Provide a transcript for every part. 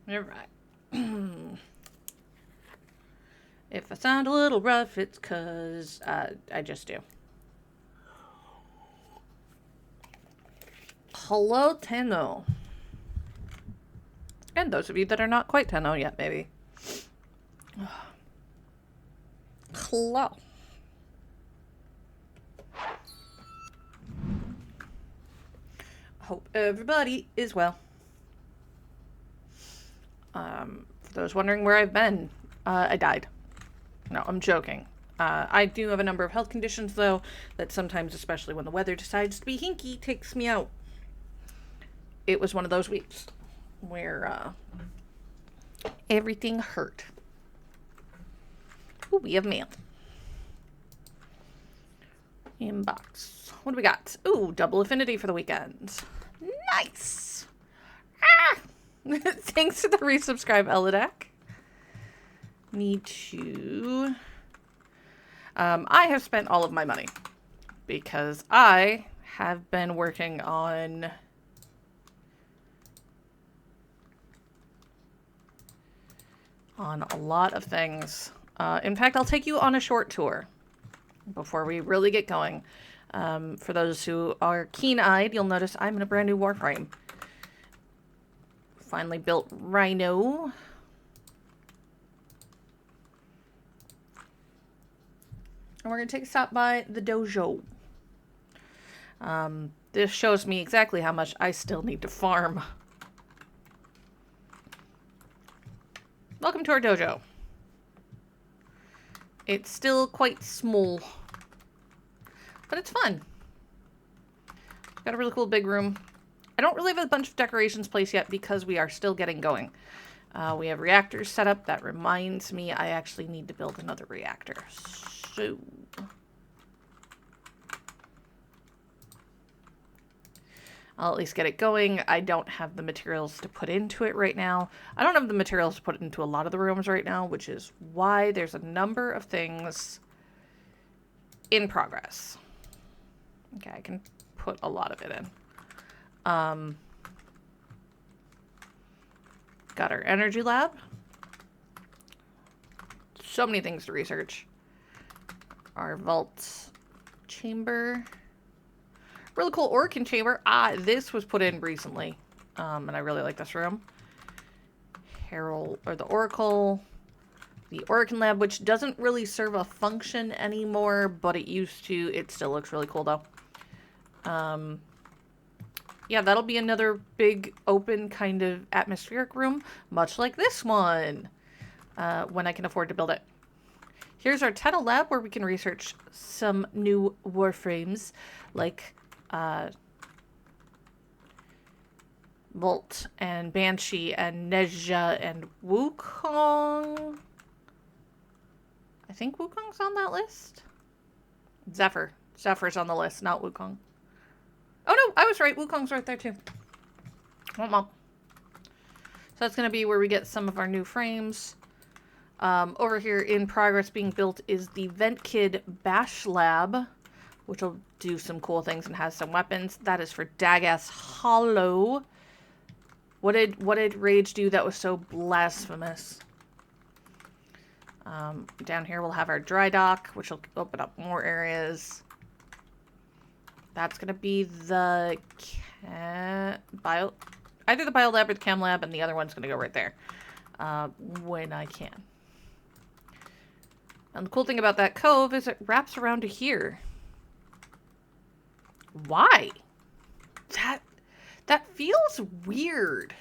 You're right. If I sound a little rough, it's because I just do. Hello, Tenno. And those of you that are not quite Tenno yet, maybe. Hello. Hope everybody is well. For those wondering where I've been, I died. No, I'm joking. I do have a number of health conditions, though, that sometimes, especially when the weather decides to be hinky, takes me out. It was one of those weeks where everything hurt. Ooh, we have mail. Inbox. What do we got? Ooh, double affinity for the weekend. Nice! Ah! Thanks to the resubscribe, Elodek. Need to... I have spent all of my money because I have been working on a lot of things. In fact, I'll take you on a short tour before we really get going. For those who are keen-eyed, you'll notice I'm in a brand new Warframe. Finally built Rhino. And we're going to take a stop by the dojo. This shows me exactly how much I still need to farm. Welcome to our dojo. It's still quite small, but it's fun. Got a really cool big room. I don't really have a bunch of decorations placed yet because we are still getting going. We have reactors set up. That reminds me I actually need to build another reactor. So... I'll at least get it going. I don't have the materials to put into it right now. I don't have the materials to put into a lot of the rooms right now, which is why there's a number of things in progress. Okay, I can put a lot of it in. Got our energy lab. So many things to research. Our vault chamber. Really cool Orkin chamber. This was put in recently. And I really like this room. Herald, or the Oracle. The Orkin lab, which doesn't really serve a function anymore, but it used to. It still looks really cool, though. Yeah, that'll be another big, open, kind of atmospheric room, much like this one, when I can afford to build it. Here's our Tenno lab, where we can research some new warframes, like Volt and Banshee and Nezha and Wukong. I think Wukong's on that list. Zephyr. Zephyr's on the list, not Wukong. Oh no, I was right. Wukong's right there too. So that's going to be where we get some of our new frames. Over here in progress being built is the Ventkid Bash Lab, which will do some cool things and has some weapons. That is for Dagas Hollow. What did Rage do that was so blasphemous? Down here we'll have our dry dock, which will open up more areas. That's going to be the either the bio lab or the chem lab, and the other one's going to go right there when I can. And the cool thing about that cove is it wraps around to here. Why? That feels weird.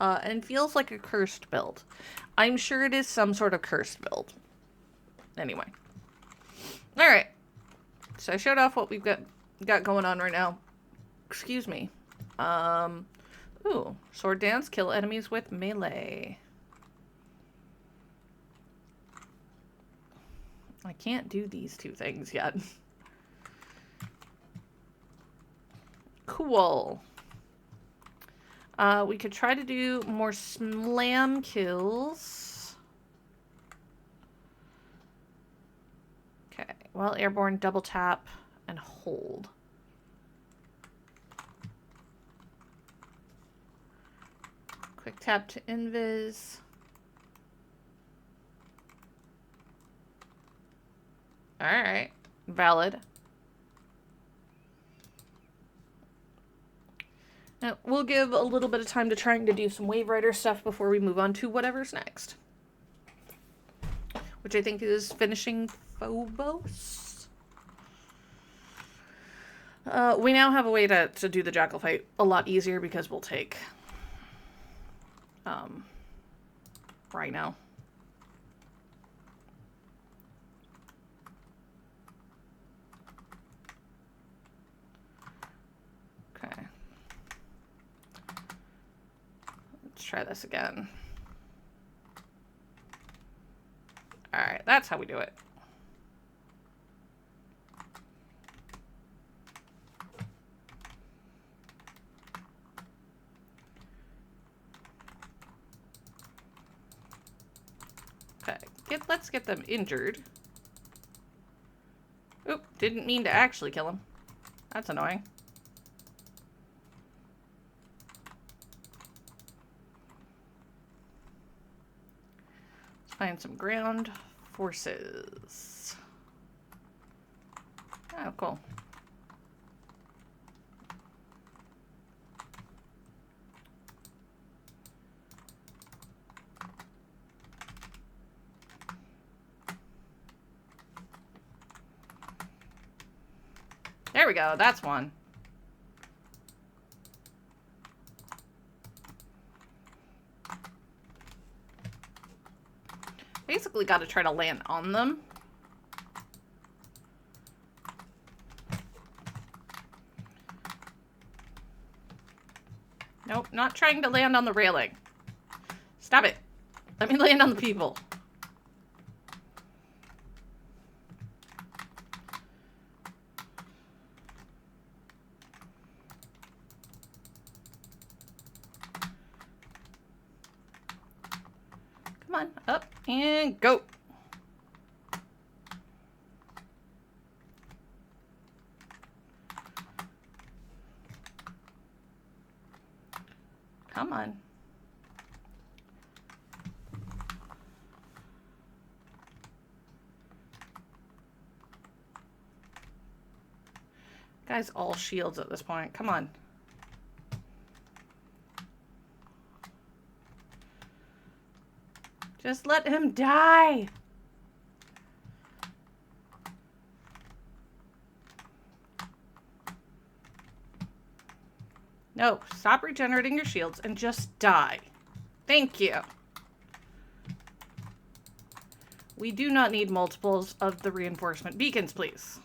And feels like a cursed build. I'm sure it is some sort of cursed build. Anyway. Alright. So I showed off what we've got going on right now. Excuse me. Ooh. Sword dance. Kill enemies with melee. I can't do these two things yet. Cool. We could try to do more slam kills. Okay. While airborne, double tap and hold. Quick tap to invis. Alright. Valid. Now, we'll give a little bit of time to trying to do some Waverider stuff before we move on to whatever's next. Which I think is finishing Phobos. We now have a way to do the Jackal fight a lot easier because we'll take Rhino. Okay. Let's try this again. Alright, that's how we do it. Okay, let's get them injured. Oop, didn't mean to actually kill him. That's annoying. Let's find some ground forces. Oh, cool. There we go, that's one. Basically got to try to land on them. Nope, not trying to land on the railing. Stop it. Let me land on the people. Come on, up and go. Come on. Guy's all shields at this point. Come on. Just let him die. No, stop regenerating your shields and just die. Thank you. We do not need multiples of the reinforcement beacons, please.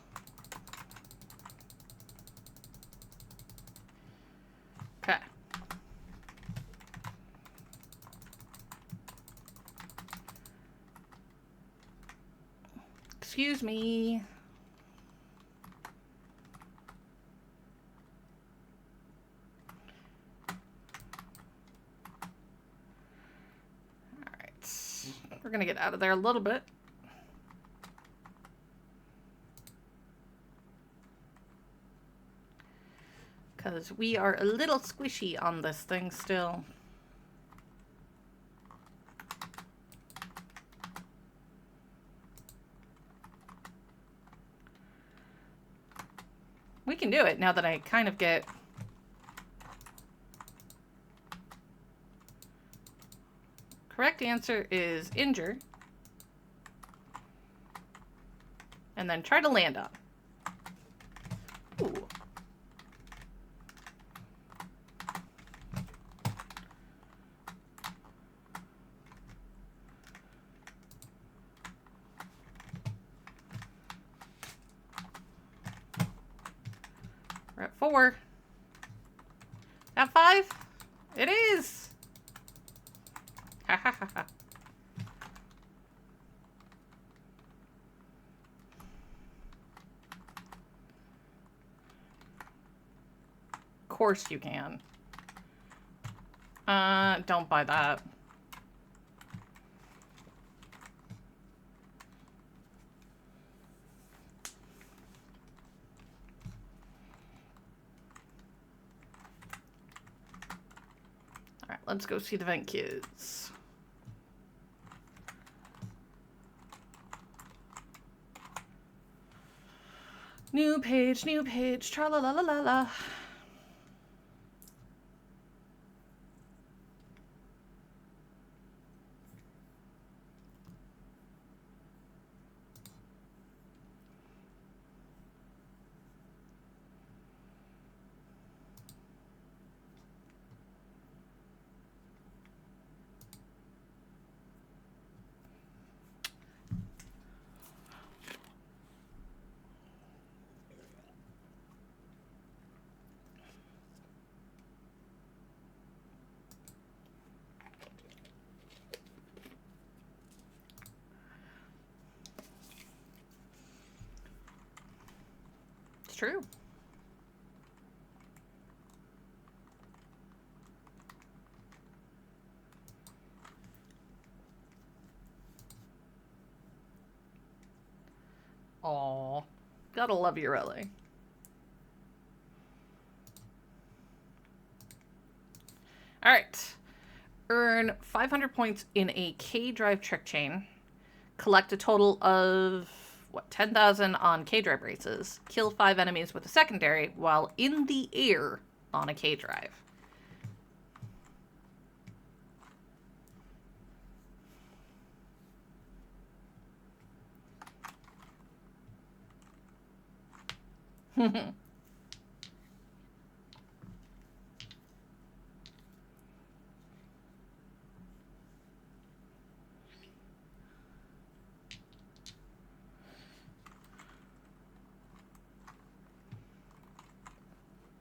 Okay. Excuse me. We're going to get out of there a little bit. Because we are a little squishy on this thing still. We can do it now that I kind of get... Correct answer is injure. And then try to land on. Ooh. We're at 4. At 5? It is! Ha ha ha ha. Of course you can. Don't buy that. Alright. let's go see the vent kids. New page, tra la la la la la. It's true. Aw, gotta love your LA. Alright. Earn 500 points in a K-Drive trick chain. Collect a total of, 10,000 on K-Drive races. Kill 5 enemies with a secondary while in the air on a K-Drive.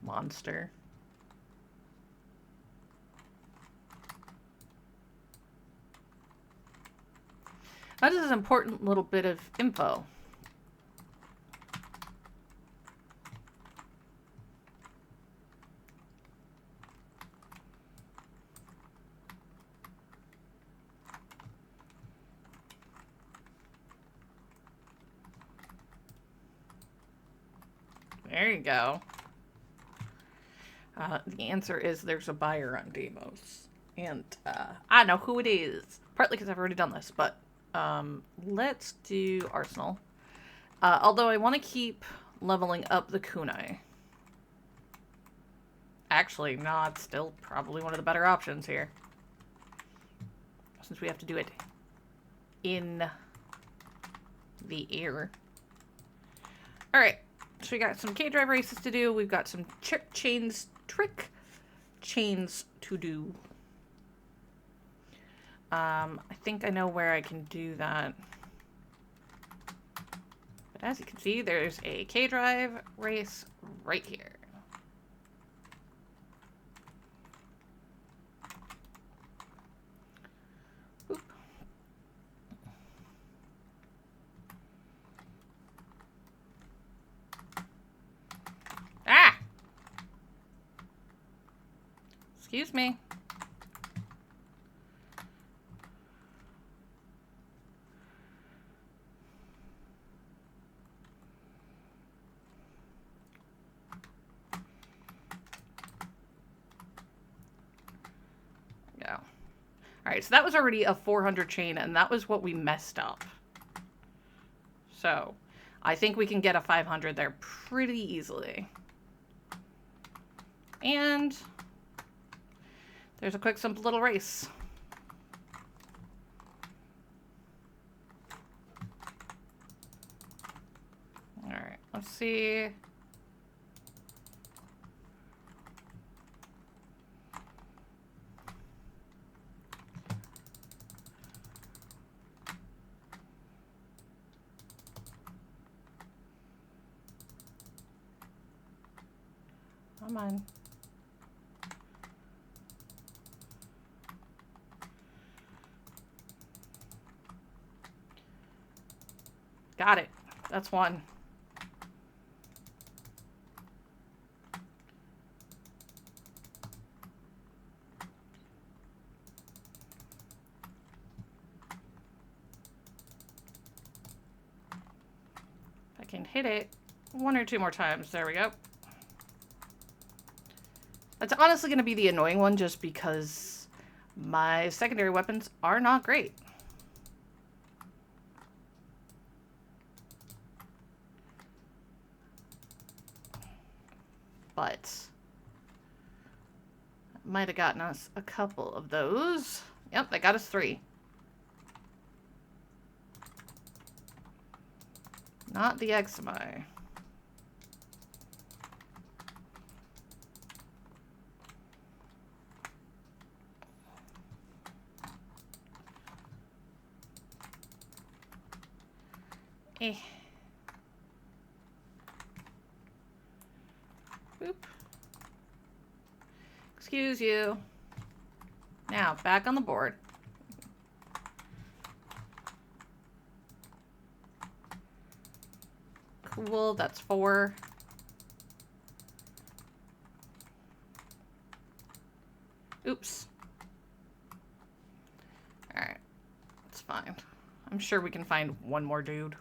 Monster. That is an important little bit of info. There you go. The answer is there's a buyer on Deimos. And I know who it is. Partly because I've already done this, but let's do Arsenal. Although I want to keep leveling up the kunai. Actually, no, it's still probably one of the better options here. Since we have to do it in the air. Alright, so we got some K-Drive races to do. We've got some trick chains to do. I think I know where I can do that. But as you can see, there's a K-Drive race right here. Oop. Ah! Excuse me. Alright, so that was already a 400 chain, and that was what we messed up. So, I think we can get a 500 there pretty easily. And there's a quick, simple little race. Alright, let's see. Come on. Got it. That's one. If I can hit it one or two more times. There we go. That's honestly going to be the annoying one just because My secondary weapons are not great. But might have gotten us a couple of those. Yep, that got us 3. Not the eczema. Eh. Boop. Excuse you. Now, back on the board. Cool, that's 4. Oops. Alright. It's fine. I'm sure we can find one more dude.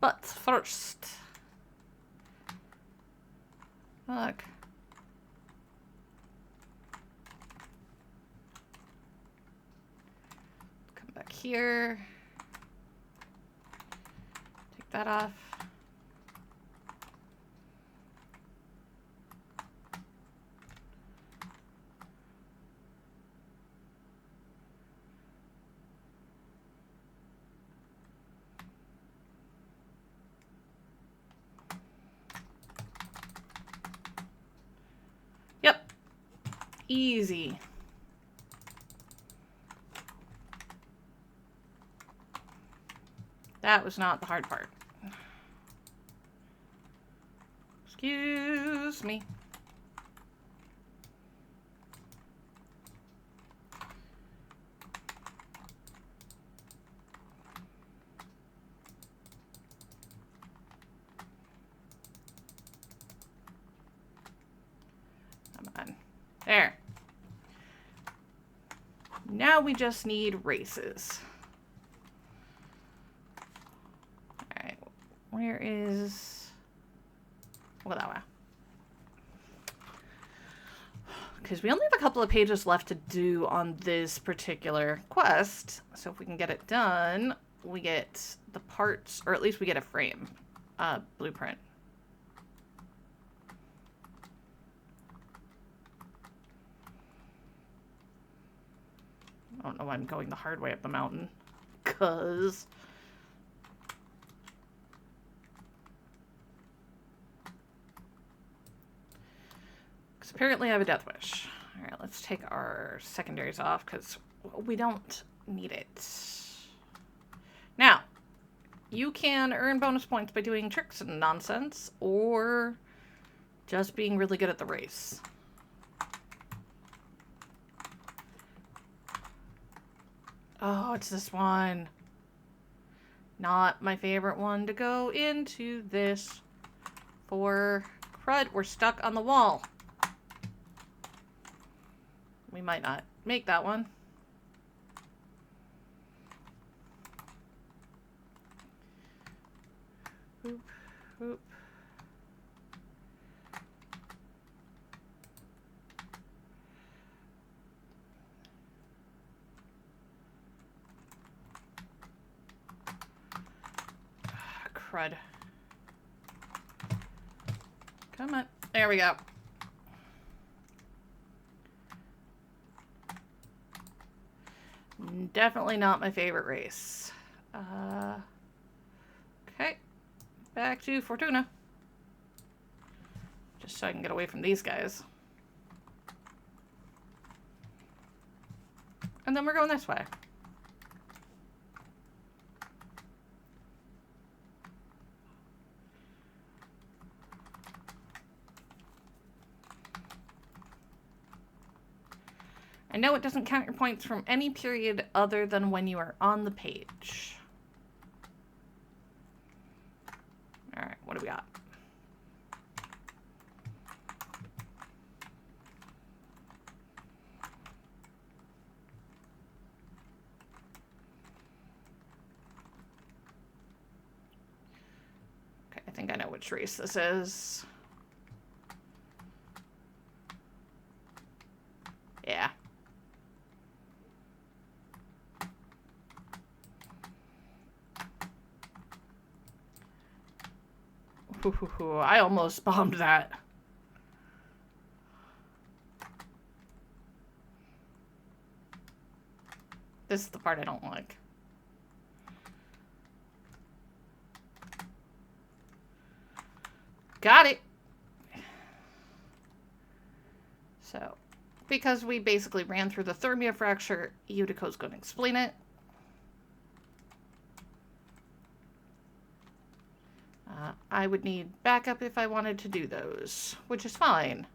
But first... Look. Come back here. Take that off. Yep. Easy. That was not the hard part. Excuse me. Come on. There. Now we just need races. Alright. Where is... Well, that way. Because we only have a couple of pages left to do on this particular quest. So if we can get it done, we get the parts, or at least we get a frame. Blueprint. I don't know why I'm going the hard way up the mountain. Because apparently I have a death wish. Alright, let's take our secondaries off because we don't need it. Now, you can earn bonus points by doing tricks and nonsense, or just being really good at the race. Oh, it's this one. Not my favorite one to go into this for. Crud, we're stuck on the wall. We might not make that one. Oop, oop. Crud. Come on. There we go. Definitely not my favorite race. Okay. Back to Fortuna. Just so I can get away from these guys. And then we're going this way. I know it doesn't count your points from any period other than when you are on the page. Alright, what do we got? Okay, I think I know which race this is. Ooh, I almost bombed that. This is the part I don't like. Got it. So, because we basically ran through the thermia fracture, Yutiko's going to explain it. I would need backup if I wanted to do those, which is fine.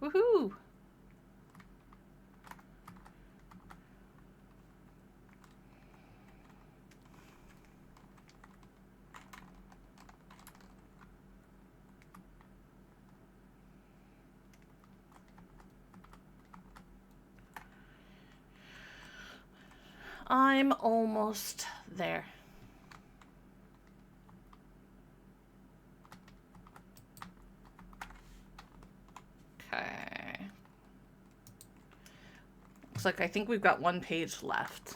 Woohoo! I'm almost there. Okay. Looks like I think we've got one page left.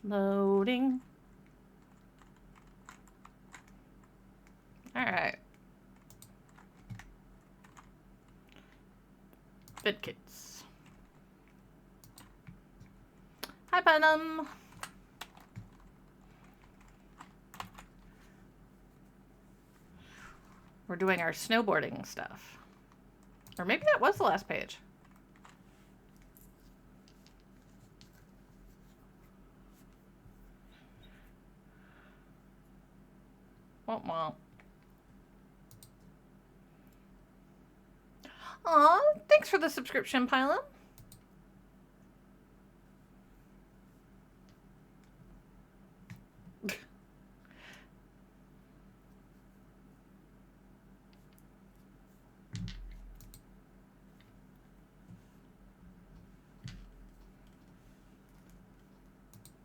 Loading. All right. Bid kits. Hi, Benham. We're doing our snowboarding stuff. Or maybe that was the last page. Womp womp. Aw, thanks for the subscription, Pylon.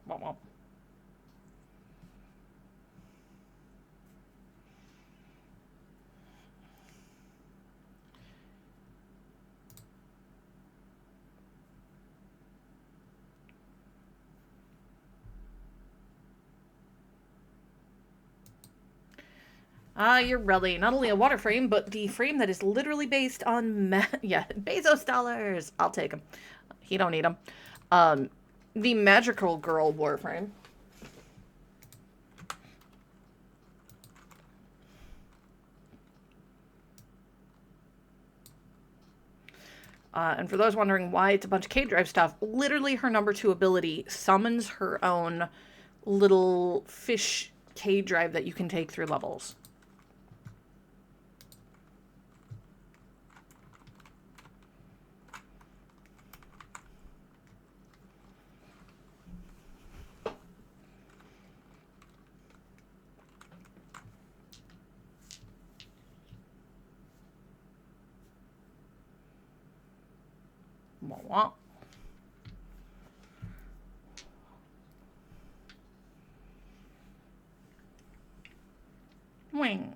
Womp womp. You're really not only a water frame, but the frame that is literally based on Bezos dollars. I'll take them. He don't need them. The Magical Girl Warframe. And for those wondering why it's a bunch of K-Drive stuff, literally her number 2 ability summons her own little fish K-Drive that you can take through levels. Wah. Wing.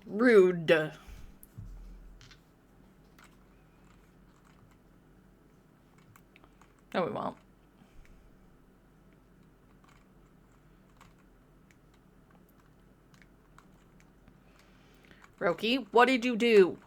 Rude. No, we won't. Roki, what did you do?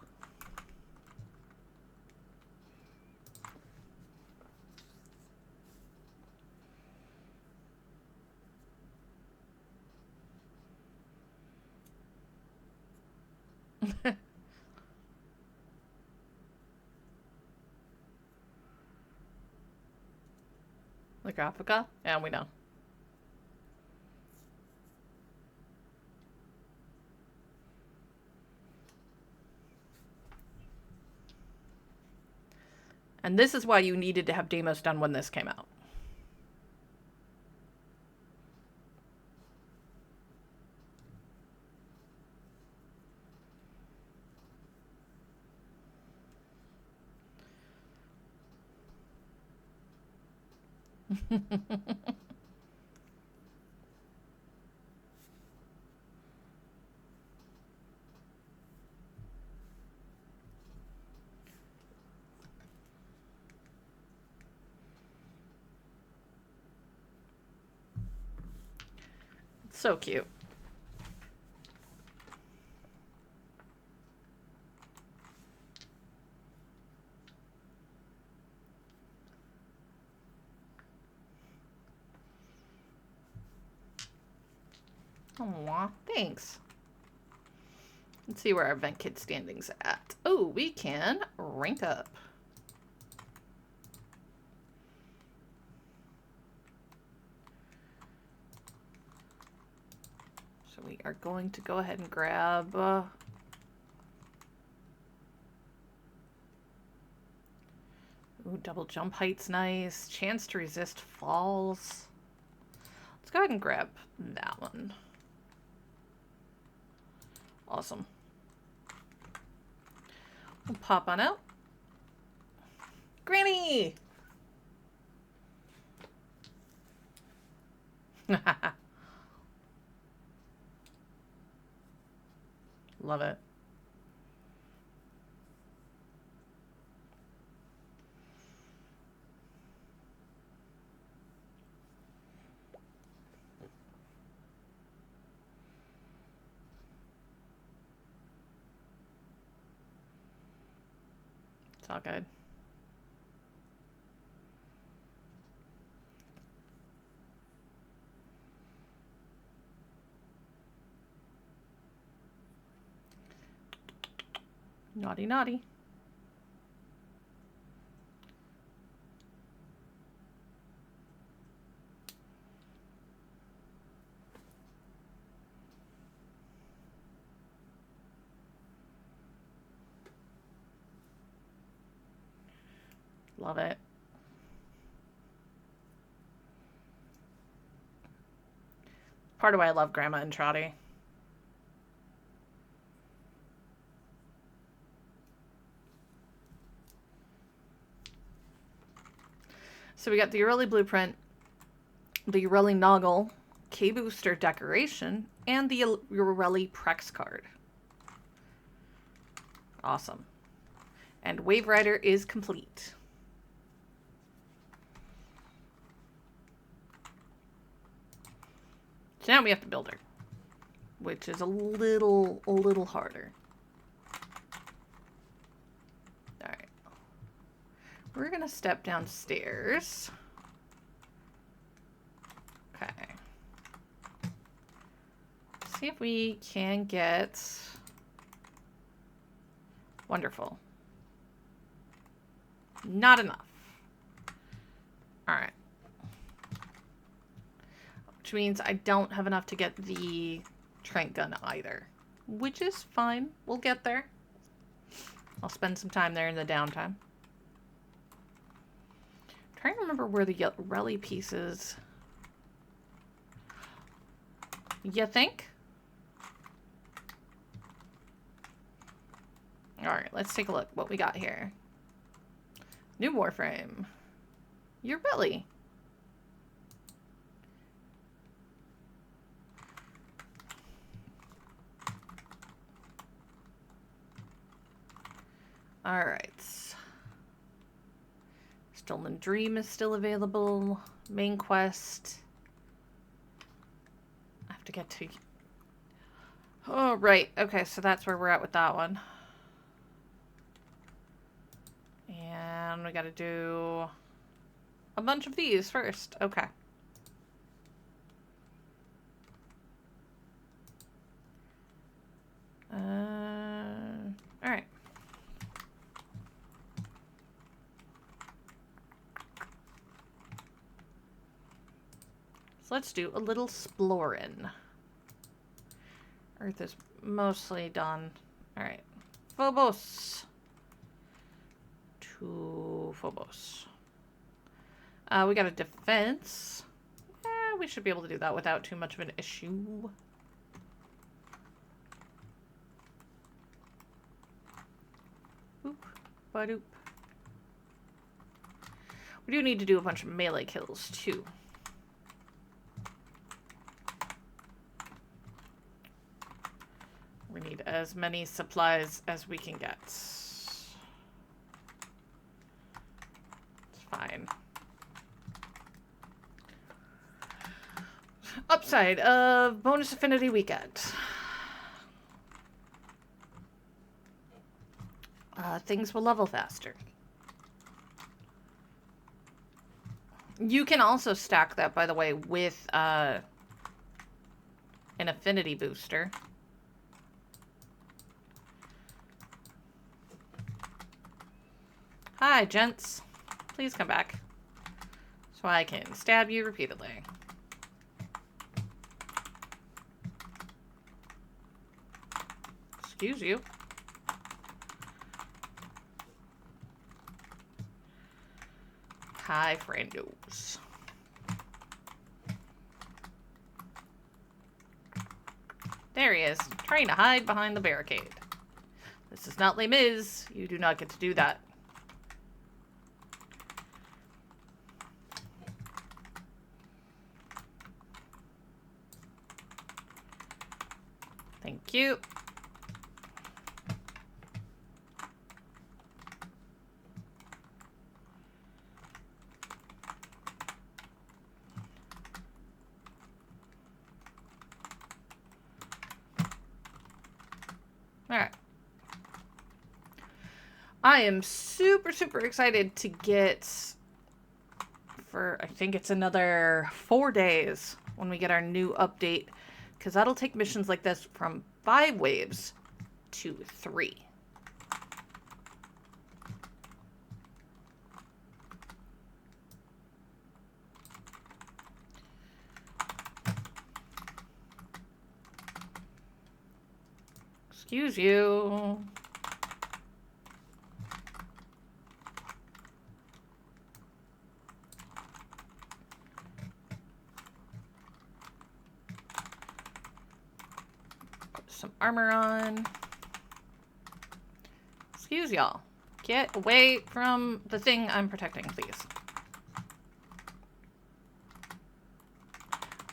The Graphica? Yeah, we know. And this is why you needed to have Deimos done when this came out. So cute. Aw, thanks. Let's see where our event kit standing's at. Oh, we can rank up. So we are going to go ahead and grab... Ooh, double jump height's nice. Chance to resist falls. Let's go ahead and grab that one. Awesome. We'll pop on out. Granny! Love it. It's all good. Naughty, naughty. Love it. Part of why I love Grandma and Trotty. So we got the Urelli Blueprint, the Urelli Noggle, K-Booster Decoration, and the Urelli Prex card. Awesome. And Waverider is complete. So now we have to build her, which is a little harder. All right. We're gonna step downstairs. Okay. See if we can get... Wonderful. Not enough. All right. Which means I don't have enough to get the trank gun either. Which is fine. We'll get there. I'll spend some time there in the downtime. I'm trying to remember where the Urelli pieces... You think? Alright, let's take a look what we got here. New Warframe. Urelli. Alright. Stolen Dream is still available. Main quest. I have to get to... Oh, right. Okay, so that's where we're at with that one. And we gotta do a bunch of these first. Okay. So let's do a little exploring. Earth is mostly done. Alright. Phobos. To Phobos. We got a defense. We should be able to do that without too much of an issue. Boop. Ba-doop. We do need to do a bunch of melee kills, too. We need as many supplies as we can get. It's fine. Upside of bonus affinity weekend. Things will level faster. You can also stack that, by the way, with an affinity booster. Hi, gents. Please come back so I can stab you repeatedly. Excuse you. Hi, friendos. There he is, trying to hide behind the barricade. This is not Les Mis. You do not get to do that. Thank you. Alright. I am super, super excited to get, for I think it's another 4 days when we get our new update, because that'll take missions like this from 5 waves to 3. Excuse you. Put some armor on. Excuse y'all. Get away from the thing I'm protecting, please.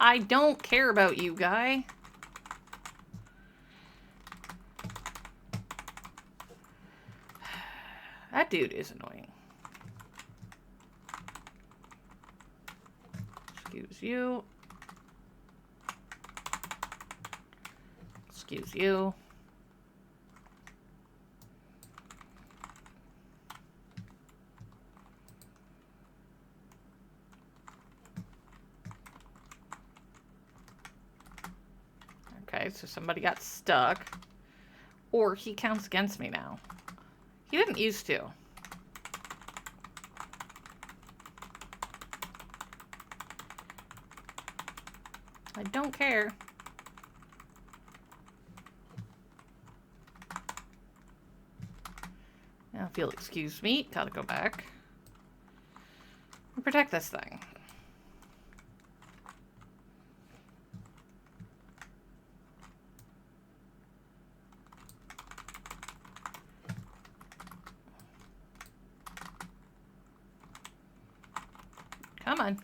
I don't care about you, guy. That dude is annoying. Excuse you. Excuse you. Okay, so somebody got stuck. Or he counts against me now. He didn't used to. I don't care. Now, if you'll excuse me, gotta go back and protect this thing. Come on.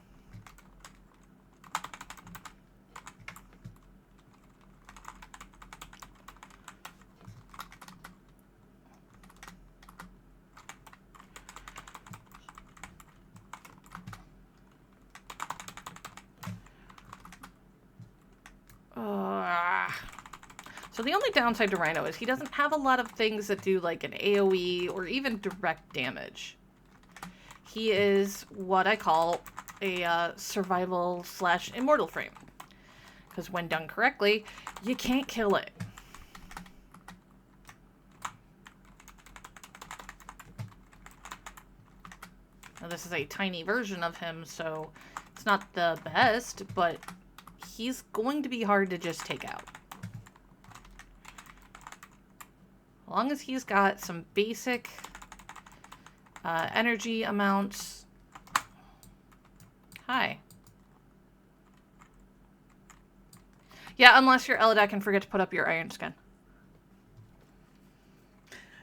So the only downside to Rhino is he doesn't have a lot of things that do like an AoE or even direct damage. He is what I call a survival / immortal frame. Because when done correctly, you can't kill it. Now this is a tiny version of him, so It's not the best, but he's going to be hard to just take out. As long as he's got some basic energy amounts. Hi. Yeah, unless you're Elodek and forget to put up your iron skin.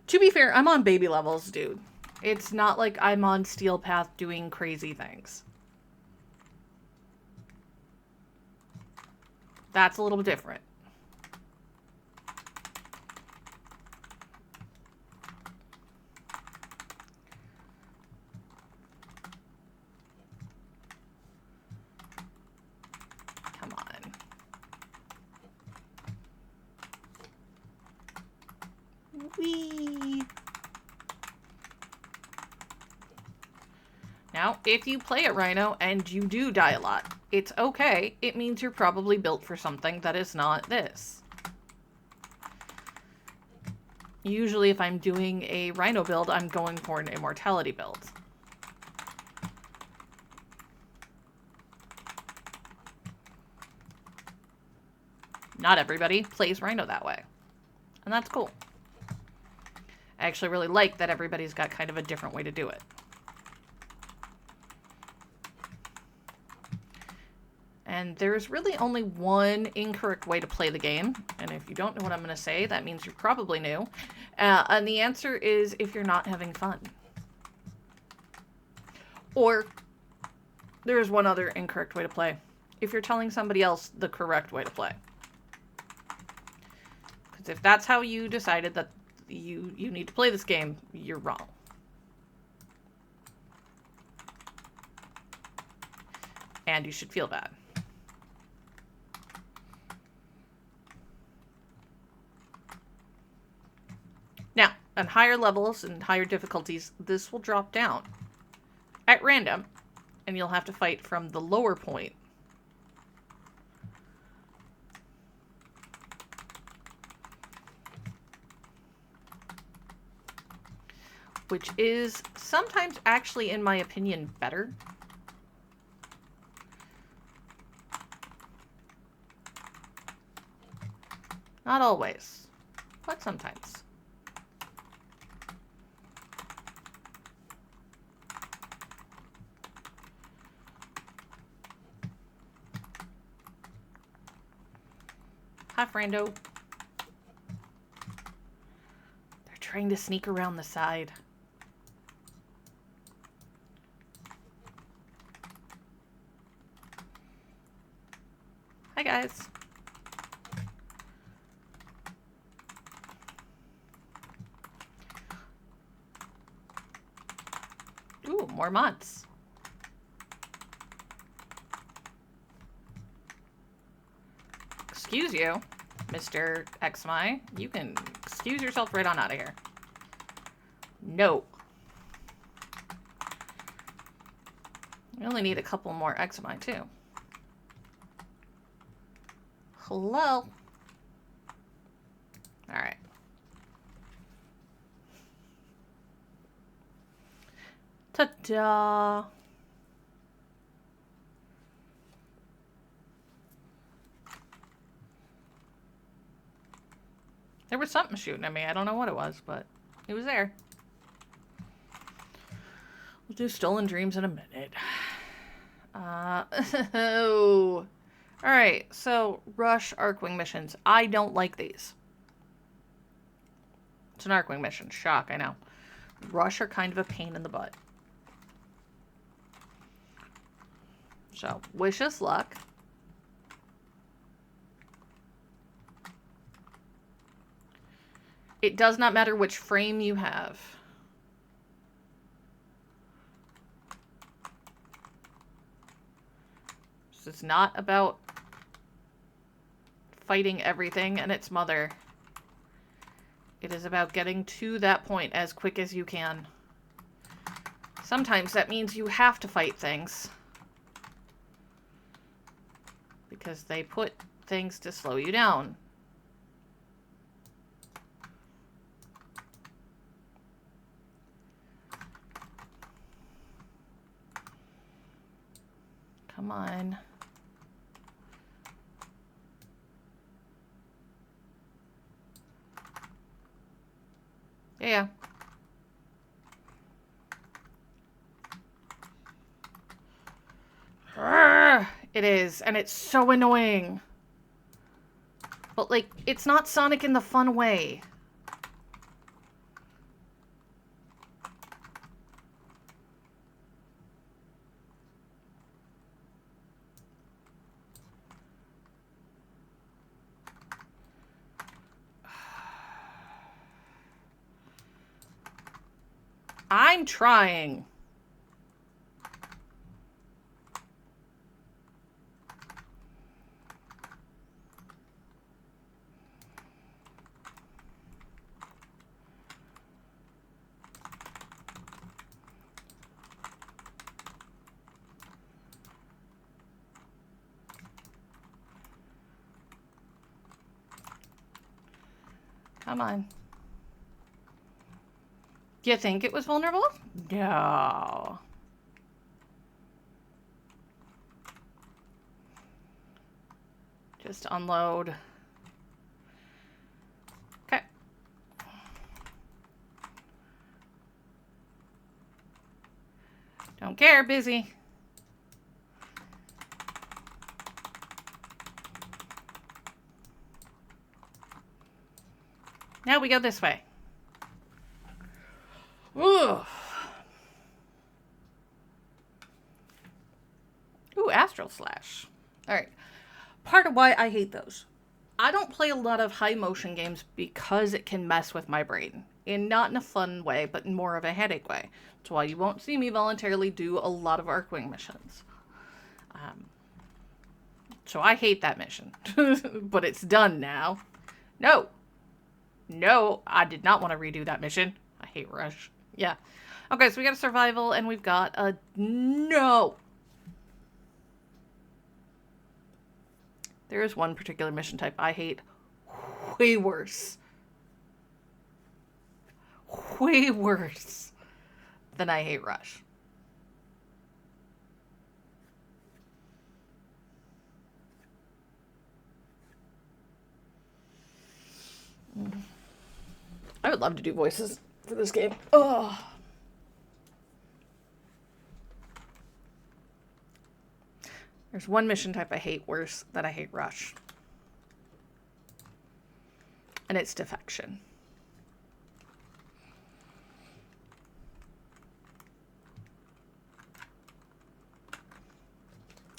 To be fair, I'm on baby levels, dude. It's not like I'm on Steel Path doing crazy things. That's a little different. Come on. Whee! Now, if you play a Rhino and you do die a lot, it's okay. It means you're probably built for something that is not this. Usually if I'm doing a Rhino build, I'm going for an Immortality build. Not everybody plays Rhino that way. And that's cool. I actually really like that everybody's got kind of a different way to do it. And there's really only one incorrect way to play the game. And if you don't know what I'm going to say, that means you're probably new. And the answer is if you're not having fun. Or there's one other incorrect way to play. If you're telling somebody else the correct way to play. Because if that's how you decided that you need to play this game, you're wrong. And you should feel bad. Now, on higher levels and higher difficulties, this will drop down at random, and you'll have to fight from the lower point. Which is sometimes actually, in my opinion, better. Not always, but sometimes. Hi, friendo. They're trying to sneak around the side. Hi, guys. Ooh, more mods. Excuse you, Mr. XMI. You can excuse yourself right on out of here. No. We only need a couple more XMI, too. Hello? Alright. Ta-da! There was something shooting at me. I don't know what it was, but it was there. We'll do Stolen Dreams in a minute. Oh. Alright, so Rush Arcwing missions. I don't like these. It's an Arcwing mission. Shock, I know. Rush are kind of a pain in the butt. So, wish us luck. It does not matter which frame you have. So it's not about fighting everything and its mother. It is about getting to that point as quick as you can. Sometimes that means you have to fight things. Because they put things to slow you down. Come on. Yeah. It is, and it's so annoying. But, like, it's not Sonic in the fun way. I'm trying. Come on. Do you think it was vulnerable? No. Just unload. Okay. Don't care, busy. Now we go this way. Ooh. Ooh, Astral Slash. All right. Part of why I hate those. I don't play a lot of high motion games because it can mess with my brain. And not in a fun way, but in more of a headache way. That's why you won't see me voluntarily do a lot of Arcwing missions. So I hate that mission. But it's done now. No. No, I did not want to redo that mission. I hate Rush. Yeah. Okay, so we got a survival and we've got a... No! There is one particular mission type I hate way worse. Way worse than I hate Rush. I would love to do voices for this game. Oh. There's one mission type I hate worse than I hate Rush. And it's defection.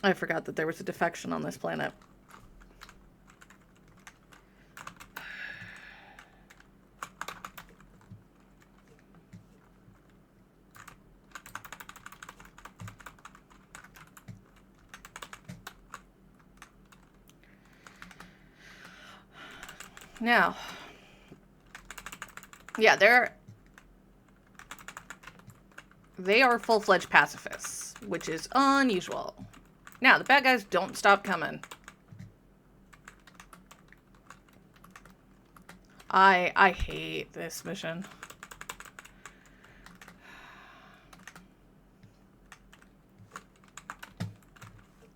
I forgot that there was a defection on this planet. Now, yeah, they are full-fledged pacifists, which is unusual. Now, the bad guys don't stop coming. I hate this mission.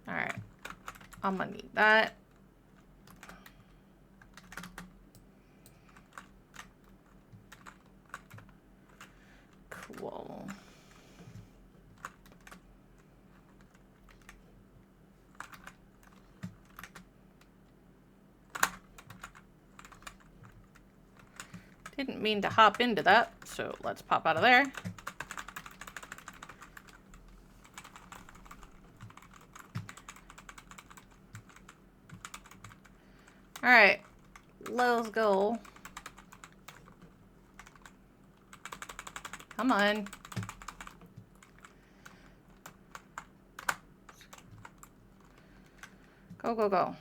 Alright. I'm gonna need that. Cool. Didn't mean to hop into that, so let's pop out of there. Alright, let's go. Come on. Go, go, go.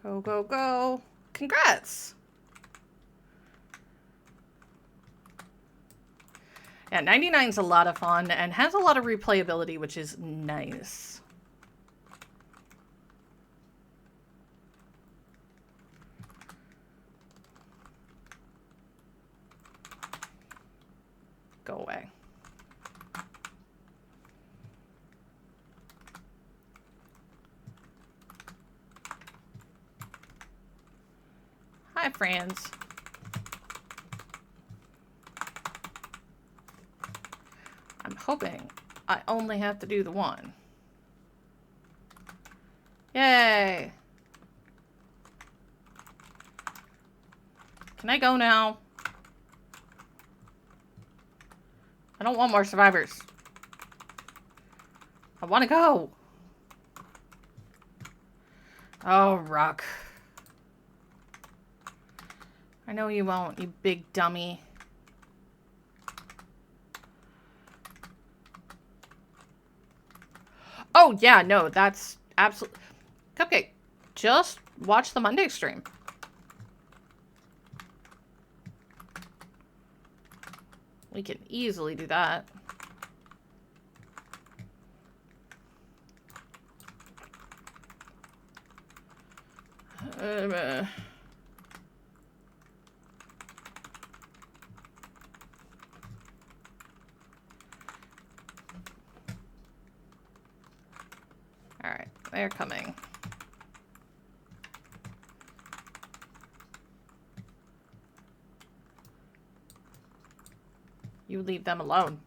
Go, go, go. Congrats! Yeah, 99's a lot of fun and has a lot of replayability, which is nice. Hi, friends. I'm hoping I only have to do the one. Yay! Can I go now? I don't want more survivors. I want to go. Oh, Rock. I know you won't, you big dummy. Oh, yeah, no, that's absolutely... Cupcake, just watch the Monday stream. We can easily do that. Alright, they're coming. You leave them alone.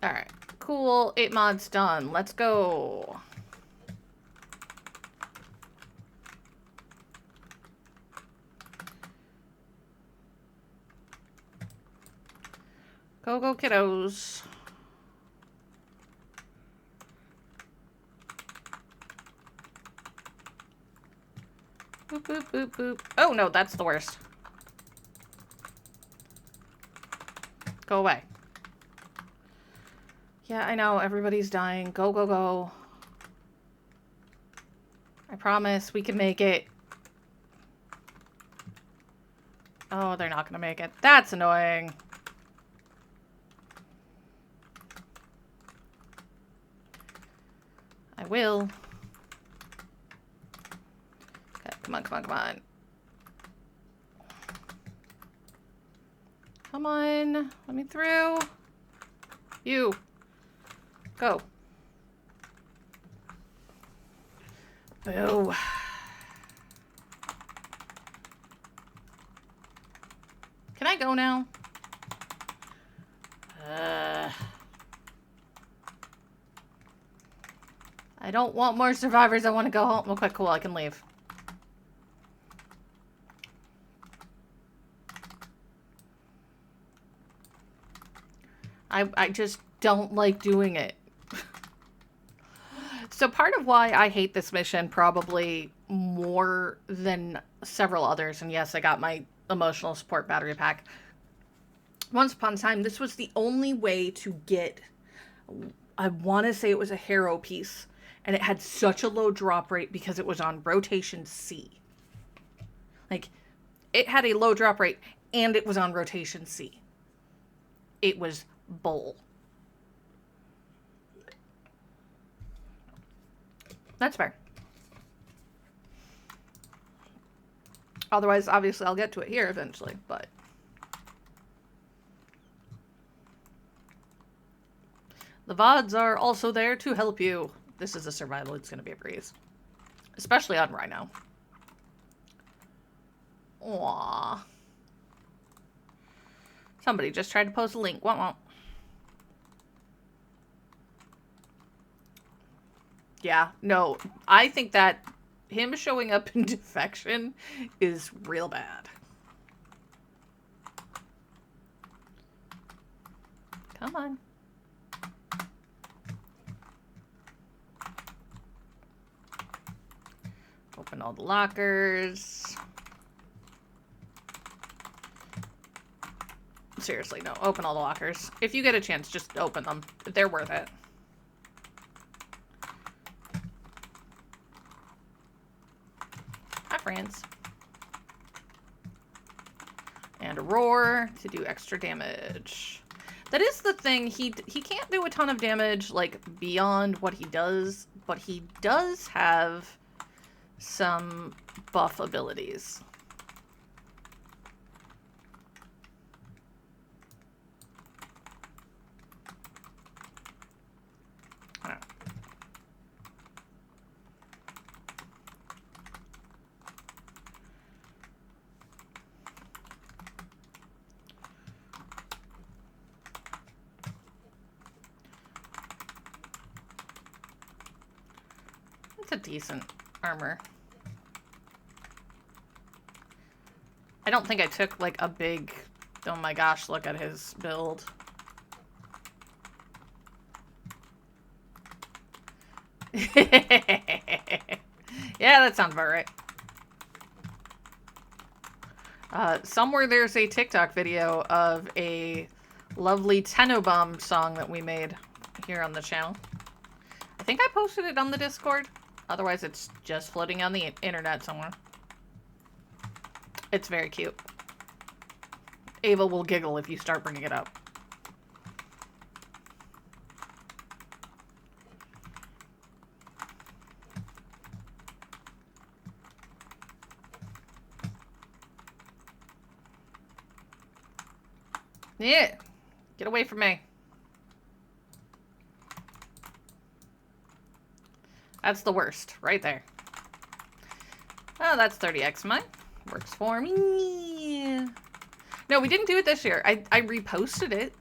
Alright, cool. 8 mods done. Let's go. Go, go, kiddos. Boop, boop, boop, boop. Oh, no, that's the worst. Go away. Yeah, I know. Everybody's dying. Go, go, go. I promise we can make it. Oh, they're not going to make it. That's annoying. I will. Okay, come on, come on, come on. Come on. Let me through. You. Go. Boo. Can I go now? I don't want more survivors. I want to go home. Okay, cool. I can leave. I just don't like doing it. So part of why I hate this mission probably more than several others, and yes, I got my emotional support battery pack. Once upon a time, this was the only way to get, I want to say it was a hero piece, and it had such a low drop rate because it was on rotation C. Like, it had a low drop rate, and it was on rotation C. It was bull. That's fair. Otherwise, obviously, I'll get to it here eventually, but... The VODs are also there to help you. This is a survival. It's going to be a breeze. Especially on Rhino. Aww. Somebody just tried to post a link. Womp womp. Yeah, no. I think that him showing up in defection is real bad. Come on. Open all the lockers. Seriously, no. Open all the lockers. If you get a chance, just open them. They're worth it. Hi, friends. And a roar to do extra damage. That is the thing. He can't do a ton of damage, like, beyond what he does, but he does have some buff abilities. a decent armor. I don't think I took, like, a big... Oh my gosh, look at his build. Yeah, that sounds about right. Somewhere there's a TikTok video of a lovely Tennobomb song that we made here on the channel. I think I posted it on the Discord. Otherwise, it's just floating on the internet somewhere. It's very cute. Ava will giggle if you start bringing it up. Yeah, get away from me. That's the worst, right there. Oh, that's 30x mine. Works for me. No, we didn't do it this year. I reposted it.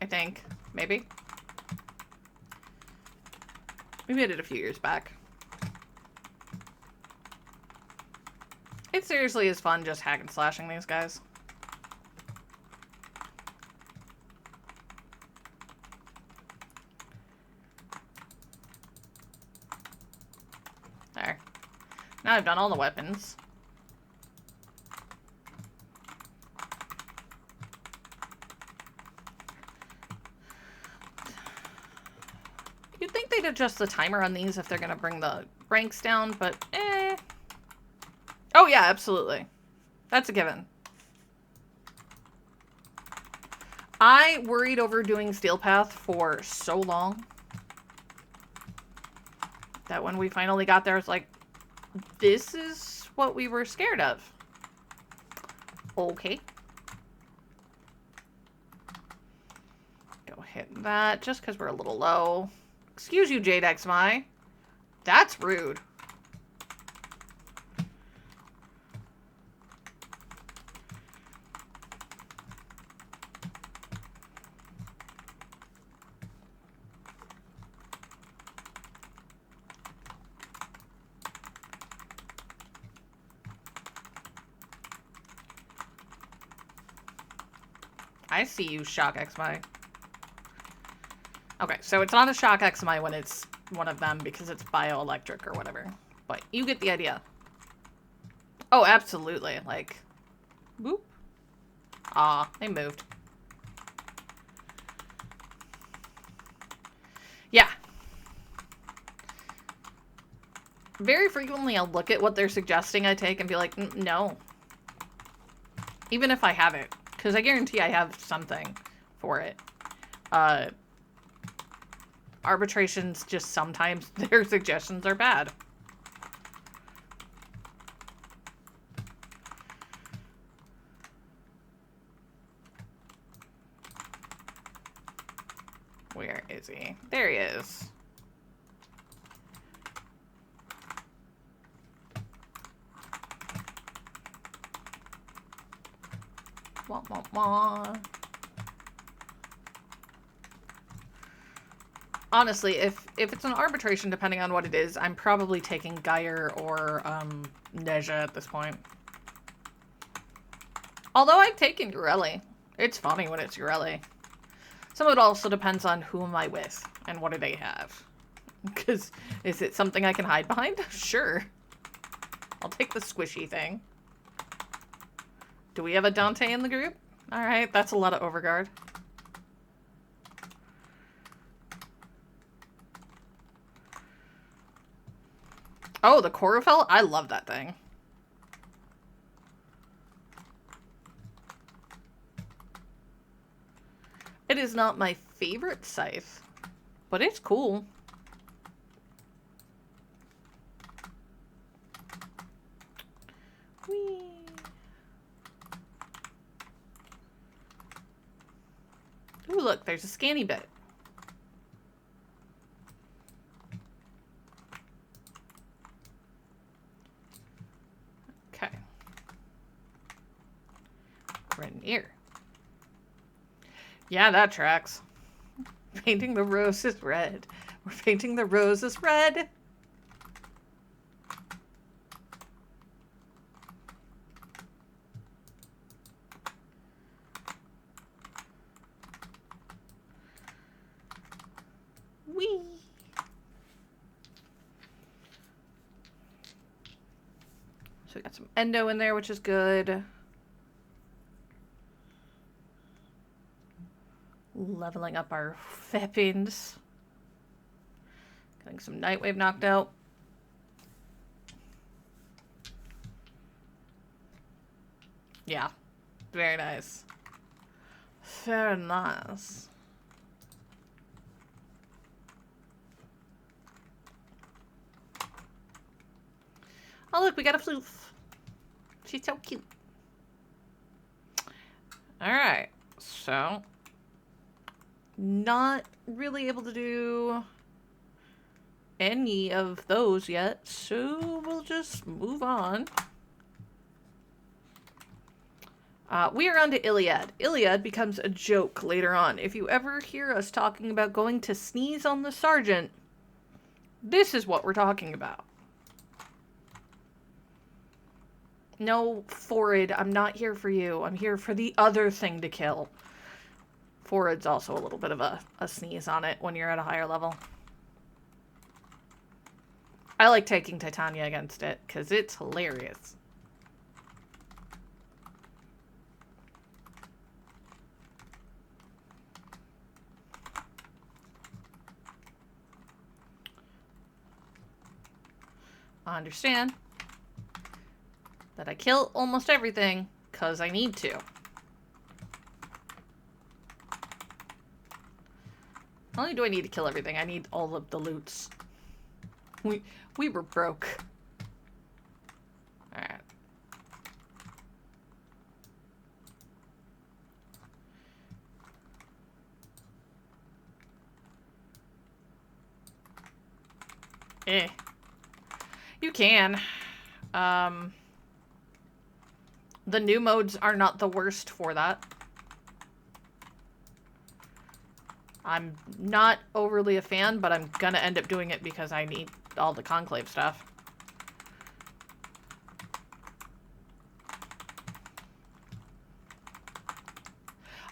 I think. Maybe. We made it a few years back. It seriously is fun just hack and slashing these guys. There. Now I've done all the weapons. You'd think they'd adjust the timer on these if they're gonna bring the ranks down, but eh. Oh yeah, absolutely. That's a given. I worried over doing Steel Path for so long that when we finally got there, it's like, this is what we were scared of. Okay. Go hit that just because we're a little low. Excuse you, JadeXMI. That's rude. I see you, Shock XMI. Okay, so it's not a Shock XMI when it's one of them because it's bioelectric or whatever. But you get the idea. Oh, absolutely. Like, whoop. Aw, they moved. Yeah. Very frequently I'll look at what they're suggesting I take and be like, no. Even if I have it. Because I guarantee I have something for it. Arbitrations, just sometimes their suggestions are bad. Where is he? There he is. Wah, wah, wah. Honestly, if it's an arbitration, depending on what it is, I'm probably taking Geyer or Neja at this point. Although I've taken Ureli. It's funny when it's Ureli. Some of it also depends on who am I with and what do they have. Because is it something I can hide behind? Sure. I'll take the squishy thing. Do we have a Dante in the group? Alright, that's a lot of overguard. Oh, the Chorofel? I love that thing. It is not my favorite scythe, but it's cool. Whee! Ooh, look, there's a scanny bit. Okay. Grenier. Yeah, that tracks. Painting the roses red. We're painting the roses red. we got some endo in there, which is good. Leveling up our weapons. Getting some Nightwave knocked out. Yeah. Very nice. Very nice. Oh, look, we got a floof. She's so cute. Alright. So, not really able to do any of those yet, so we'll just move on. We are on to Iliad. Iliad becomes a joke later on. If you ever hear us talking about going to sneeze on the sergeant, this is what we're talking about. No, Forid, I'm not here for you. I'm here for the other thing to kill. Forid's also a little bit of a sneeze on it when you're at a higher level. I like taking Titania against it, because it's hilarious. I understand that I kill almost everything because I need to. Not only do I need to kill everything, I need all of the loots. We were broke. Alright. Eh. You can. The new modes are not the worst for that. I'm not overly a fan, but I'm gonna end up doing it because I need all the Conclave stuff.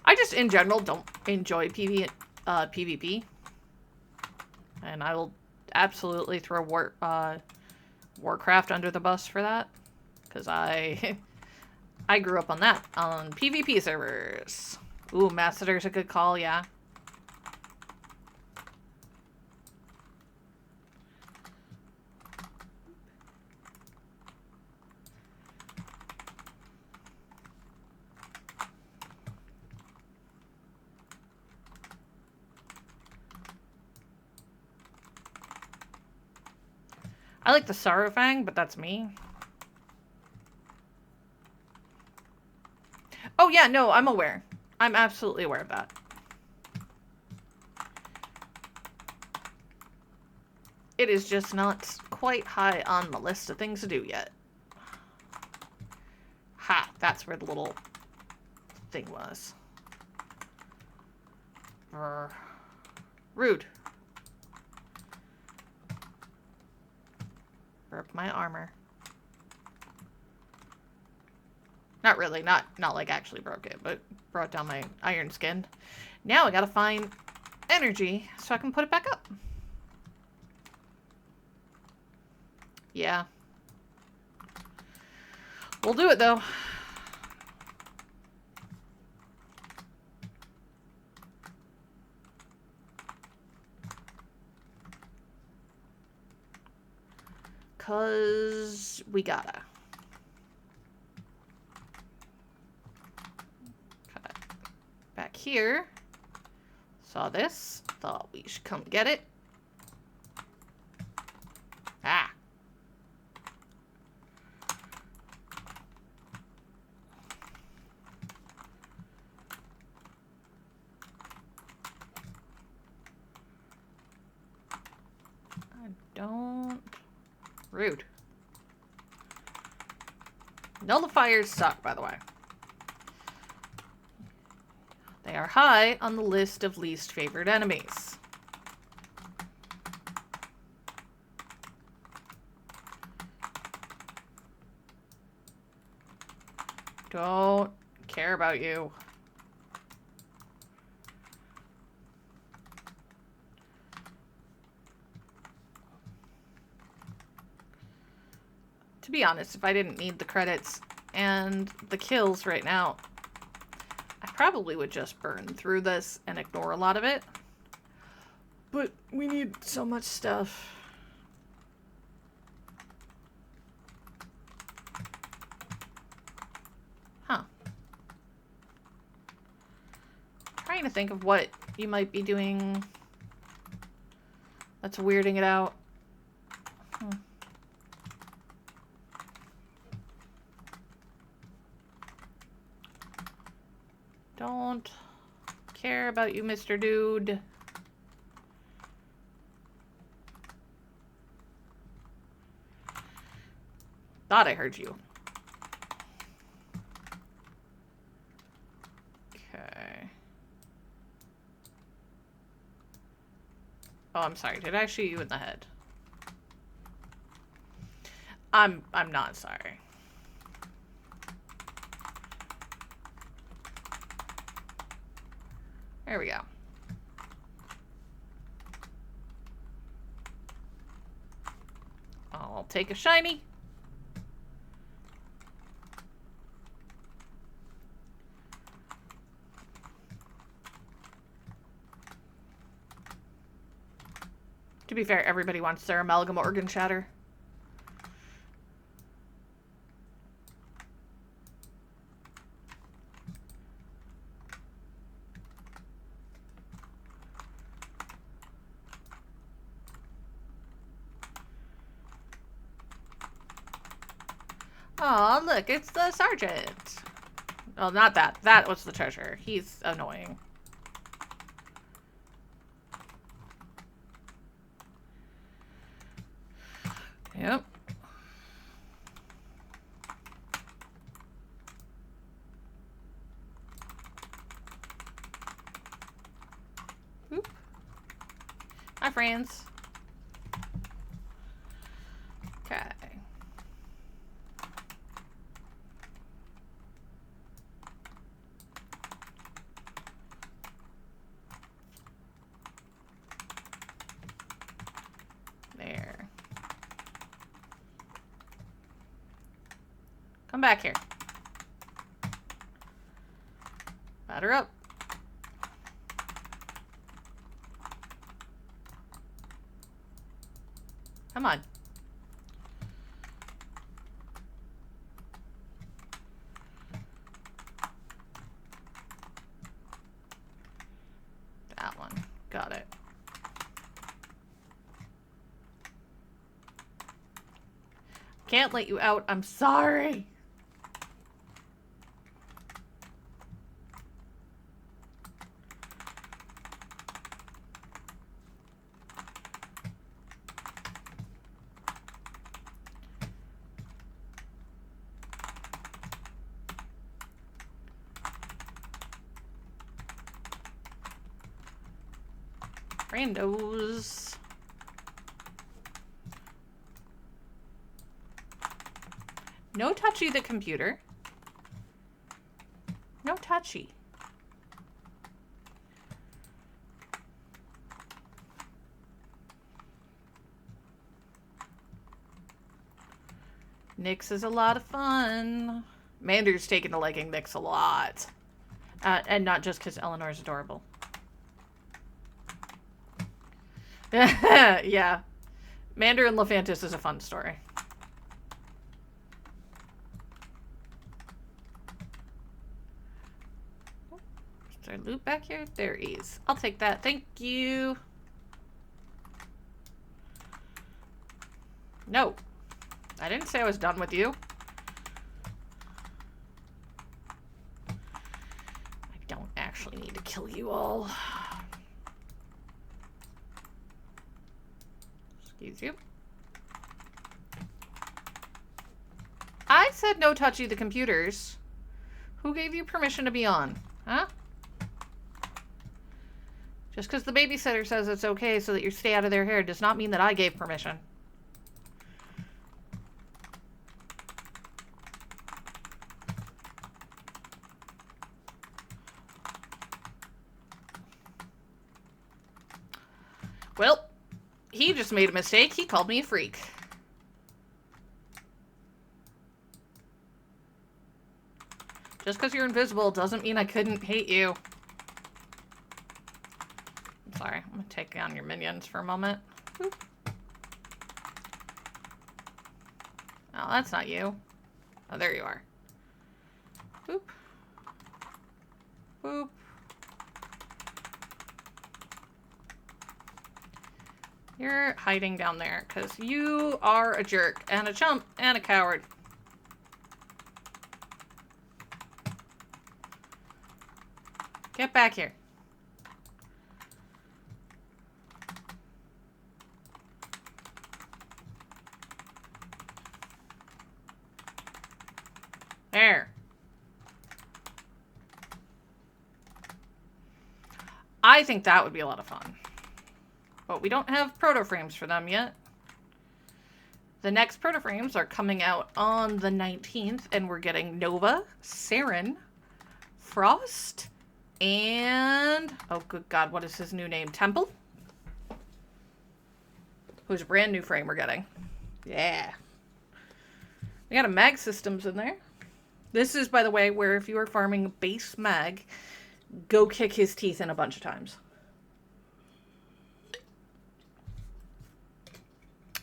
I just, in general, don't enjoy PvP. And I will absolutely throw Warcraft under the bus for that. Because I grew up on that, on PvP servers. Ooh, Masseter's a good call, yeah. I like the Saurfang, but that's me. Oh yeah, no, I'm aware. I'm absolutely aware of that. It is just not quite high on the list of things to do yet. Ha, that's where the little thing was. Rude. Broke my armor. Not really, not like actually broke it, but brought down my iron skin. Now I gotta find energy so I can put it back up. Yeah. We'll do it though. Cause we gotta. Cut back here. Saw this. Thought we should come get it. Ah. I don't... Rude. Nullifiers suck, by the way. They are high on the list of least favored enemies. Don't care about you. To be honest, if I didn't need the credits and the kills right now, I probably would just burn through this and ignore a lot of it. But we need so much stuff. Huh. Trying to think of what you might be doing that's weirding it out. Don't care about you, Mr. Dude. Thought I heard you. Okay. Oh, I'm sorry. Did I shoot you in the head? I'm not sorry. There we go. I'll take a shiny. To be fair, everybody wants their amalgam organ shatter. Aw, look, it's the sergeant. Oh, not that. That was the treasure. He's annoying. Yep. Oop. Hi, friends. Okay. There. Come back here. Batter up. Come on. That one. Got it. Can't let you out. I'm sorry. Randos. No touchy the computer. No touchy. Nyx is a lot of fun. Mander's taken to liking Nyx a lot. And not just because Eleanor's adorable. Yeah. Mander and Lephantis is a fun story. Is there loot back here? There is. I'll take that. Thank you. No. I didn't say I was done with you. I don't actually need to kill you all. Excuse you. I said no touchy the computers. Who gave you permission to be on? Huh? Just because the babysitter says it's okay so that you stay out of their hair does not mean that I gave permission. Well, he just made a mistake. He called me a freak. Just because you're invisible doesn't mean I couldn't hate you. I'm sorry. I'm going to take down your minions for a moment. Boop. Oh, that's not you. Oh, there you are. Boop. Boop. You're hiding down there because you are a jerk and a chump and a coward. Get back here. There. I think that would be a lot of fun. But we don't have proto frames for them yet. The next proto frames are coming out on the 19th, and we're getting Nova, Saren, Frost, and... oh, good God, what is his new name? Temple? Who's a brand new frame we're getting. Yeah. We got a mag systems in there. This is, by the way, where if you are farming base mag, go kick his teeth in a bunch of times.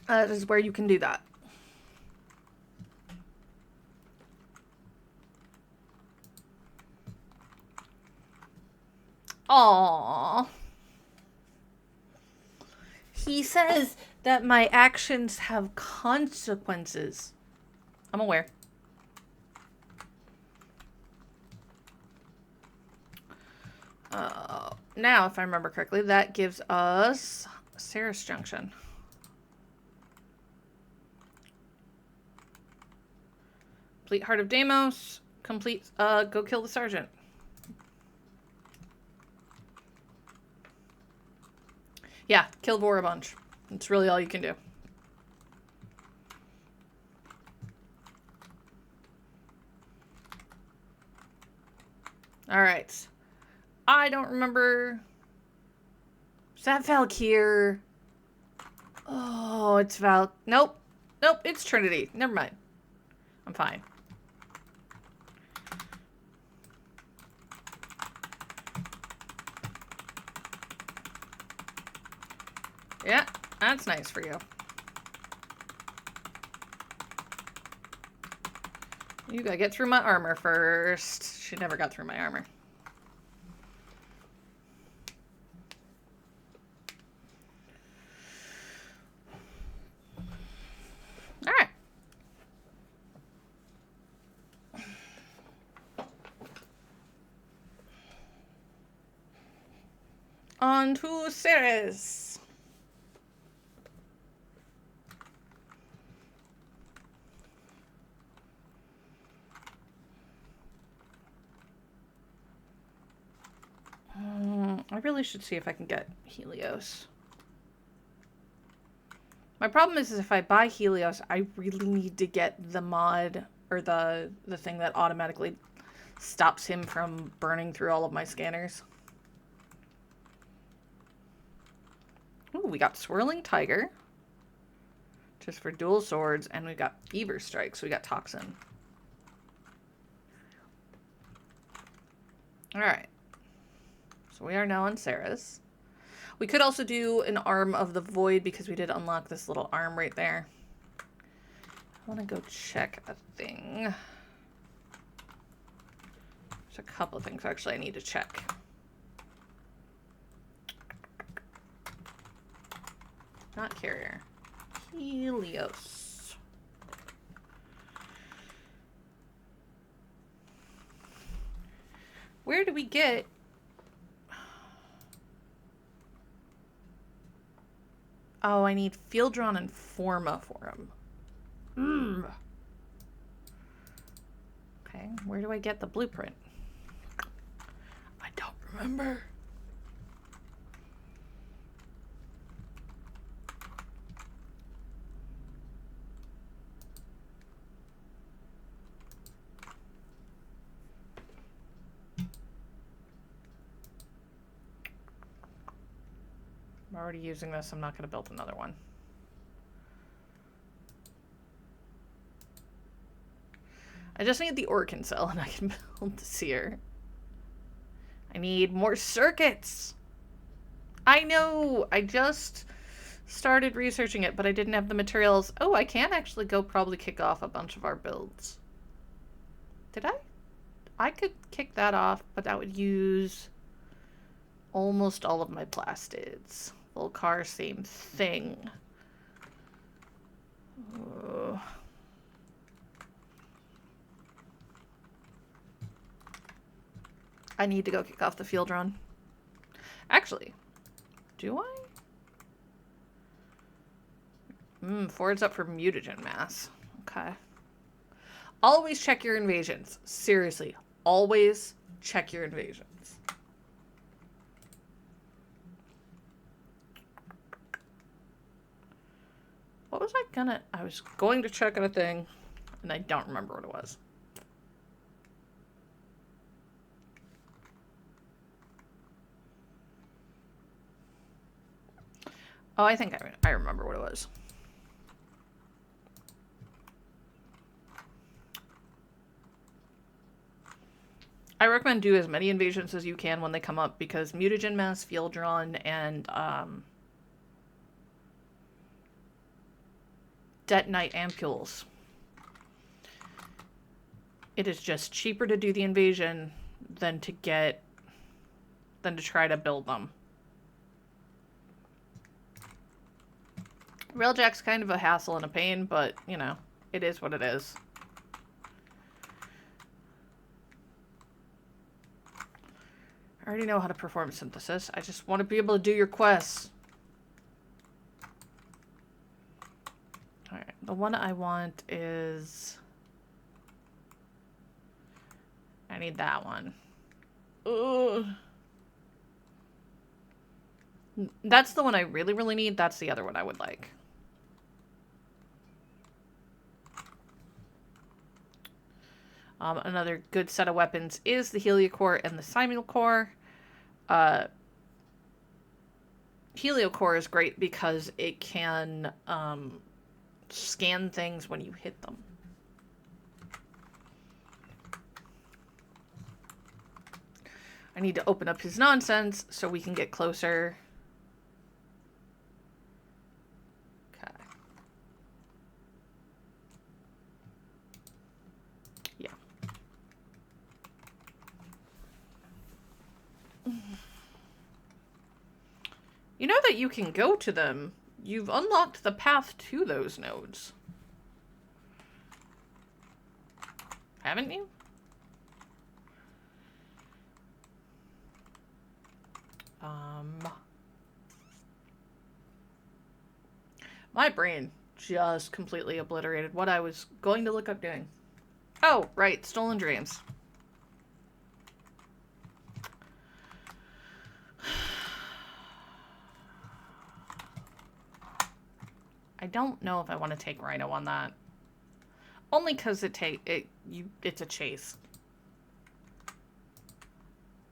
That is where you can do that. Aww. He says that my actions have consequences. I'm aware. Now, if I remember correctly, that gives us Ceres Junction. Complete Heart of Deimos. Complete, go kill the Sergeant. Yeah, kill Vor a bunch. That's really all you can do. Alright. I don't remember. Is that Valkyr? Oh, it's Nope. Nope, it's Trinity. Never mind. I'm fine. Yeah, that's nice for you. You gotta get through my armor first. She never got through my armor. Alright. On to Ceres. I really should see if I can get Helios. My problem is if I buy Helios, I really need to get the mod or the thing that automatically stops him from burning through all of my scanners. Ooh, we got Swirling Tiger. Just for dual swords, and we got Beaver Strike, so we got Toxin. Alright. So we are now on Ceres. We could also do an Arm of the Void because we did unlock this little arm right there. I want to go check a thing. There's a couple of things actually I need to check. Not carrier. Helios. Where do we get... oh, I need Field Drawn and Forma for him. Okay, where do I get the blueprint? I don't remember. I'm already using this. I'm not going to build another one. I just need the Orkin cell and I can build the seer. I need more circuits. I know. I just started researching it, but I didn't have the materials. Oh, I can actually go probably kick off a bunch of our builds. Did I? I could kick that off, but that would use almost all of my plastids. Volcar, same thing. I need to go kick off the field run. Actually, do I? Ford's up for mutagen mass. Okay. Always check your invasions. Seriously, always check your invasions. What was I gonna... I was going to check on a thing, and I don't remember what it was. Oh, I think I remember what it was. I recommend do as many invasions as you can when they come up, because mutagen mass, field run, and detonite ampules. It is just cheaper to do the invasion than to try to build them. Railjack's kind of a hassle and a pain, but, you know, it is what it is. I already know how to perform synthesis. I just want to be able to do your quests. Alright, the one I want is... I need that one. Ugh. That's the one I really, really need. That's the other one I would like. Another good set of weapons is the Heliocore and the Simulcore. Heliocore is great because it can scan things when you hit them. I need to open up his nonsense so we can get closer. Okay. Yeah. You know that you can go to them. You've unlocked the path to those nodes. Haven't you? My brain just completely obliterated what I was going to look up doing. Oh, right, Stolen Dreams. I don't know if I want to take Rhino on that. Only because it's a chase.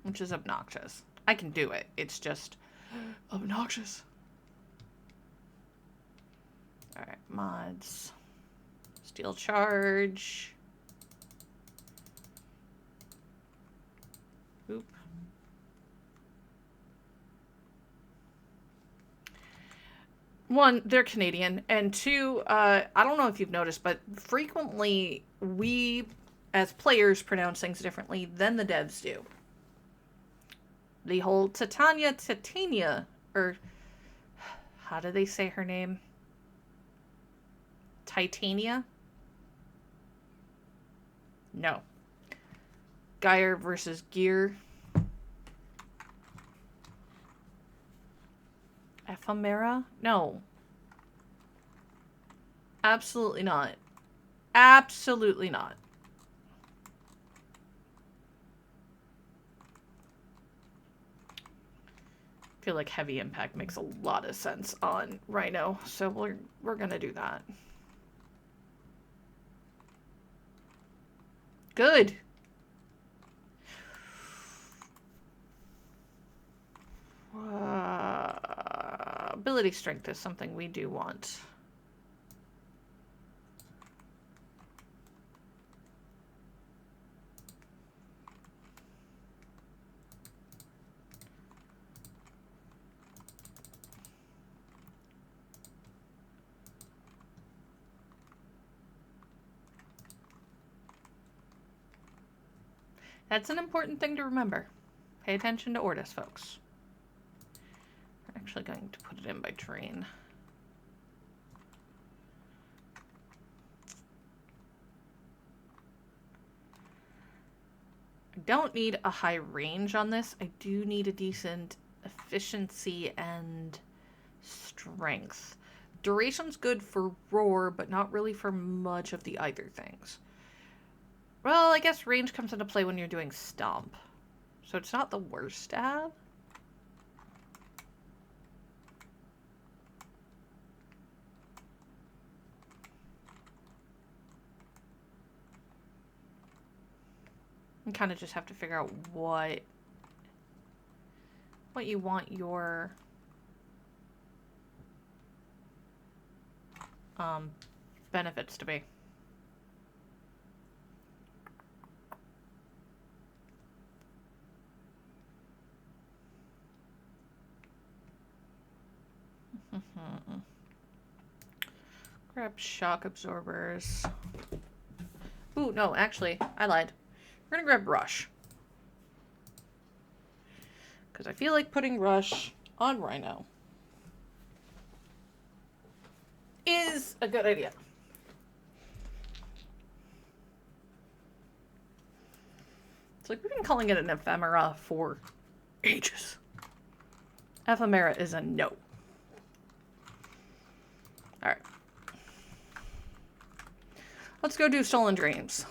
Which is obnoxious. I can do it. It's just obnoxious. Alright, mods. Steel charge. Oop. One, they're Canadian, and two, I don't know if you've noticed, but frequently we, as players, pronounce things differently than the devs do. The whole Titania, or how do they say her name? Titania? No. Geyer versus Gear. Ephemera? No. Absolutely not. Absolutely not. I feel like heavy impact makes a lot of sense on Rhino, so we're gonna do that. Good. Ability strength is something we do want. That's an important thing to remember. Pay attention to Ortis, folks. We're actually going to put it in by train. I don't need a high range on this. I do need a decent efficiency and strength. Duration's good for roar, but not really for much of the either things. Well, I guess range comes into play when you're doing stomp. So it's not the worst to have. You kind of just have to figure out what you want your benefits to be. Grab shock absorbers. Ooh, no, actually, I lied. We're gonna grab Rush. Because I feel like putting Rush on Rhino is a good idea. It's like we've been calling it an ephemera for ages. Ephemera is a no. Alright. Let's go do Stolen Dreams.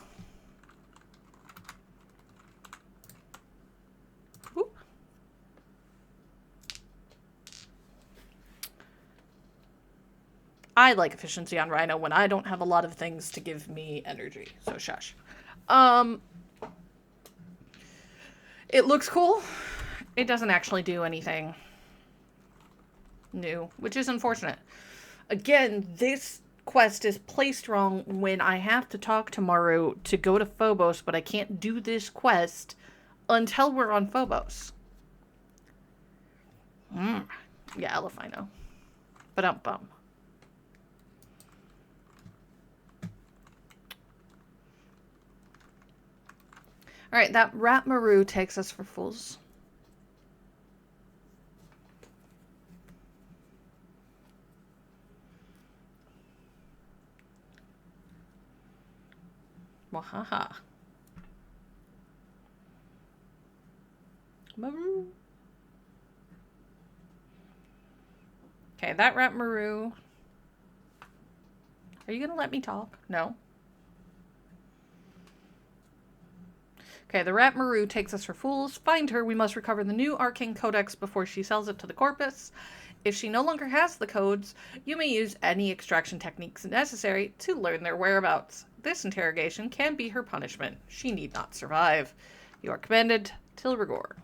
Whoop. I like efficiency on Rhino when I don't have a lot of things to give me energy. So shush. It looks cool. It doesn't actually do anything new, which is unfortunate. Again, this quest is placed wrong when I have to talk to Maru to go to Phobos, but I can't do this quest until we're on Phobos. Yeah, Elefino. Ba-dum-bum. Alright, that Rat Maru takes us for fools. Wahaha. Maru. Okay, that Rat Maru. Are you gonna let me talk? No. Okay, the Rat Maru takes us for fools. Find her. We must recover the new Arcane Codex before she sells it to the Corpus. If she no longer has the codes, you may use any extraction techniques necessary to learn their whereabouts. This interrogation can be her punishment. She need not survive. You are commended till rigor.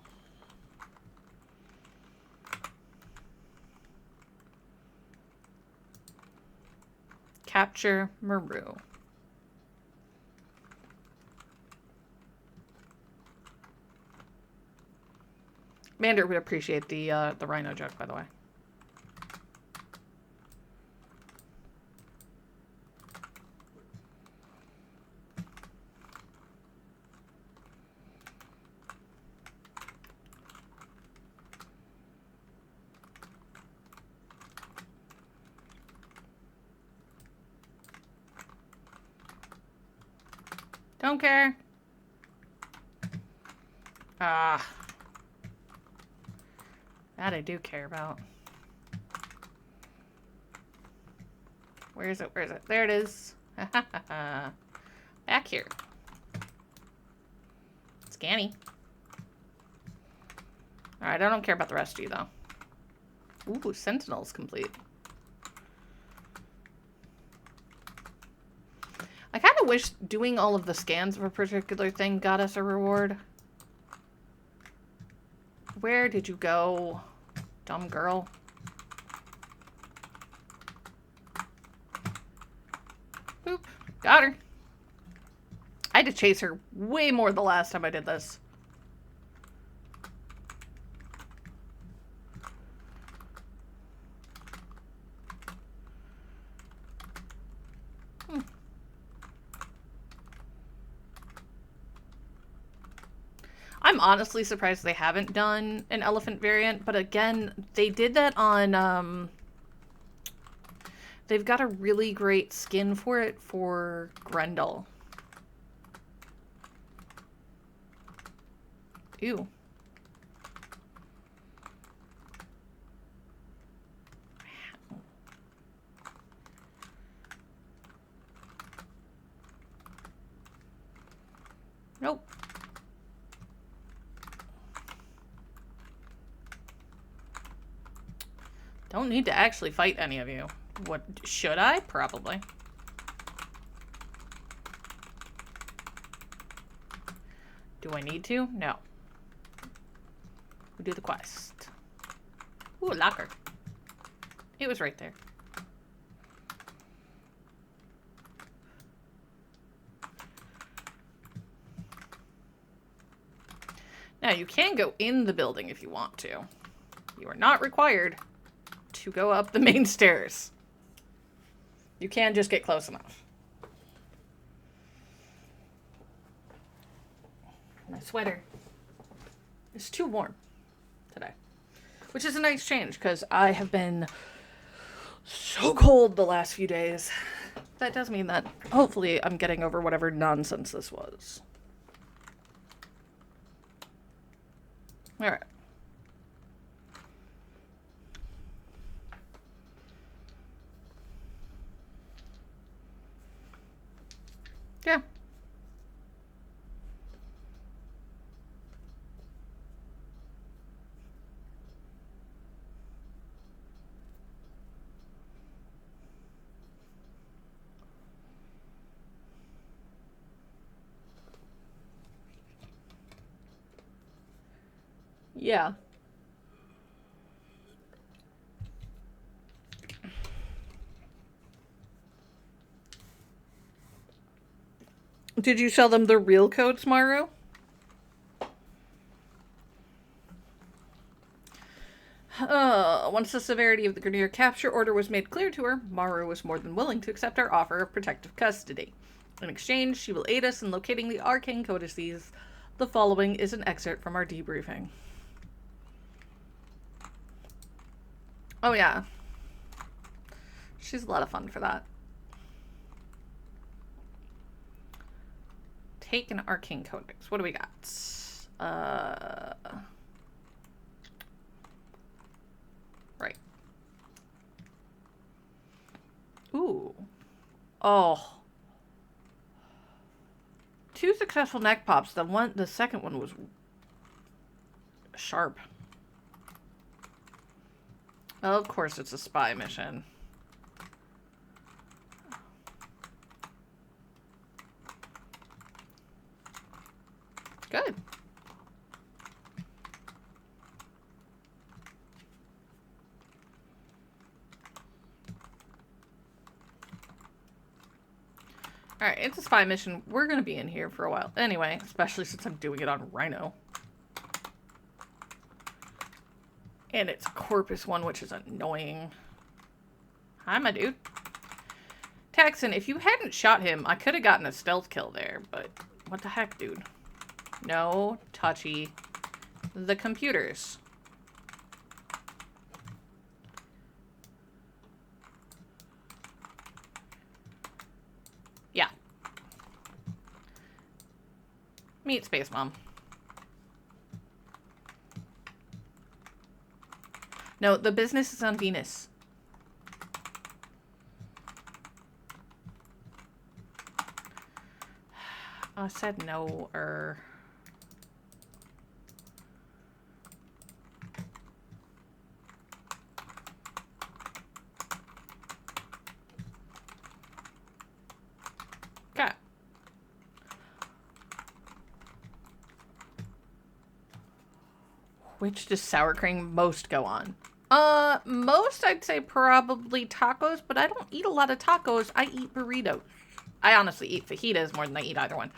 Capture Maru. Mander would appreciate the Rhino joke, by the way. Don't care. Ah. That I do care about. Where is it? Where is it? There it is. Back here. Scanny. Alright, I don't care about the rest of you, though. Ooh, Sentinel's complete. I kind of wish doing all of the scans of a particular thing got us a reward. Where did you go, dumb girl? Boop. Got her. I had to chase her way more the last time I did this. I'm honestly surprised they haven't done an elephant variant, but again, they did that on, they've got a really great skin for it for Grendel. Ew. Nope. Don't need to actually fight any of you. What, should I? Probably. Do I need to? No. We'll do the quest. Ooh, a locker. It was right there. Now, you can go in the building if you want to. You are not required to go up the main stairs. You can just get close enough. My sweater is too warm today, which is a nice change because I have been so cold the last few days. That does mean that hopefully I'm getting over whatever nonsense this was. All right. Yeah. Yeah. Did you sell them the real codes, Maru? Once the severity of the Grineer capture order was made clear to her, Maru was more than willing to accept our offer of protective custody. In exchange, she will aid us in locating the arcane codices. The following is an excerpt from our debriefing. Oh yeah. She's a lot of fun for that. Take an arcane codex. What do we got? Right. Ooh. Oh. 2 successful neck pops. The second one was sharp. Of course it's a spy mission. Good. Alright, it's a spy mission. We're going to be in here for a while. Anyway, especially since I'm doing it on Rhino. And it's a Corpus one, which is annoying. Hi, my dude. Texan, if you hadn't shot him, I could have gotten a stealth kill there, but what the heck, dude? No touchy. The computers. Yeah. Meet Space Mom. No, the business is on Venus. I said no, Okay. Which does sour cream most go on? Most I'd say probably tacos, but I don't eat a lot of tacos. I eat burritos. I honestly eat fajitas more than I eat either one.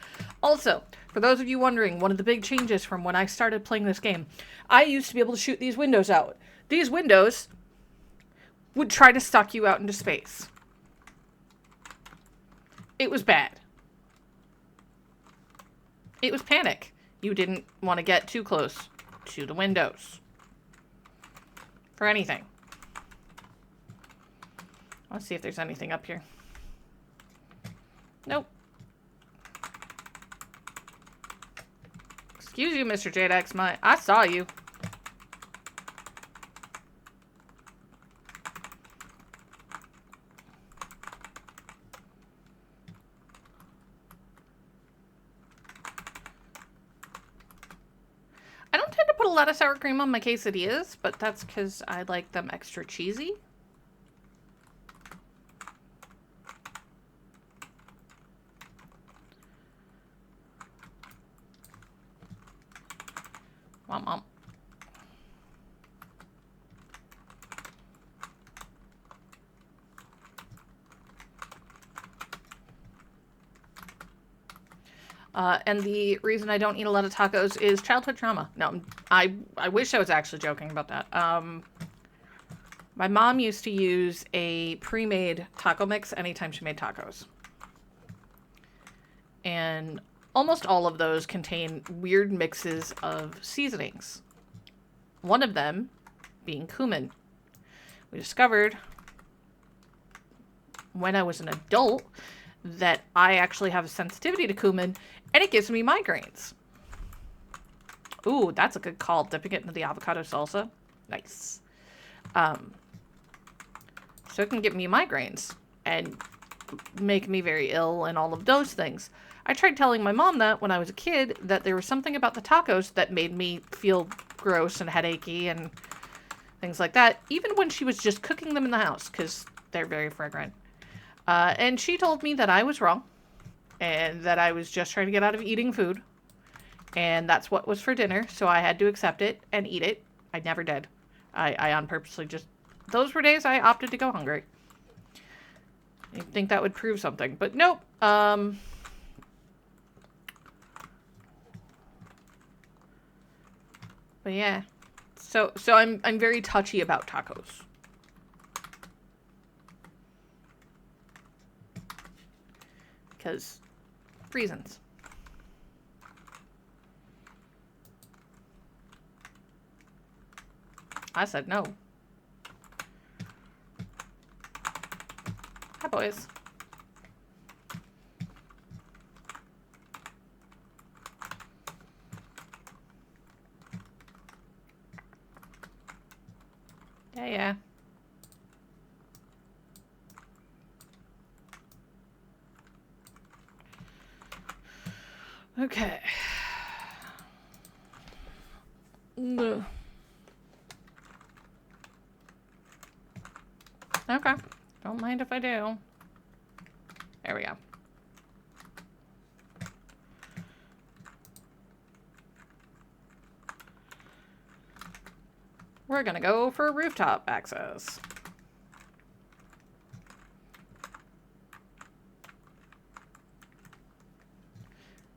Also, for those of you wondering, one of the big changes from when I started playing this game, I used to be able to shoot these windows out. These windows would try to suck you out into space. It was bad. It was panic. You didn't want to get too close to the windows for anything. Let's see if there's anything up here. Nope. Excuse you, Mr. Jadex. I saw you. I don't tend to put a lot of sour cream on my quesadillas, but that's because I like them extra cheesy. Mom. And the reason I don't eat a lot of tacos is childhood trauma. No, I wish I was actually joking about that. My mom used to use a pre-made taco mix anytime she made tacos. And almost all of those contain weird mixes of seasonings. One of them being cumin. We discovered when I was an adult that I actually have a sensitivity to cumin, and it gives me migraines. Ooh, that's a good call. Dipping it into the avocado salsa. Nice. So it can give me migraines and make me very ill and all of those things. I tried telling my mom that when I was a kid, that there was something about the tacos that made me feel gross and headachy and things like that, even when she was just cooking them in the house, because they're very fragrant. And she told me that I was wrong, and that I was just trying to get out of eating food, and that's what was for dinner, so I had to accept it and eat it. I never did. I unpurposely just... Those were days I opted to go hungry. You'd think that would prove something, but nope. But yeah. So I'm very touchy about tacos. Because reasons. I said no. Hi, boys. Yeah. Okay. Ugh. Okay. Don't mind if I do. There we go. We're gonna go for rooftop access.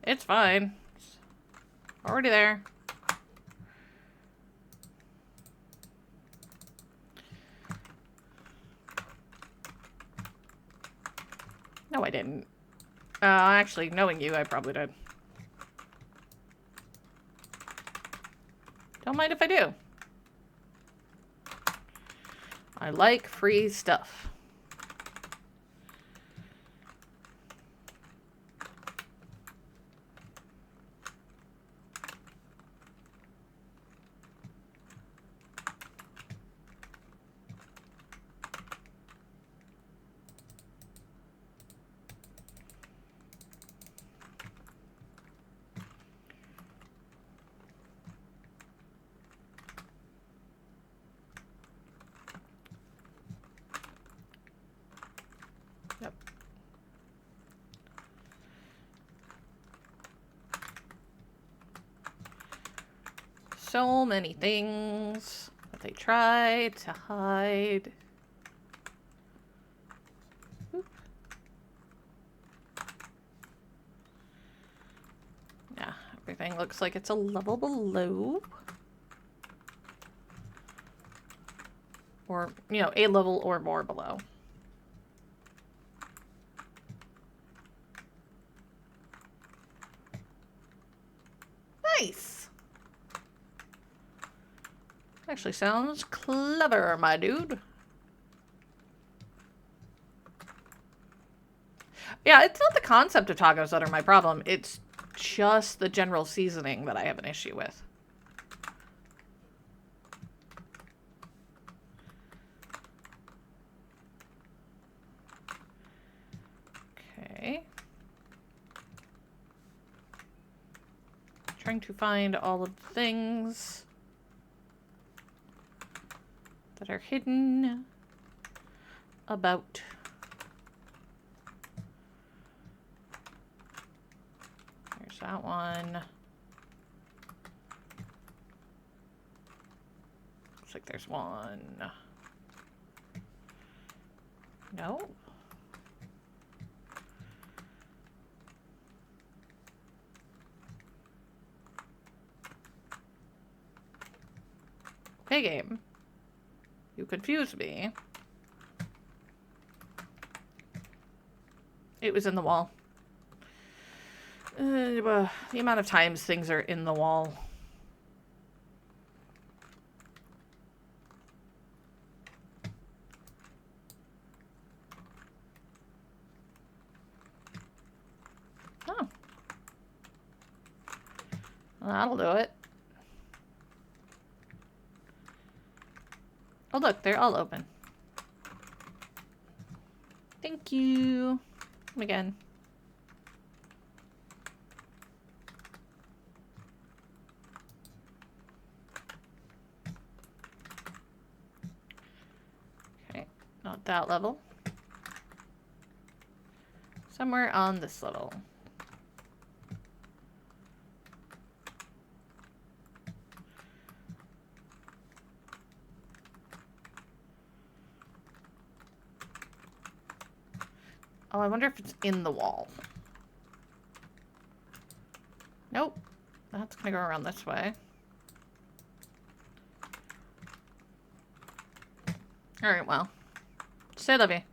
It's fine. It's already there. No, I didn't. Actually, knowing you, I probably did. Don't mind if I do. I like free stuff. Yep. So many things that they tried to hide. Oop. Yeah, everything looks like it's a level below. Or, you know, a level or more below. Nice. Actually sounds clever, my dude. Yeah, it's not the concept of tacos that are my problem. It's just the general seasoning that I have an issue with. Okay. Trying to find all of the things that are hidden about. There's that one. Looks like there's one. No. Okay, game. You confused me. It was in the wall. The amount of times things are in the wall. Oh. Well, that'll do it. Oh, look, they're all open. Thank you. Come again. Okay, not that level. Somewhere on this level. Oh, I wonder if it's in the wall. Nope. That's gonna go around this way. Alright, well. Say lovey.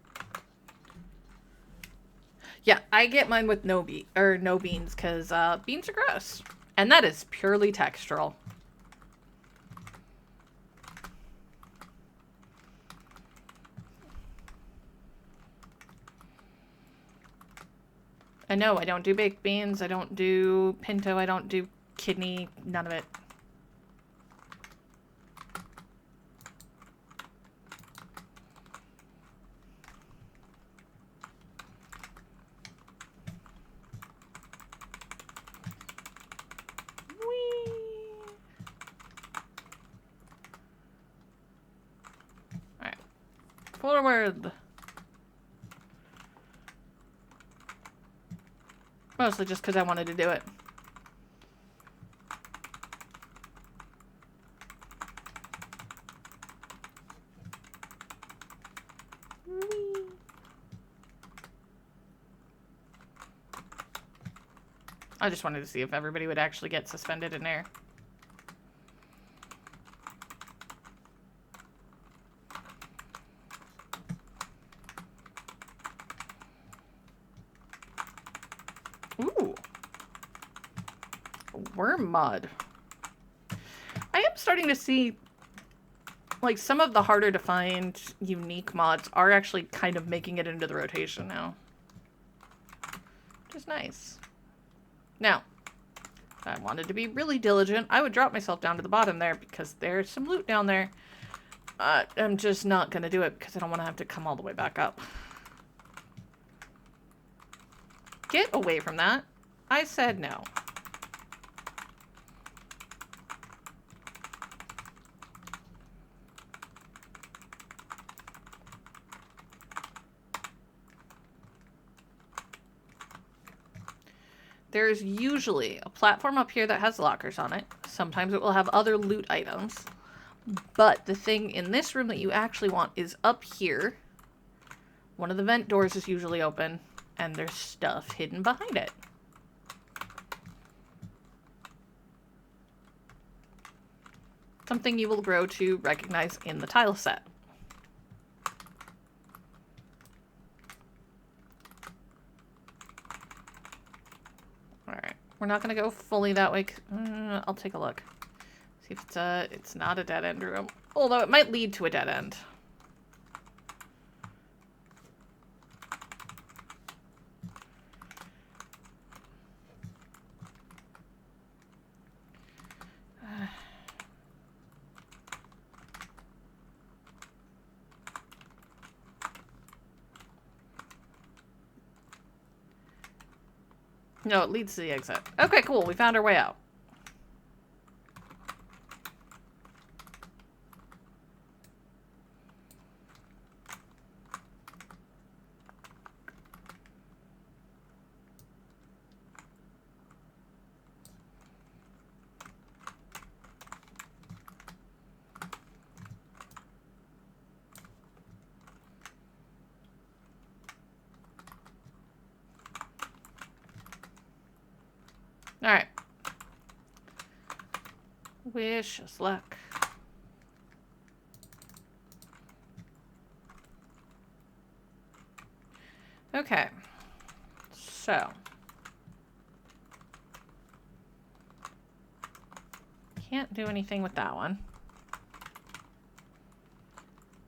Yeah, I get mine with no beans, because beans are gross. And that is purely textural. And no, I don't do baked beans, I don't do pinto, I don't do kidney, none of it. Whee! Alright. Forward! Mostly just because I wanted to do it. I just wanted to see if everybody would actually get suspended in air. Ooh. Worm mud. I am starting to see, like, some of the harder to find unique mods are actually kind of making it into the rotation now. Which is nice. Now, if I wanted to be really diligent, I would drop myself down to the bottom there because there's some loot down there. I'm just not going to do it because I don't want to have to come all the way back up. Get away from that. I said no. There's usually a platform up here that has lockers on it. Sometimes it will have other loot items. But the thing in this room that you actually want is up here. One of the vent doors is usually open, and there's stuff hidden behind it. Something you will grow to recognize in the tile set. Alright, We're not going to go fully that way. I'll take a look. See if it's not a dead end room. Although it might lead to a dead end. No, it leads to the exit. Okay, cool. We found our way out. Alright. Wish us luck. Okay. So. Can't do anything with that one.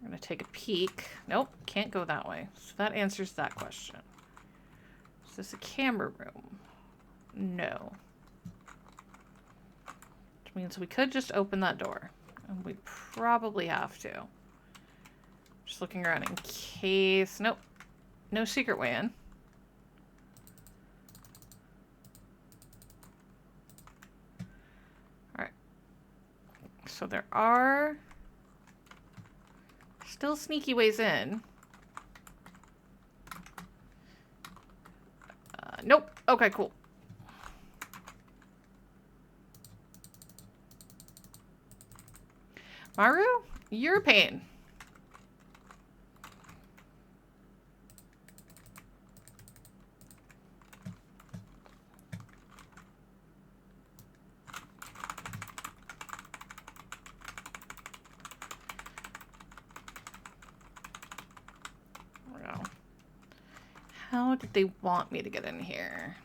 I'm going to take a peek. Nope, can't go that way. So that answers that question. Is this a camera room? No. Which means we could just open that door. And we probably have to. Just looking around in case... Nope. No secret way in. Alright. So there are... still sneaky ways in. Nope. Okay, cool. Maru, you're a pain. How did they want me to get in here?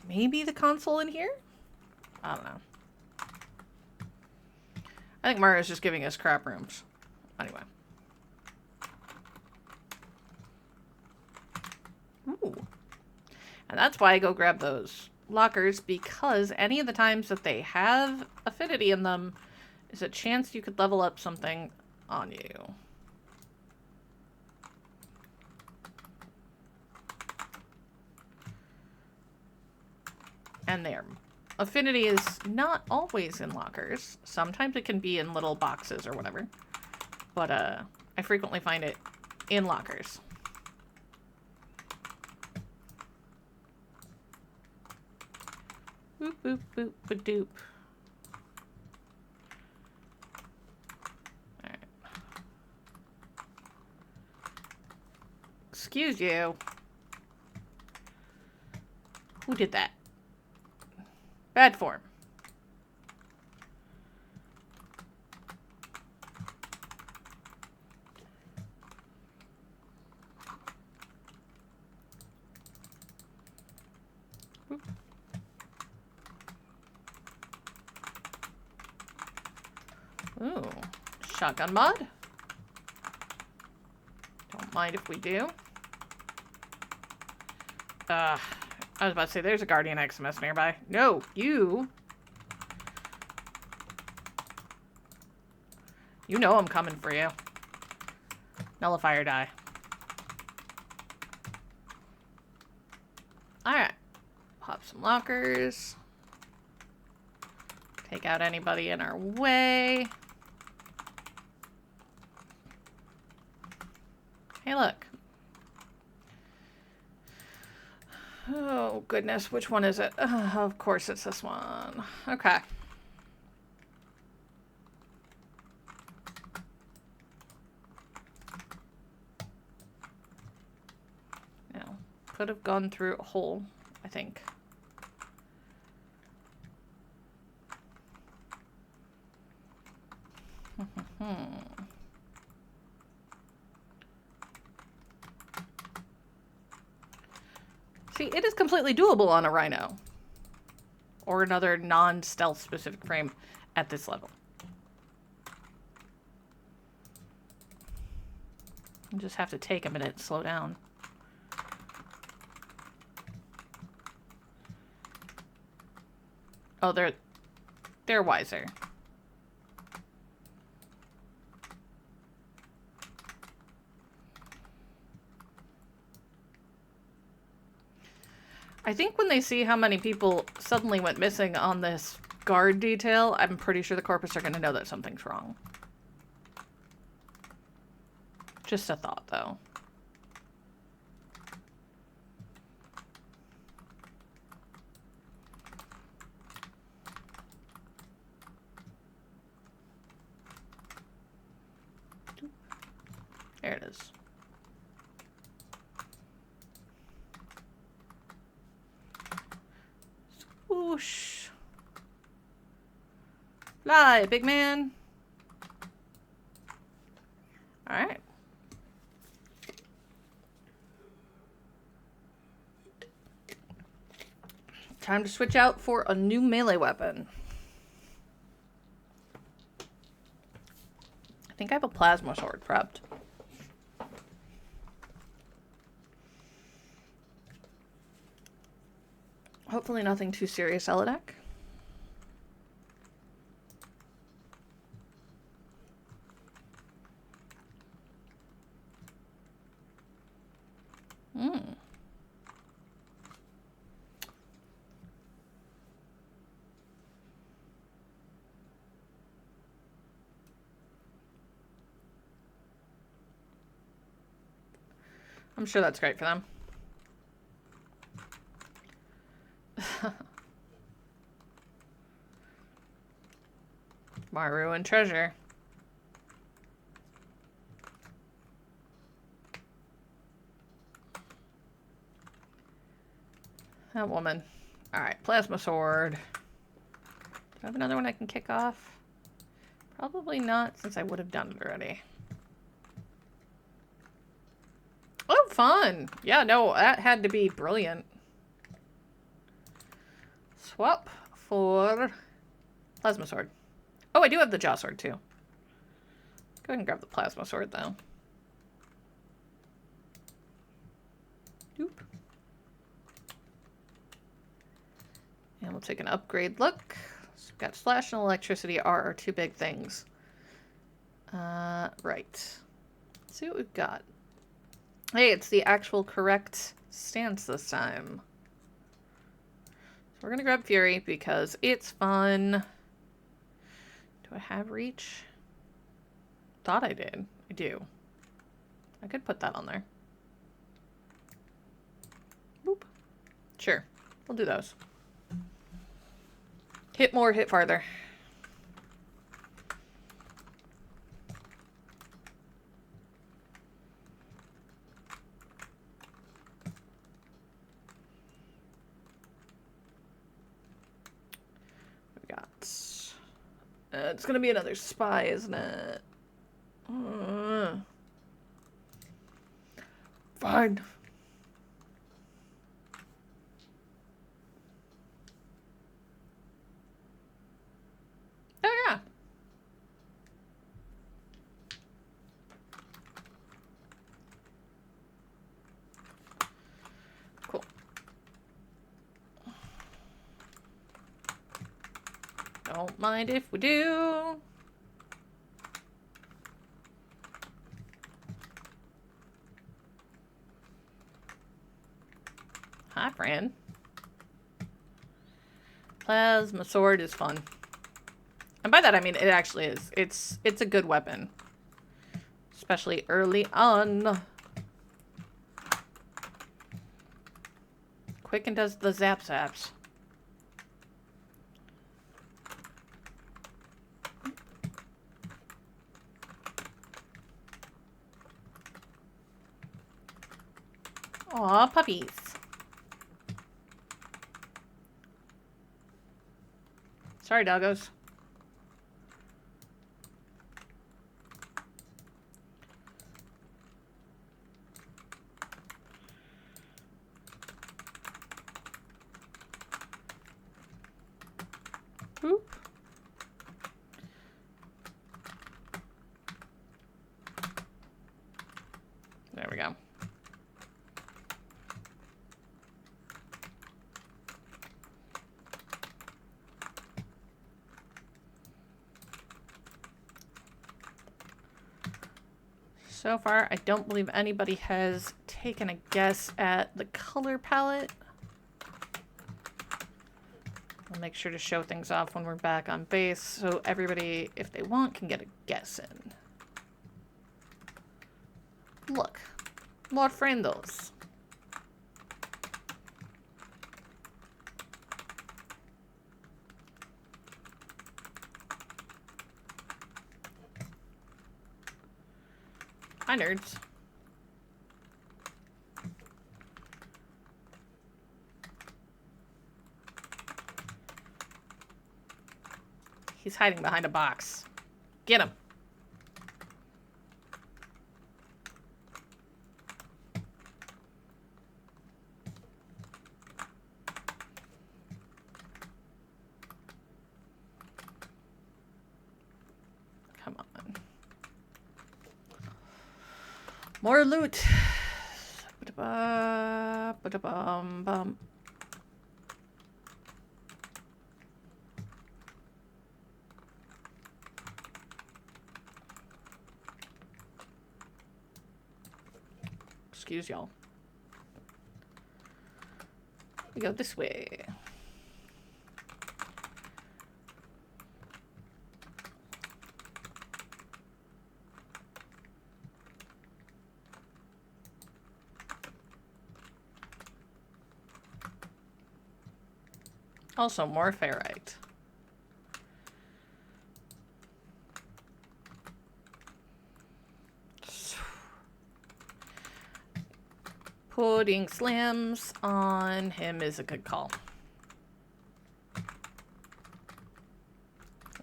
Maybe the console in here? I don't know. I think Mario's just giving us crap rooms. Anyway. Ooh. And that's why I go grab those lockers, because any of the times that they have affinity in them is a chance you could level up something on you. And their affinity is not always in lockers. Sometimes it can be in little boxes or whatever. But I frequently find it in lockers. Boop, boop, boop, ba-doop. Alright. Excuse you. Who did that? Bad form. Ooh, shotgun mod. Don't mind if we do. I was about to say, there's a Guardian Eximus nearby. No, you. You know I'm coming for you. Nullifier die. Alright. Pop some lockers. Take out anybody in our way. Hey, look. Oh, goodness. Which one is it? Of course it's this one. Okay. Now, could have gone through a hole, I think. See, it is completely doable on a Rhino. Or another non-stealth specific frame at this level. You just have to take a minute to slow down. Oh, they're wiser. I think when they see how many people suddenly went missing on this guard detail, I'm pretty sure the corpus are going to know that something's wrong. Just a thought, though. There it is. Whoosh. Fly, big man. Alright. Time to switch out for a new melee weapon. I think I have a plasma sword prepped. Hopefully nothing too serious, Eladek. I'm sure that's great for them. Maru and treasure. That woman. Alright, plasma sword. Do I have another one I can kick off? Probably not, since I would have done it already. Oh, fun! Yeah, no, that had to be brilliant. Swap for plasma sword. Oh, I do have the jaw sword, too. Go ahead and grab the plasma sword, though. Oop. And we'll take an upgrade look. So we've got slash and electricity are our two big things. Right. Let's see what we've got. Hey, it's the actual correct stance this time. So we're gonna grab Fury because it's fun. Do I have reach? Thought I did. I do. I could put that on there. Boop. Sure. We'll do those. Hit more, hit farther. We got... it's gonna be another spy, isn't it? Fine. Oh, yeah. Cool. Don't mind if we do. Hi, friend. Plasma sword is fun. And by that I mean it actually is. It's a good weapon. Especially early on. Quick and does the zap zaps. Aw, puppies. Sorry, doggos. So far, I don't believe anybody has taken a guess at the color palette. I'll make sure to show things off when we're back on base, so everybody, if they want, can get a guess in. Look, more friendos. Hi, nerds. He's hiding behind a box. Get him. Come on. More loot. Ba-da-bum-bum. Excuse y'all. We go this way. Also, more ferrite. Putting slams on him is a good call.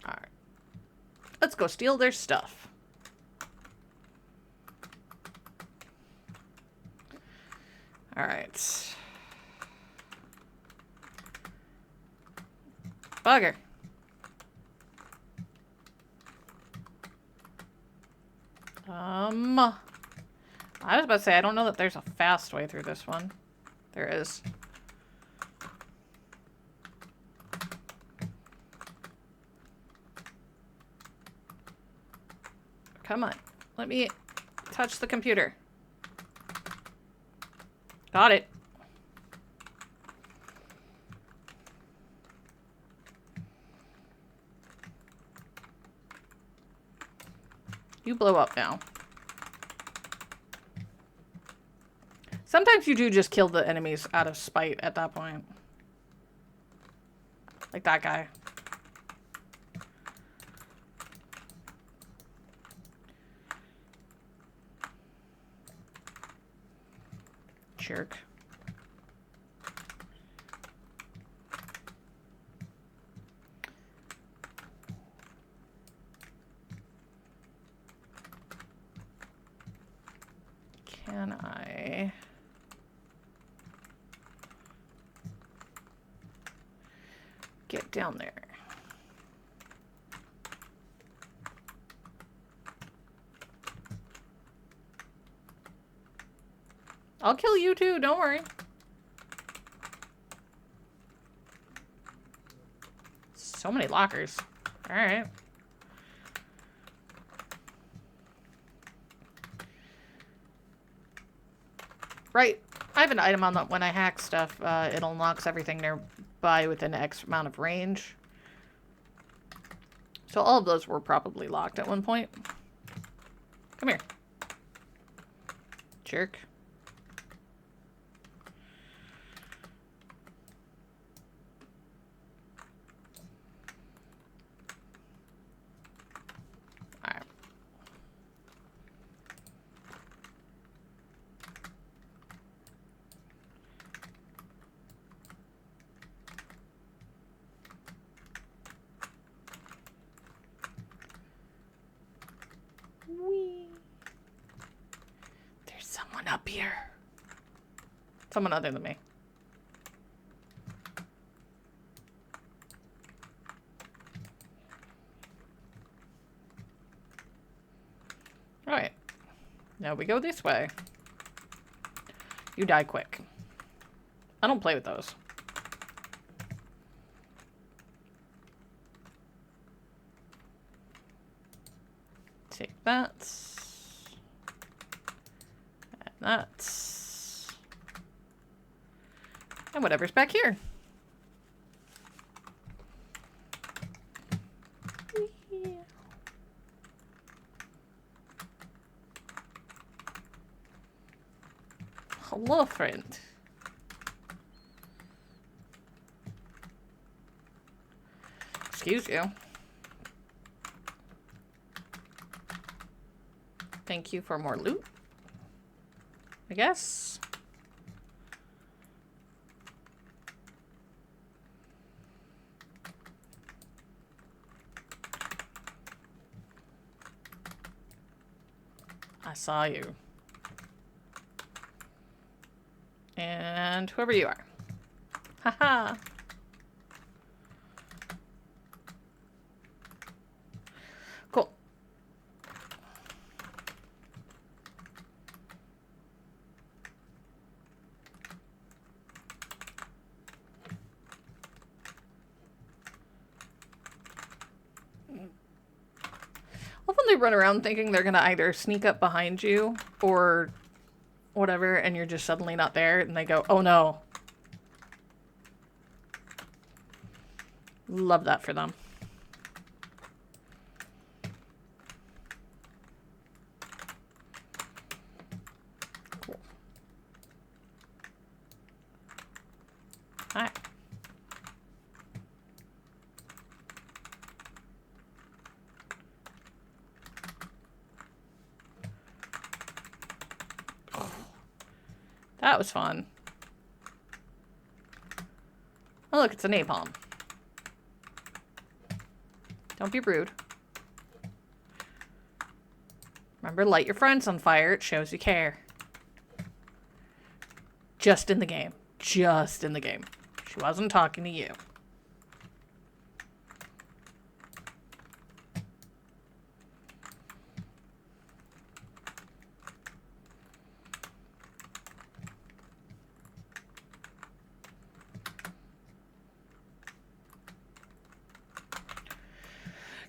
Alright. Let's go steal their stuff. Alright. Bugger. I was about to say, I don't know that there's a fast way through this one. There is. Come on. Let me touch the computer. Got it. You blow up now. Sometimes you do just kill the enemies out of spite at that point. Like that guy. Jerk. Can I... get down there? I'll kill you too, don't worry. So many lockers. Alright. Right. I have an item on that when I hack stuff, it unlocks everything nearby within X amount of range. So all of those were probably locked at one point. Come here. Jerk. Alright. Whee. There's someone up here. Someone other than me. Alright. Now we go this way. You die quick. I don't play with those. Take that. That's... And whatever's back here. Hello, friend. Excuse you. Thank you for more loot, I guess. I saw you. And whoever you are. Haha. Cool. Often they run around thinking they're gonna either sneak up behind you or whatever, and you're just suddenly not there, and they go, oh no. Love that for them. Cool. Alright. That was fun. Oh, look, it's a napalm. Don't be rude. Remember, light your friends on fire. It shows you care. Just in the game. Just in the game. She wasn't talking to you.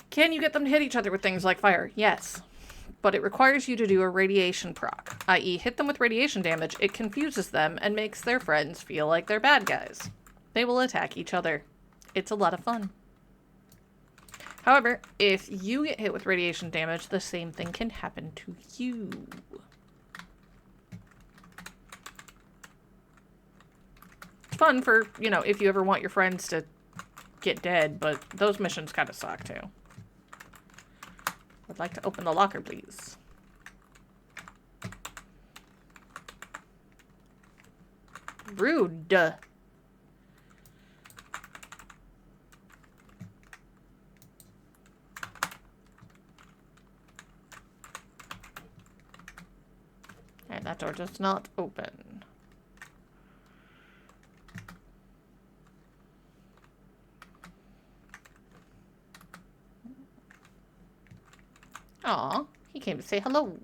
Can you get them to hit each other with things like fire? Yes. But it requires you to do a radiation proc, i.e. hit them with radiation damage. It confuses them and makes their friends feel like they're bad guys. They will attack each other. It's a lot of fun. However, if you get hit with radiation damage, the same thing can happen to you. It's fun for, you know, if you ever want your friends to get dead, but those missions kind of suck too. Would like to open the locker, please. Rude. Okay, that door does not open. Aw, he came to say hello.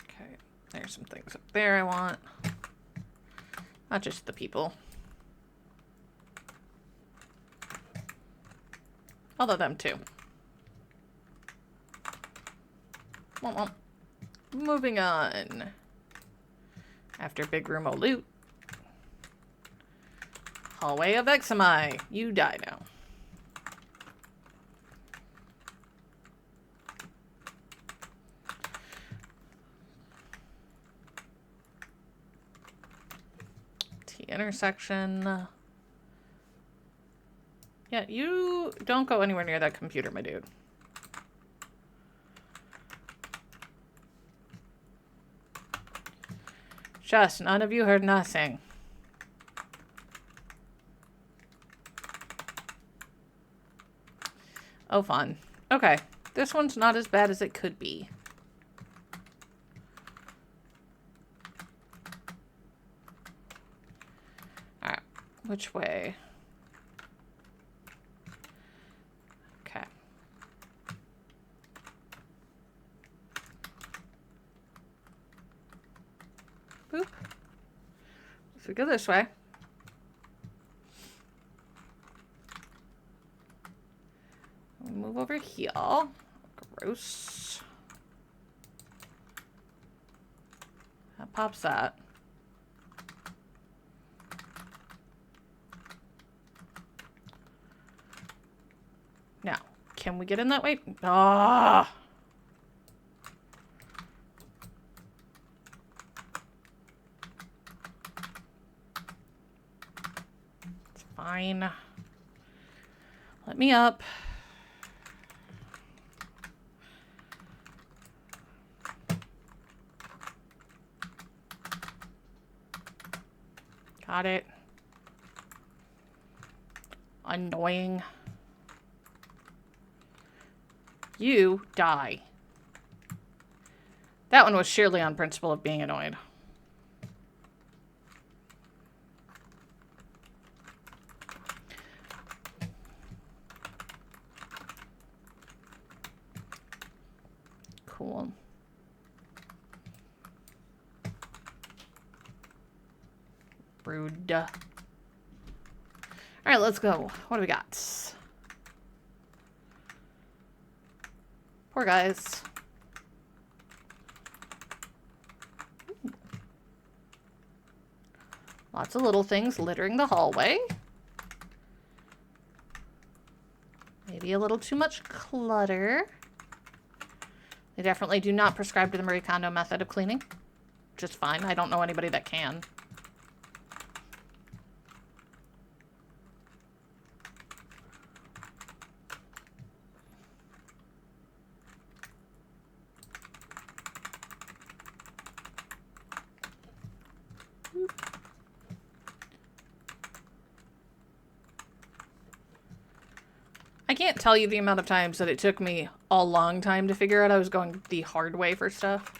Okay, there's some things up there I want. Not just the people. Although them too. Well, moving on. After big room of loot. Hallway of Exami. You die now. T intersection. Yeah, you don't go anywhere near that computer, my dude. Just none of you heard nothing. Oh, fun. Okay, this one's not as bad as it could be. Alright, which way? we go this way. We'll move over here. Gross. That pops that. Now, can we get in that way? Ah! It's fine. Let me up. Got it. Annoying. You die. That one was sheerly on principle of being annoyed. Cool. Rude. All right, let's go. What do we got? Poor guys. Lots of little things littering the hallway. Maybe a little too much clutter. They definitely do not prescribe to the Marie Kondo method of cleaning. Just fine. I don't know anybody that can. I can't tell you the amount of times that it took me a long time to figure out I was going the hard way for stuff.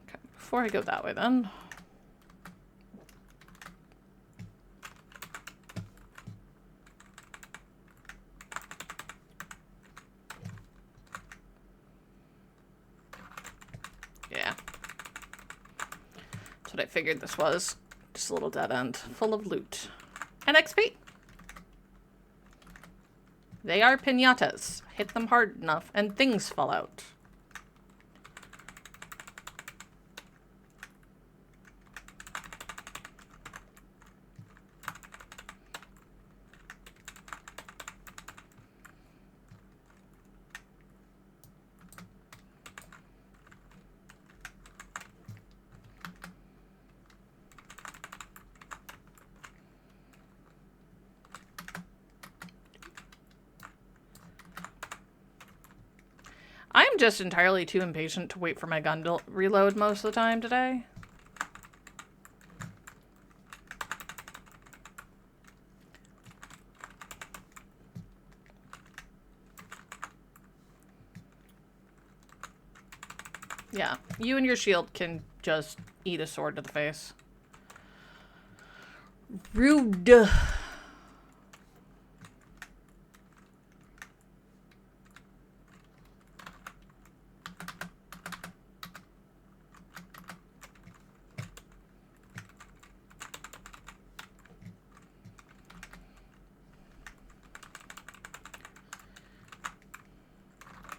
Okay, before I go that way then. Yeah. That's what I figured this was. Just a little dead end full of loot. And XP. They are piñatas. Hit them hard enough and things fall out. I'm just entirely too impatient to wait for my gun to reload most of the time today. Yeah, you and your shield can just eat a sword to the face. Rude.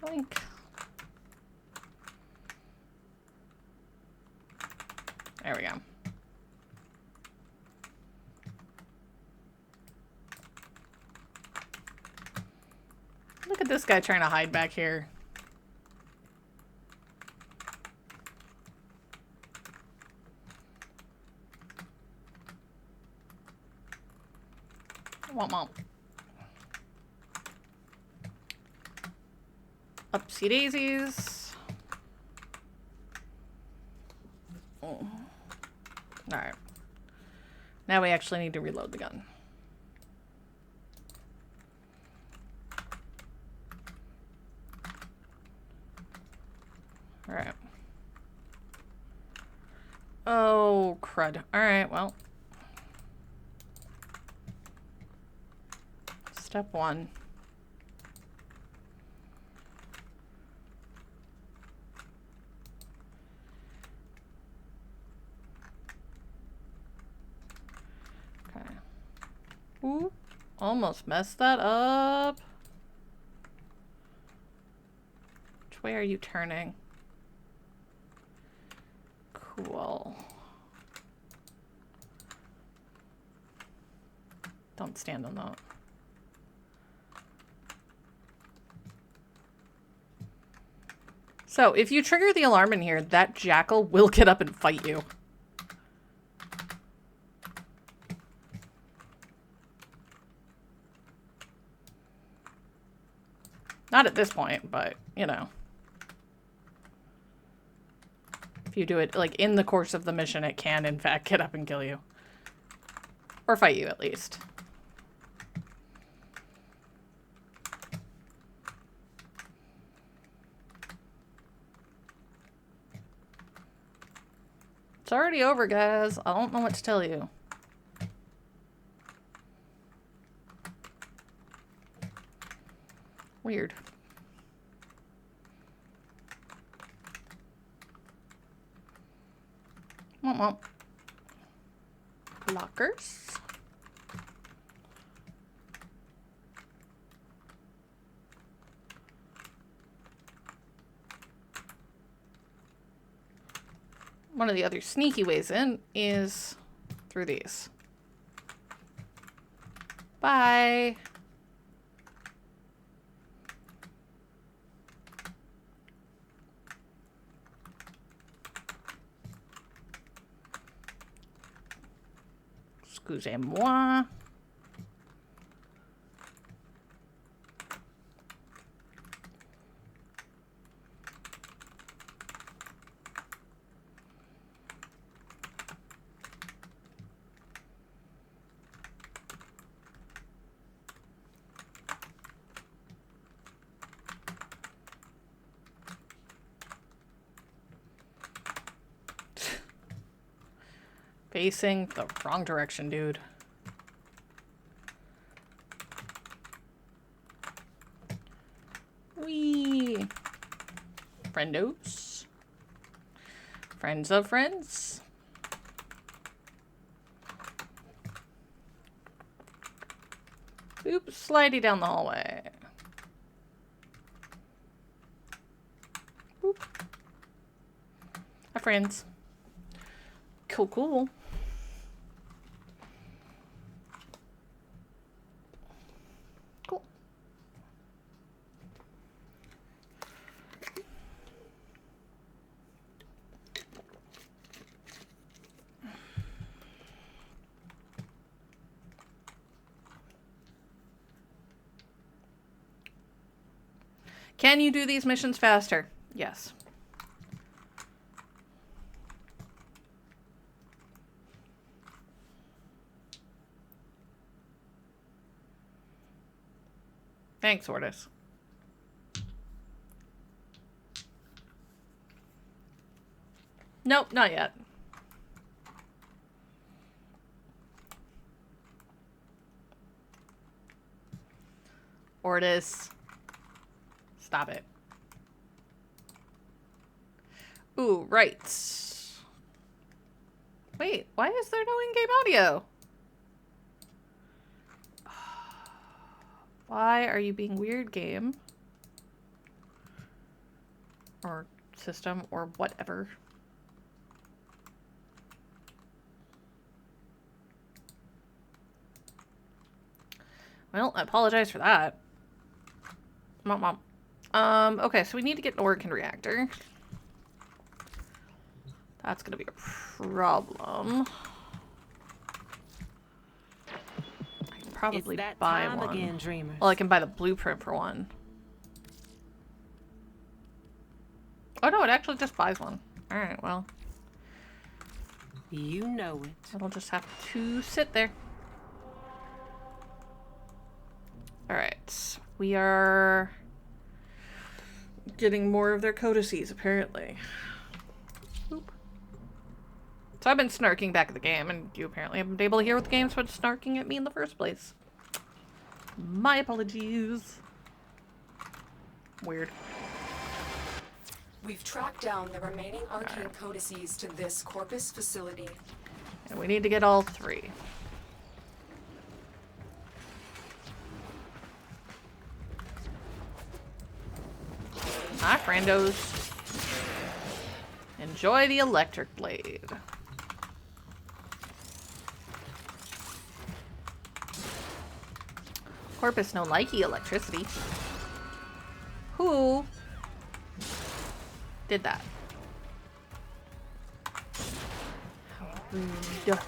Blink. There we go. Look at this guy trying to hide back here. Womp womp. Upsy daisies. Oh. Alright. Now we actually need to reload the gun. Alright. Oh, crud. Alright, well. Step one. Almost messed that up. Which way are you turning? Cool. Don't stand on that. So, if you trigger the alarm in here, that jackal will get up and fight you. Not at this point, but, you know. If you do it, like, in the course of the mission, it can, in fact, get up and kill you. Or fight you, at least. It's already over, guys. I don't know what to tell you. Weird. Womp womp. Lockers. One of the other sneaky ways in is through these. Bye. Excusez-moi. Facing the wrong direction, dude. Wee. Friendos. Friends of friends. Oops, slidey down the hallway. Oop. Hi, friends. Cool, cool. Cool. Can you do these missions faster? Yes. Thanks, Ordis. Nope, not yet. Ordis. Stop it. Ooh, right. Wait, why is there no in-game audio? Why are you being weird, game? Or system, or whatever. Well, I apologize for that. Mom. Okay, so we need to get an Orkin reactor. That's gonna be a problem. I can probably buy one. Again, dreamers. Well, I can buy the blueprint for one. Oh no, it actually just buys one. Alright, well. You know it. It'll just have to sit there. Alright. We are getting more of their codices, apparently. Boop. So I've been snarking back at the game, and you apparently haven't been able to hear what the game's been snarking at me in the first place. My apologies. Weird. We've tracked down the remaining arcane codices to this Corpus facility. And we need to get all 3. Hi, friendos. Enjoy the electric blade. Corpus no likey electricity. Who did that? How rude.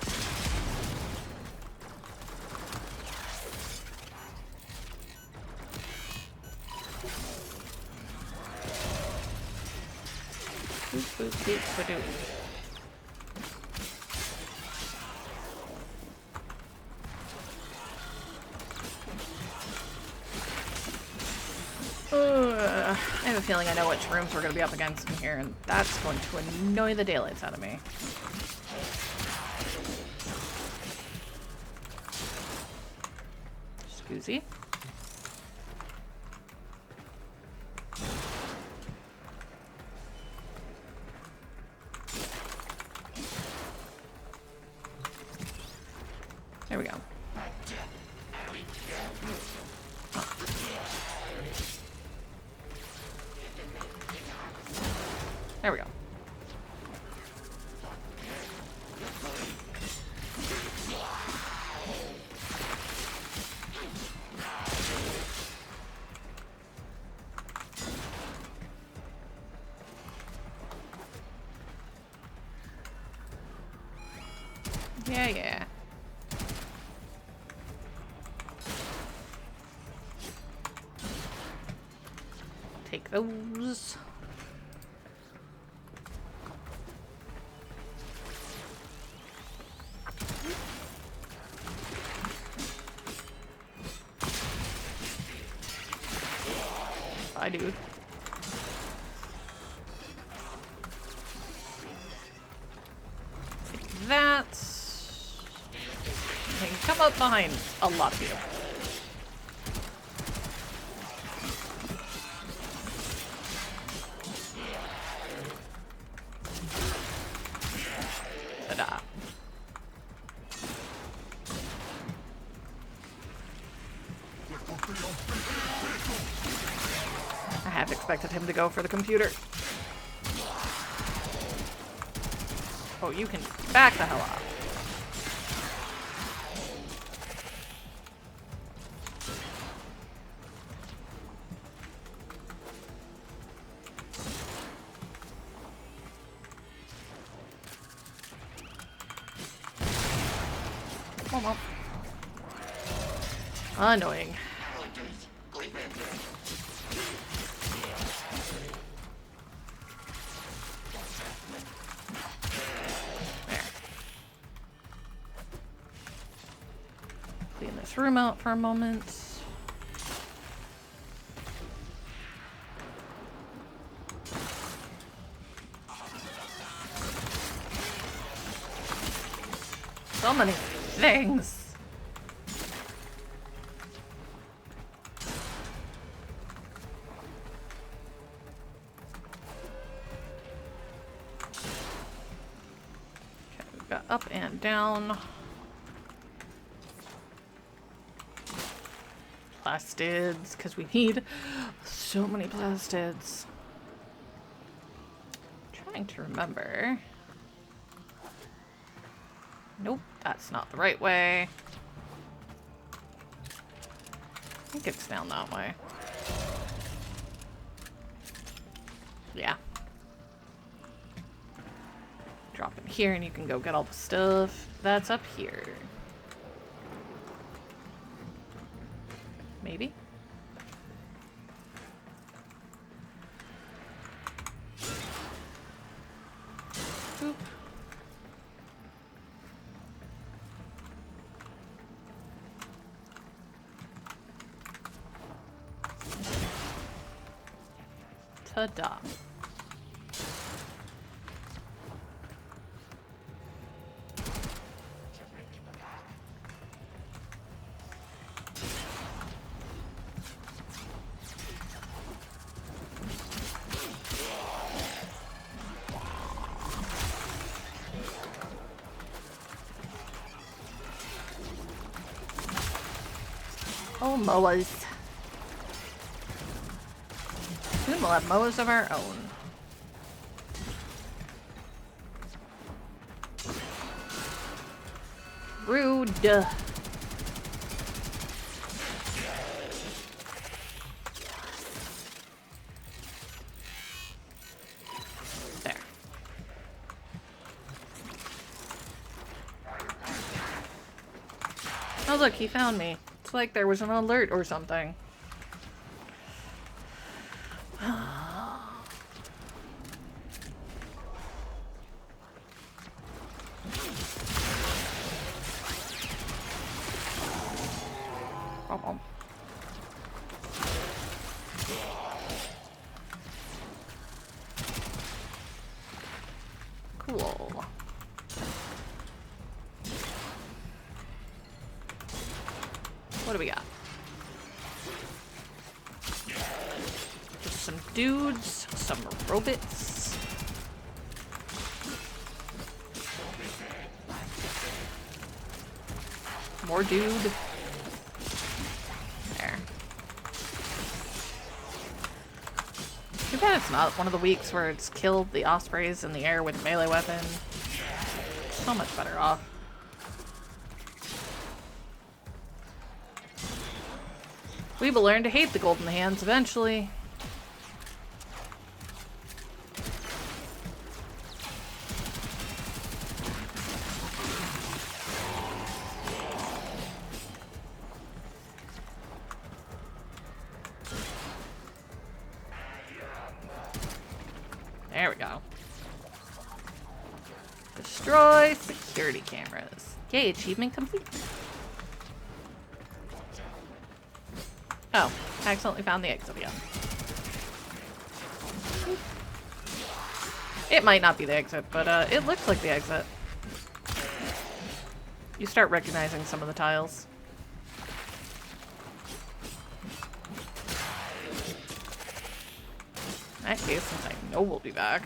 Boop, boop, boop, ba-doo. I have a feeling I know which rooms we're going to be up against in here, and that's going to annoy the daylights out of me. Scoozy. There we go. There we go. Yeah, yeah. Take those. I do. Take that. I can come up behind a lot of you. Ta-da. I half expected him to go for the computer. Oh, you can back the hell off. Come on. Annoying. There. Clean this room out for a moment. So many things. Okay, we've got up and down. Plastids, because we need so many plastids. Trying to remember. Nope, that's not the right way. I think it's down that way. Yeah. Drop in here and you can go get all the stuff that's up here. Maybe? Boop. Ta-da. Oh, Moas. Soon we'll have moas of our own. Rude. There. Oh look, he found me. It's like there was an alert or something. Cool. What do we got? Just some dudes, some robots. More dude. There. Too bad it's not one of the weeks where it's killed the ospreys in the air with a melee weapon. So much better off. We will learn to hate the golden hands eventually. There we go. Destroy security cameras. Yay, achievement complete. Oh, I accidentally found the exit again. It might not be the exit, but it looks like the exit. You start recognizing some of the tiles. In that case, since I know we'll be back.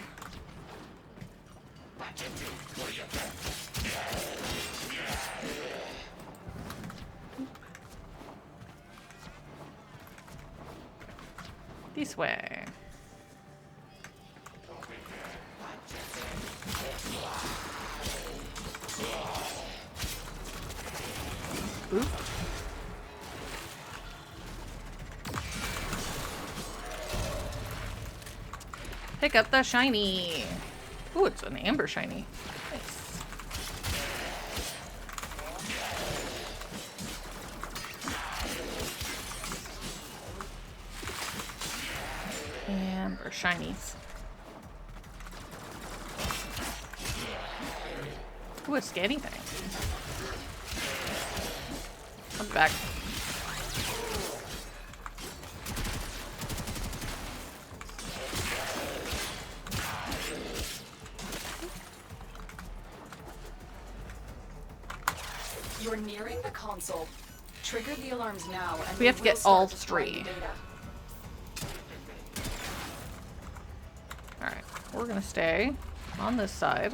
This way. Oop. Pick up the shiny. Ooh, it's an amber shiny. Nice. Amber shinies. Ooh, a scanny thing. I'll be back. You're nearing the console. Trigger the alarms now, and We have to get all three. Alright, we're gonna stay on this side.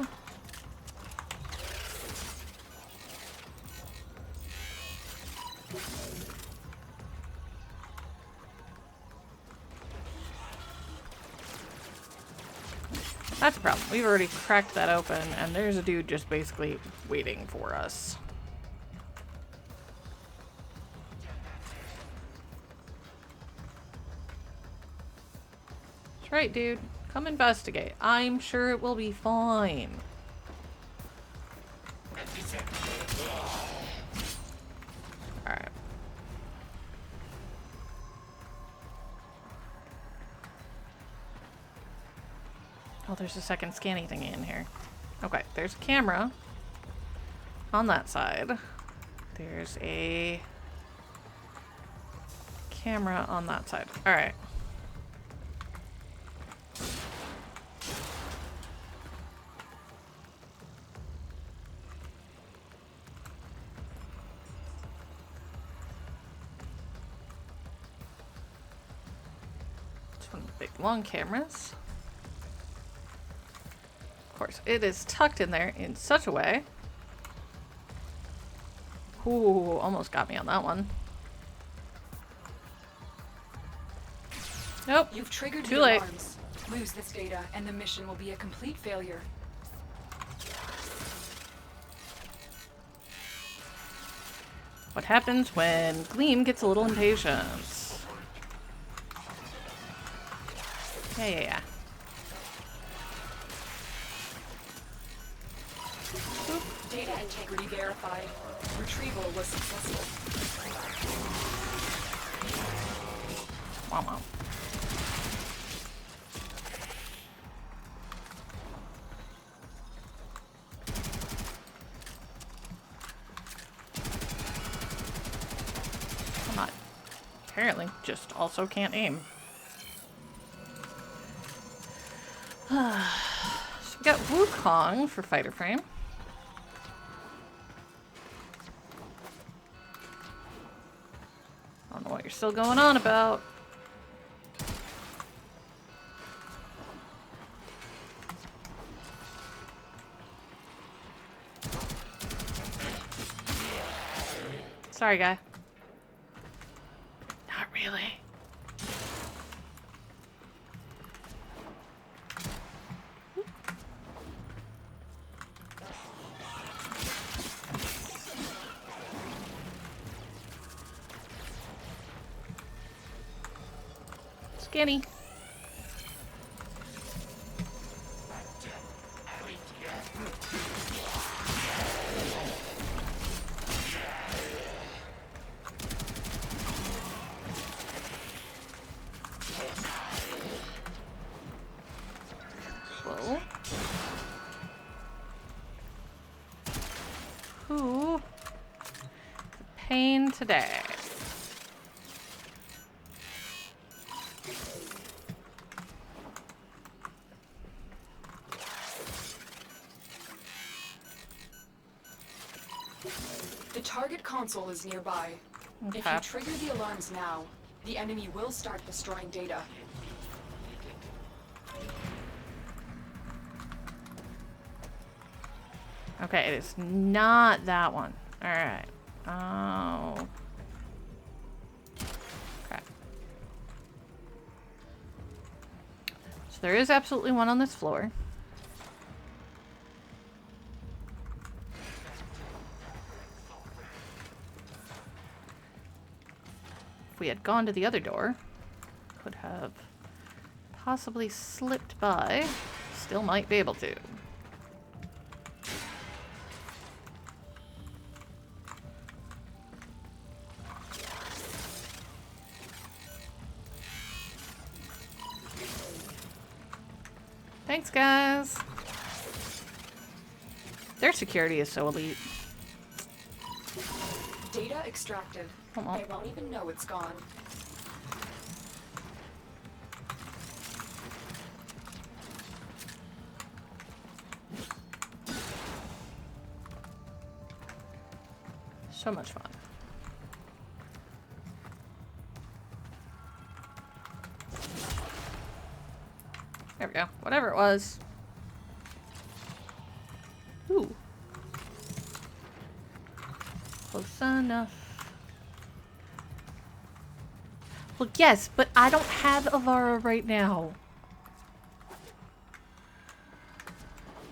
That's a problem. We've already cracked that open, and there's a dude just basically waiting for us. That's right, dude. Come investigate. I'm sure it will be fine. Alright. Oh, there's a second scanning thing in here. Okay, there's a camera on that side. There's a camera on that side. Alright. It's one of the big long cameras. Of course, it is tucked in there in such a way. Ooh, almost got me on that one. Nope. You've triggered Too the late. alarms. Lose this data, and the mission will be a complete failure. What happens when Gleam gets a little impatient? Yeah. Data integrity verified. Retrieval was successful. Wow. Come on. Apparently, just also can't aim. So we got Wukong for fighter frame. I don't know what you're still going on about. Sorry, guy. Not really. Skinny. Whoa. Who? Pain today. The target console is nearby. If Okay. you trigger the alarms now, the enemy will start destroying data. Okay, it is not that one. Alright. Oh. Okay. So there is absolutely one on this floor. If we had gone to the other door, could have possibly slipped by. Still might be able to. Thanks, guys. Their security is so elite. Data extracted. Come on. They won't even know it's gone. So much fun. There we go. Whatever it was. Ooh. Close enough. Well, yes, but I don't have Avara right now.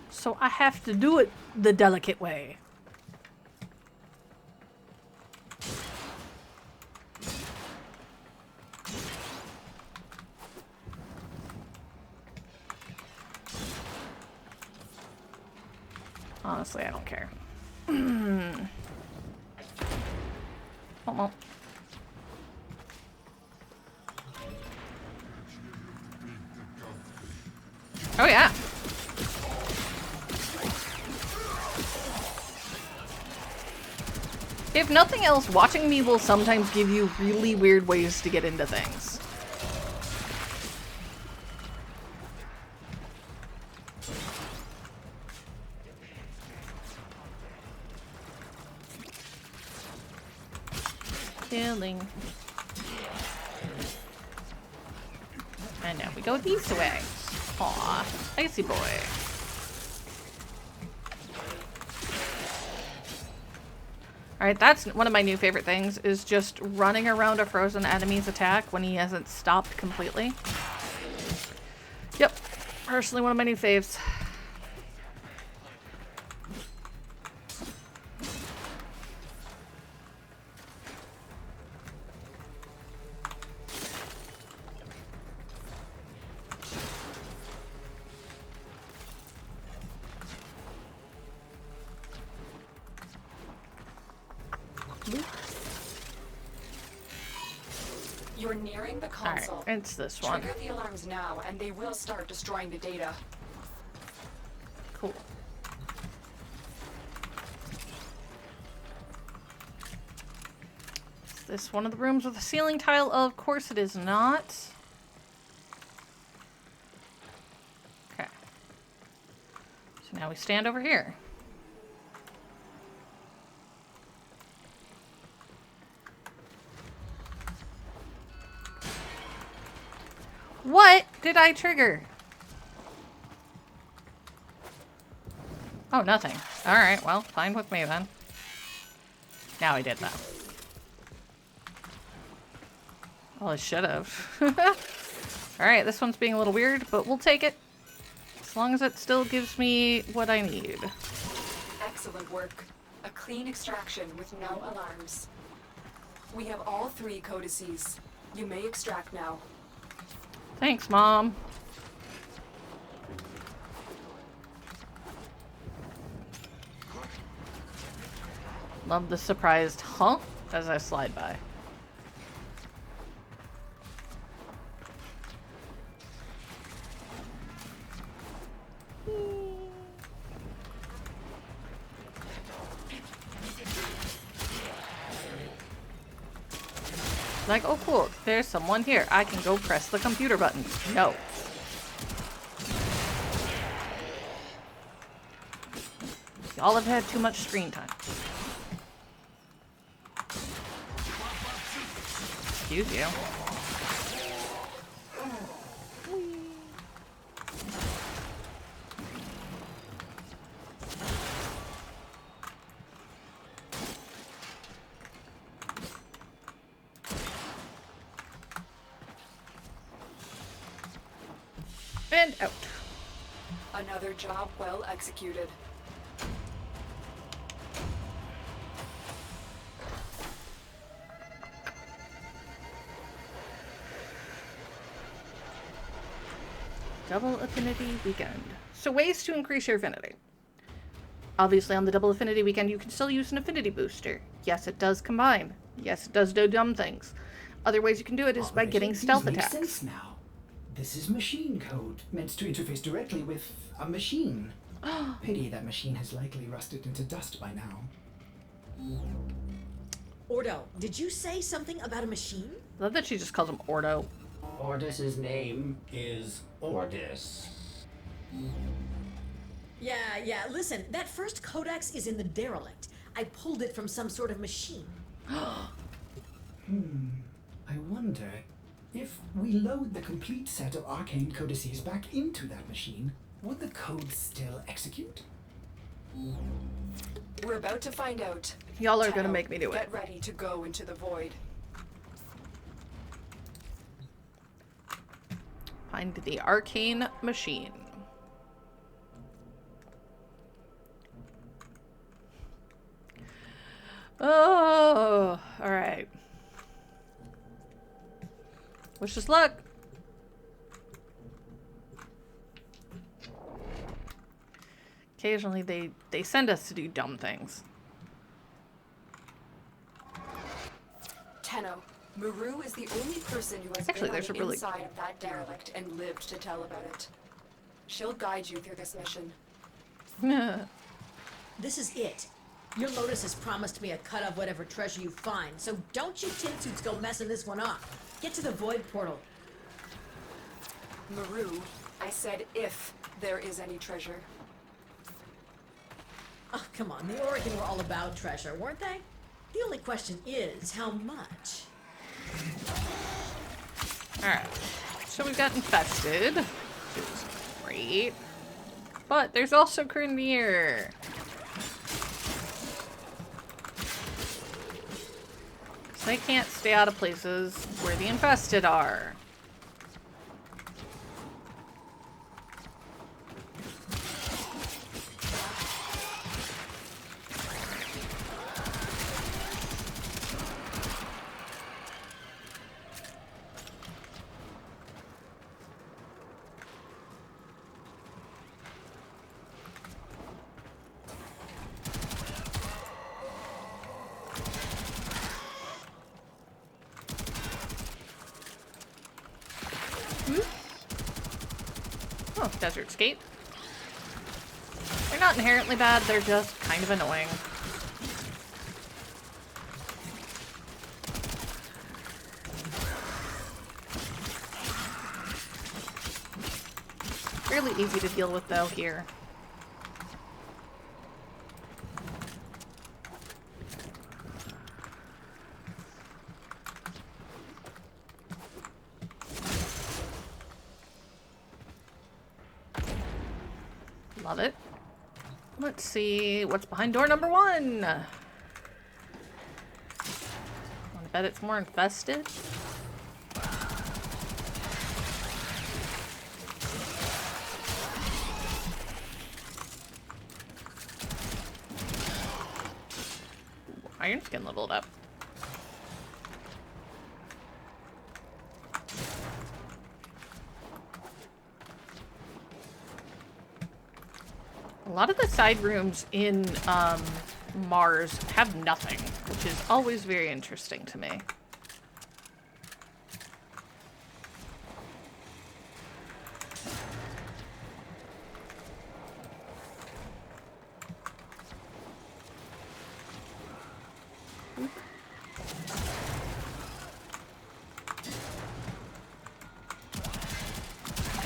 So I have to do it the delicate way. Honestly, I don't care. Oh. Oh yeah. If nothing else, watching me will sometimes give you really weird ways to get into things. Killing. And now we go this way. Aw, icy boy. Alright, that's one of my new favorite things, is just running around a frozen enemy's attack when he hasn't stopped completely. Yep, personally one of my new faves. You're nearing the console. Alright, it's this one. Trigger the alarms now, and they will start destroying the data. Cool. Is this one of the rooms with a ceiling tile? Of course it is not. Okay. So now we stand over here. What did I trigger? Oh, nothing. Alright, well, fine with me then. Now I did that. Well, I should have. Alright, this one's being a little weird, but we'll take it. As long as it still gives me what I need. Excellent work. A clean extraction with no alarms. We have all 3 codices. You may extract now. Thanks, Mom. Love the surprised huh as I slide by. Like, oh cool, there's someone here. I can go press the computer button. No. Y'all have had too much screen time. Excuse you. And out. Another job well executed. Double affinity weekend. So ways to increase your affinity. Obviously on the double affinity weekend you can still use an affinity booster. Yes, it does combine. Yes, it does do dumb things. Other ways you can do it is by getting stealth Makes attacks. sense now. This is machine code, meant to interface directly with a machine. Pity that machine has likely rusted into dust by now. Ordo, did you say something about a machine? I love that she just calls him Ordo. Ordis's name is Ordis. Yeah, listen, that first codex is in the derelict. I pulled it from some sort of machine. I wonder, if we load the complete set of arcane codices back into that machine, would the code still execute? We're about to find out. Y'all are gonna Tenno, make me do it. Get ready to go into the void. Find the arcane machine. Oh, alright. Wish us luck. Occasionally they send us to do dumb things. Tenno, Maru is the only person who has Actually, been there's on a the really- inside of that derelict and lived to tell about it. She'll guide you through this mission. This is it. Your Lotus has promised me a cut of whatever treasure you find, so don't you tin suits go messing this one up. Get to the void portal. Maru, I said if there is any treasure. Oh, come on, the Oregon were all about treasure, weren't they? The only question is, how much? Alright. So we've got infested, which is great. But there's also Grenier. They can't stay out of places where the infested are. Oh, desert skate. They're not inherently bad, they're just kind of annoying. Fairly easy to deal with though here. Love it. Let's see what's behind door number 1. Wanna bet it's more infested? Iron skin leveled up. A lot of the side rooms in Mars have nothing, which is always very interesting to me.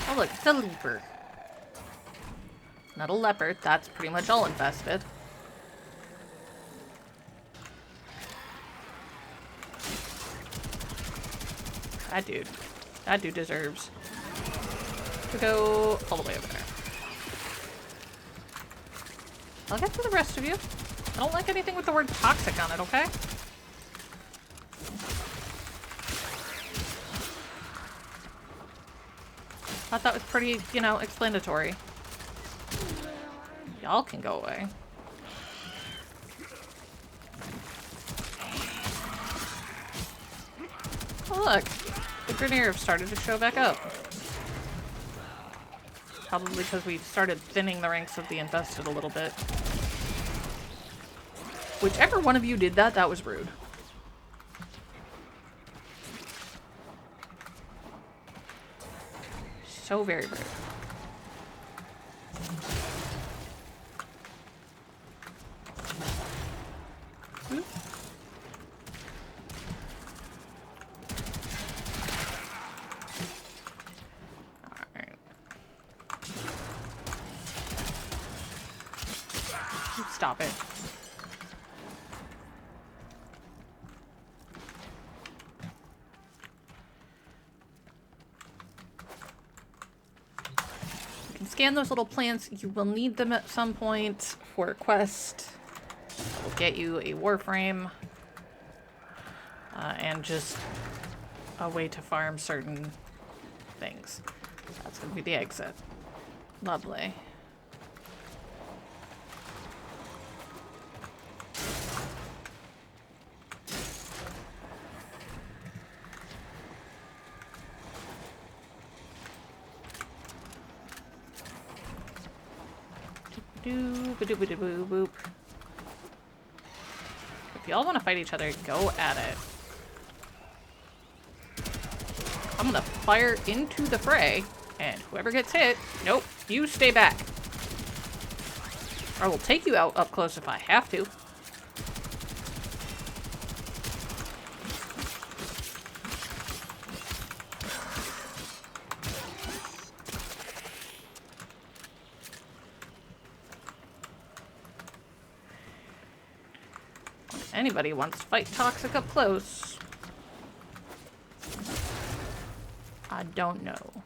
Oh look, it's a leaper. Not a leopard, that's pretty much all infested. That dude deserves to go all the way over there. I'll get to the rest of you. I don't like anything with the word toxic on it, okay? Thought that was pretty, you know, explanatory. Y'all can go away. Oh look, the Grenier have started to show back up. Probably because we started thinning the ranks of the infested a little bit. Whichever one of you did that, that was rude. So very rude. Stop it. You can scan those little plants. You will need them at some point for a quest. That will get you a warframe. And just a way to farm certain things. That's going to be the exit. Lovely. Boop. If y'all want to fight each other, go at it. I'm gonna fire into the fray, and whoever gets hit, nope, you stay back. I will take you out up close if I have to. Anybody wants to fight toxic up close? I don't know.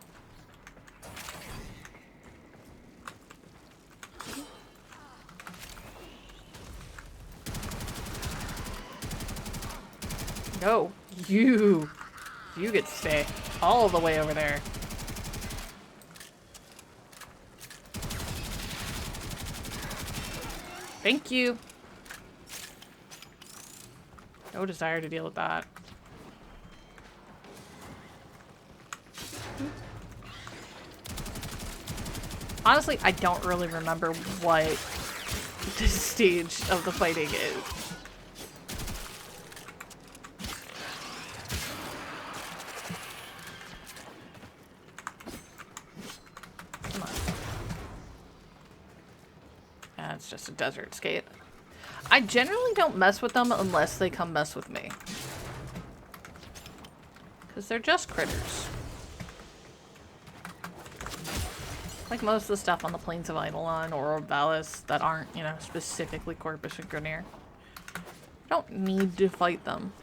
No, you get to stay all the way over there. Thank you. No desire to deal with that. Honestly, I don't really remember what this stage of the fighting is. Come on. Yeah, it's just a desert skate. I generally don't mess with them unless they come mess with me. Because they're just critters. Like most of the stuff on the Plains of Eidolon or Orvalis that aren't, you know, specifically Corpus and Grineer. Don't need to fight them.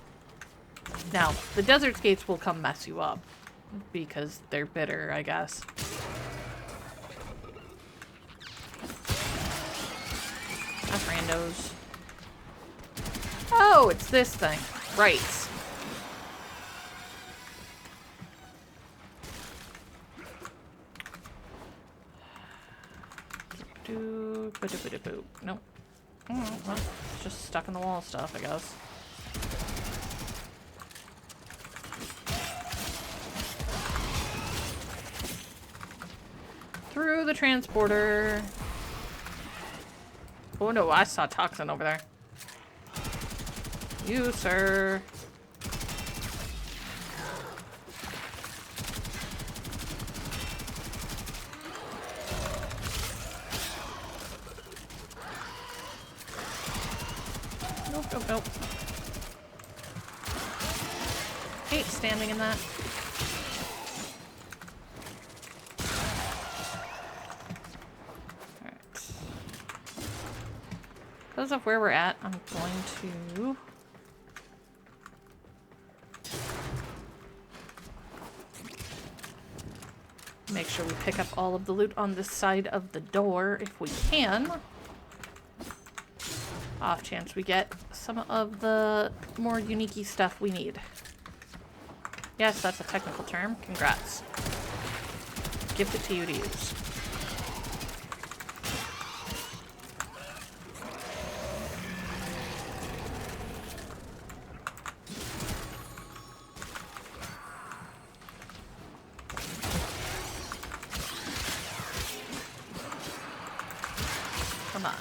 Now, the desert skates will come mess you up. Because they're bitter, I guess. That's randos. Oh, it's this thing. Right. Nope. Oh, well, it's just stuck in the wall stuff, I guess. Through the transporter. Oh no, I saw toxin over there. You, sir. Nope, nope, nope. Hate standing in that. Alright. Because of where we're at, I'm going to... make sure we pick up all of the loot on this side of the door if we can. Off chance we get some of the more unique-y stuff we need. Yes, that's a technical term. Congrats. Gift it to you to use. Come on.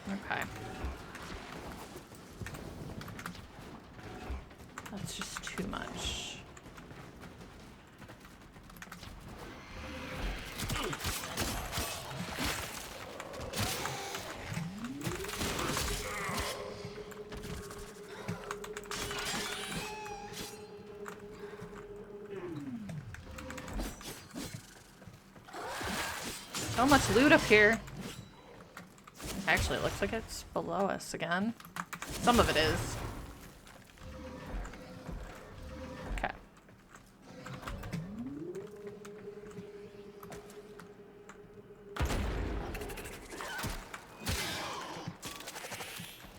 Okay. That's just too much. So much loot up here. Actually, it looks like it's below us again. Some of it is. Okay.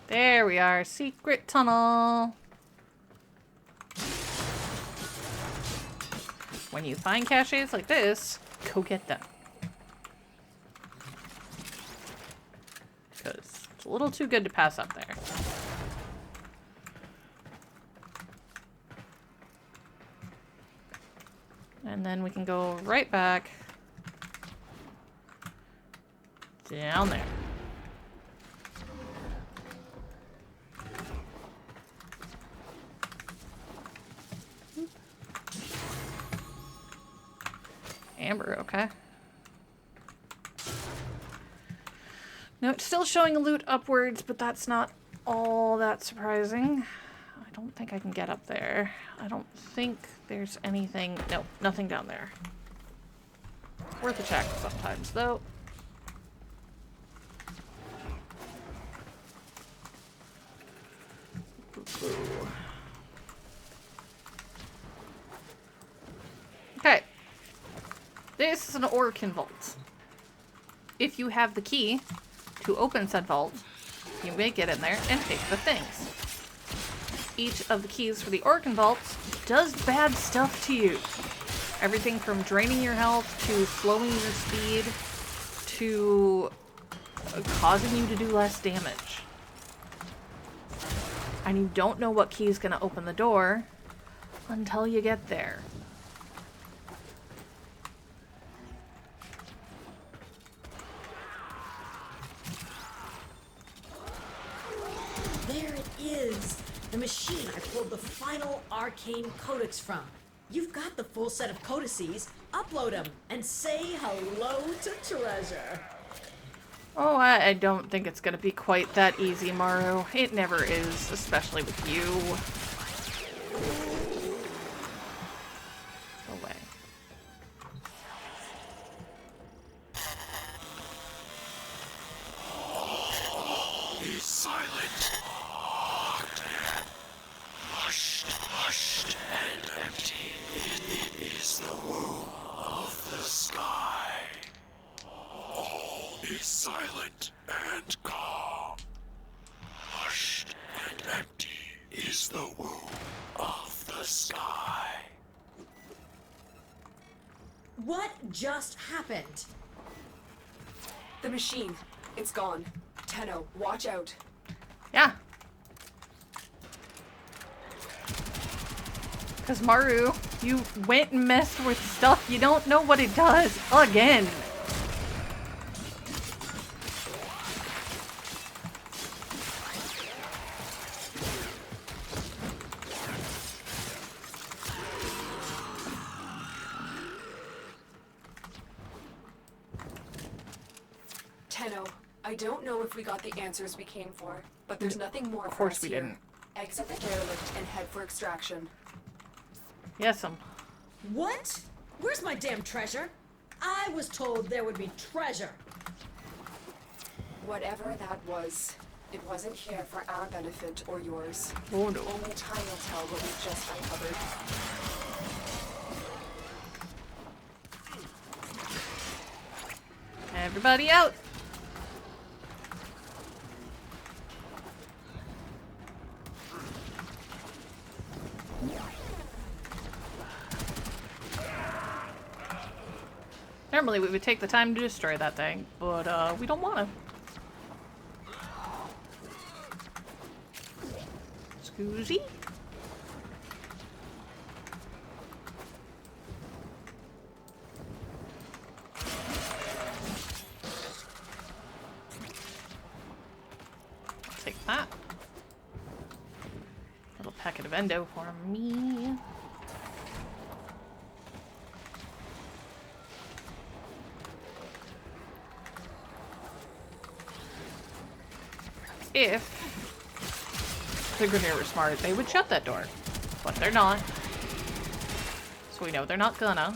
There we are. Secret tunnel. When you find caches like this, go get them. Because it's a little too good to pass up there. And then we can go right back down there. Amber, okay. No, it's still showing a loot upwards, but that's not all that surprising. I don't think I can get up there. I don't think there's anything... No, nothing down there. Worth a check sometimes, though. Ooh. Okay. This is an Orkin vault. If you have the key to open said vault, you may get in there and take the things. Each of the keys for the Orkin vaults does bad stuff to you. Everything from draining your health to slowing your speed to causing you to do less damage. And you don't know what key is going to open the door until you get there. There it is! The machine I pulled the final arcane codex from. You've got the full set of codices. Upload them and say hello to Treasure. Oh, I don't think it's going to be quite that easy, Maru. It never is, especially with you. Go away. Be silent. Hushed and empty. It is the womb of the sky. All is silent and calm. Hushed and empty is the womb of the sky. What just happened? The machine. It's gone. Tenno, watch out. Yeah. Because Maru, you went and messed with stuff. You don't know what it does. Again. Tenno, I don't know if we got the answers we came for, but there's nothing more Of for course us we here. didn't. Exit the derelict and head for extraction. Yes, What? Where's my damn treasure? I was told there would be treasure. Whatever that was, it wasn't here for our benefit or yours. Oh no. Only time will tell what we've just uncovered. Everybody out. Normally we would take the time to destroy that thing, but we don't want to. Scoozy? Take that. Little packet of endo for me. If the Grineer were smart, they would shut that door. But they're not. So we know they're not gonna.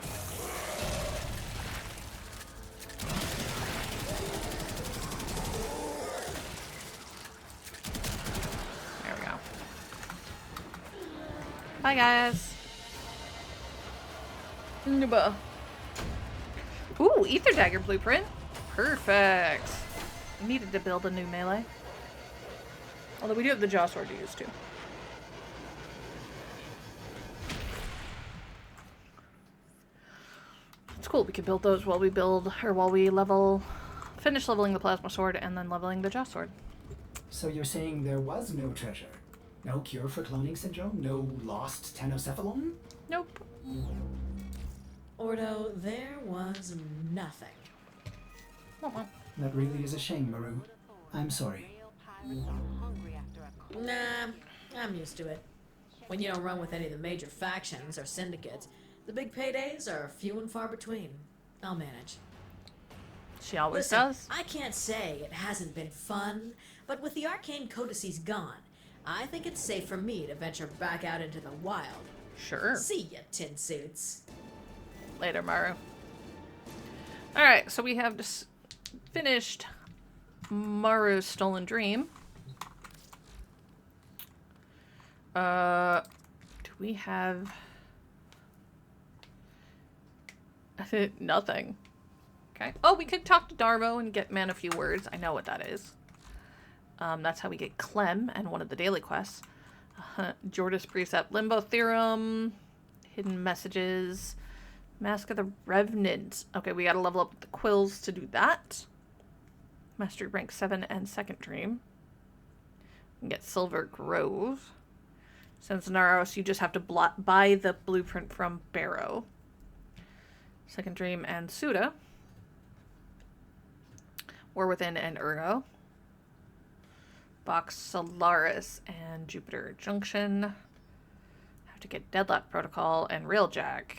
There we go. Bye, guys. Nuba. Ooh, Ether Dagger blueprint. Perfect. Needed to build a new melee. Although we do have the Jaw Sword to use too. It's cool. We could build those while we finish leveling the Plasma Sword and then leveling the Jaw Sword. So you're saying there was no treasure? No cure for cloning syndrome? No lost tennocephalon? Nope. Ordo, there was nothing. Uh-uh. That really is a shame, Maru. I'm sorry. Nah, I'm used to it. When you don't run with any of the major factions or syndicates, the big paydays are few and far between. I'll manage. She always Listen, does. I can't say it hasn't been fun, but with the arcane codices gone, I think it's safe for me to venture back out into the wild. Sure. See ya, tin suits. Later, Maru. Alright, so we have just finished Maru's Stolen Dream. Do we have... Nothing. Okay. Oh, we could talk to Darvo and get Man a Few Words. I know what that is. That's how we get Clem and one of the daily quests. Jordas Precept, Limbo Theorem, Hidden Messages, Mask of the Revenant. Okay, we gotta level up the quills to do that. Mastery rank 7 and Second Dream. We can get Silver Grove. Since Naros, you just have to buy the blueprint from Barrow. Second Dream and Suda. War Within and Urgo. Box Solaris and Jupiter Junction. Have to get Deadlock Protocol and Railjack.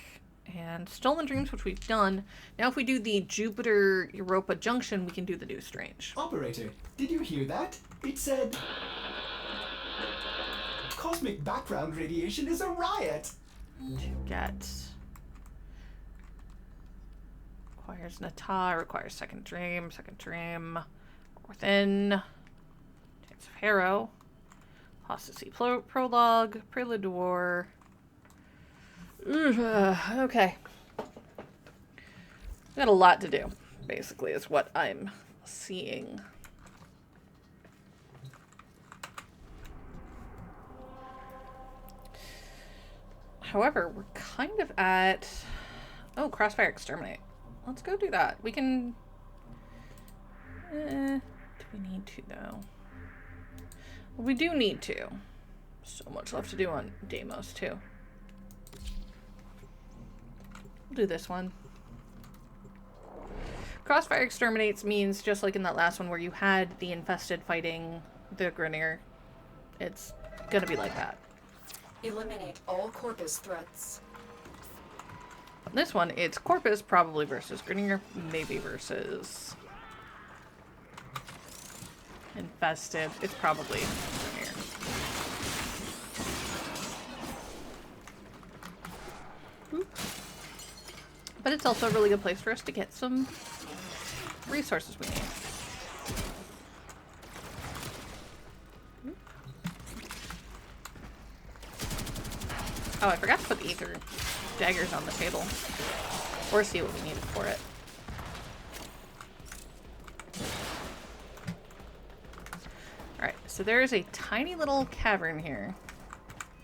And Stolen Dreams, which we've done. Now if we do the Jupiter Europa Junction, we can do the New Strange. Operator, did you hear that? It said... Cosmic background radiation is a riot! To get... Requires Nata, requires Second Dream, Within... Dance of Harrow, Apostasy Prologue, Prelude to War... Okay. We got a lot to do, basically, is what I'm seeing. However, we're kind of at... Oh, Crossfire Exterminate. Let's go do that. We can... do we need to, though? Well, we do need to. So much left to do on Deimos, too. We'll do this one. Crossfire Exterminates means, just like in that last one where you had the Infested fighting the Grineer, it's gonna be like that. Eliminate all Corpus threats. This one, it's Corpus probably versus Grineer, maybe versus Infested. It's probably Grineer. But it's also a really good place for us to get some resources we need. Oh, I forgot to put the ether daggers on the table. Or see what we needed for it. Alright, so there is a tiny little cavern here.